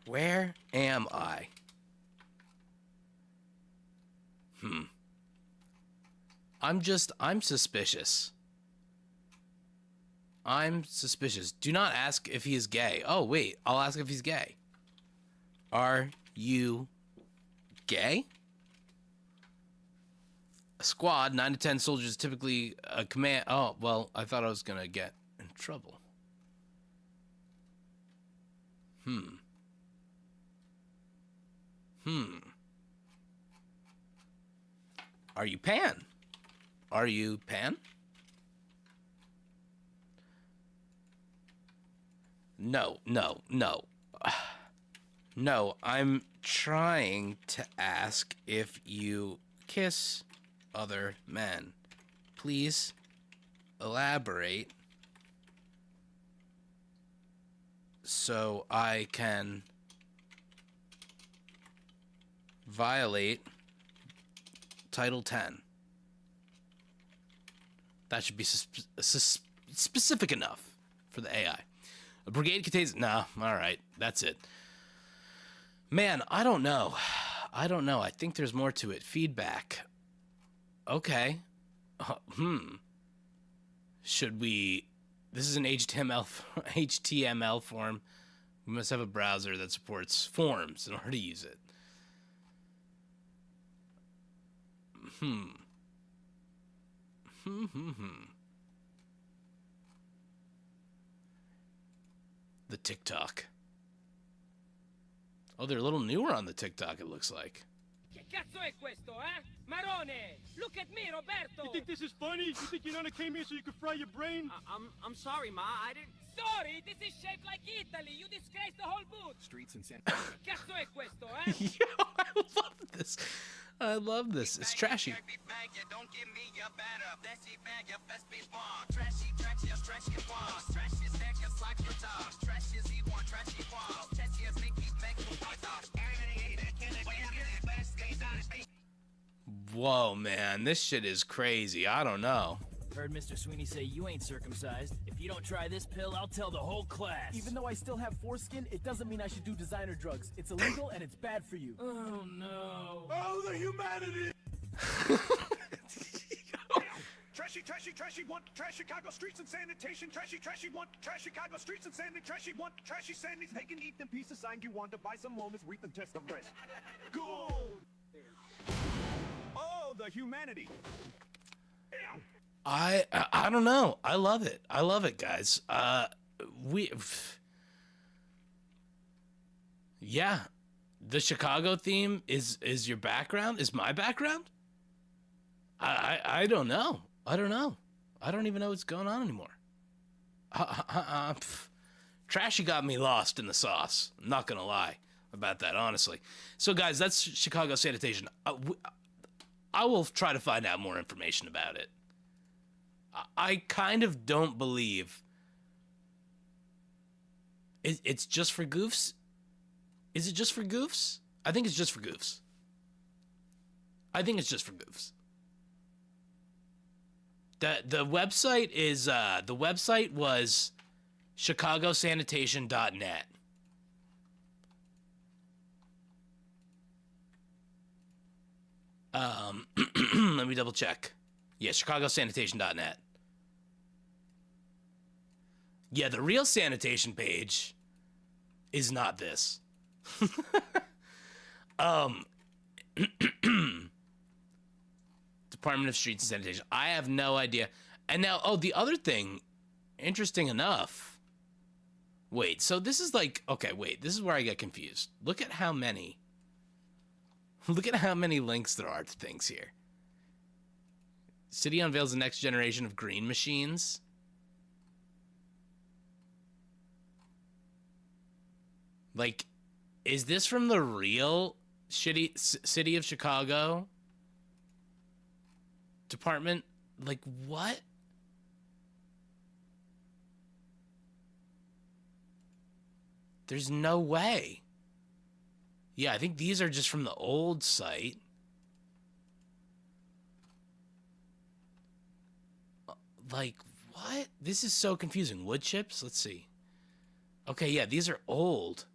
Where am I? I'm suspicious. I'm suspicious. Do not ask if he is gay. Oh, wait. I'll ask if he's gay. Are you gay? A squad, 9 to 10 soldiers, typically a command. Oh, well, I thought I was going to get in trouble. Are you pan? Are you pan? No. No, I'm trying to ask if you kiss other men. Please elaborate so I can violate Title 10. That should be specific enough for the AI. A brigade contains... Nah, all right, that's it. Man, I don't know. I think there's more to it. Feedback. Okay. Should we... This is an HTML form. We must have a browser that supports forms in order to use it. The TikTok. Oh, they're a little newer on the TikTok, it looks like. Che cazzo è questo, eh? Marone! Look at me, Roberto! You think this is funny? You think Yonana came here so you could fry your brain? I'm sorry, Ma. I didn't... Sorry? This is shaped like Italy. You disgraced the whole booth. Streets and San... Cazzo è questo, eh? Yo, I love this. I love this. It's trashy. Whoa, man, this shit is crazy. I don't know. Heard Mr. Sweeney say you ain't circumcised. If you don't try this pill, I'll tell the whole class. Even though I still have foreskin, it doesn't mean I should do designer drugs. It's illegal and it's bad for you. Oh, no. Oh, the humanity! Trashy, want trash Chicago streets and sanitation. Trashy, want trash Chicago streets and sanitation. Trashy, want trashy sanities. They can eat them piece of sign you want to buy some moments, wreath and test the fresh. Gold! Oh, the humanity! I don't know. I love it. I love it, guys. Yeah, the Chicago theme is your background. Is my background? I don't know. I don't know. I don't even know what's going on anymore. Trashy got me lost in the sauce. I'm not gonna lie about that, honestly. So, guys, that's Chicago sanitation. I will try to find out more information about it. I kind of don't believe it's just for goofs. Is it just for goofs? I think it's just for goofs. The website is the website was chicagosanitation.net. Let me double check. Yeah, chicagosanitation.net. Yeah, the real sanitation page is not this. Department of Streets and Sanitation. I have no idea. And now, the other thing, interesting enough. Wait, so this is like, okay, wait, this is where I get confused. Look at how many links there are to things here. City unveils the next generation of green machines. Like, is this from the real shitty City of Chicago department? Like, what? There's no way. Yeah, I think these are just from the old site. Like, what? This is so confusing. Wood chips? Let's see. Okay, yeah, these are old.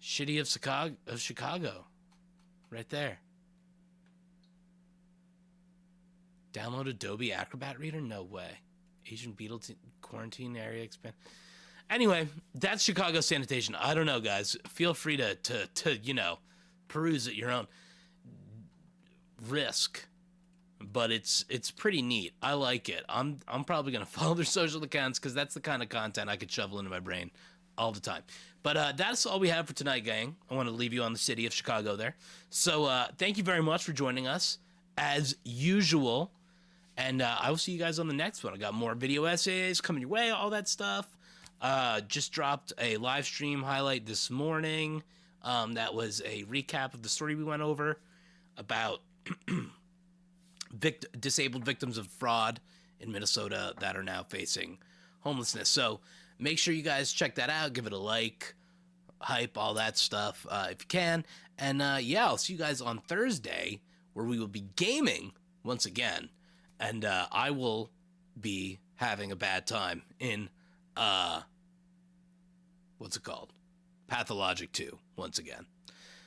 Shitty of Chicago. Right there. Download Adobe Acrobat Reader? No way. Asian Beetle quarantine area expand. Anyway, that's Chicago sanitation. I don't know, guys. Feel free to peruse at your own risk. But it's pretty neat. I like it. I'm probably gonna follow their social accounts because that's the kind of content I could shovel into my brain all the time. But that's all we have for tonight, gang. I want to leave you on the city of Chicago there. So thank you very much for joining us as usual. And I will see you guys on the next one. I got more video essays coming your way, all that stuff. Just dropped a live stream highlight this morning. That was a recap of the story we went over about disabled victims of fraud in Minnesota that are now facing homelessness. So make sure you guys check that out. Give it a like, hype, all that stuff if you can. And yeah, I'll see you guys on Thursday where we will be gaming once again. And I will be having a bad time in, what's it called? Pathologic 2 once again.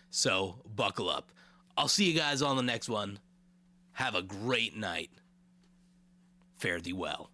So buckle up. I'll see you guys on the next one. Have a great night. Fare thee well.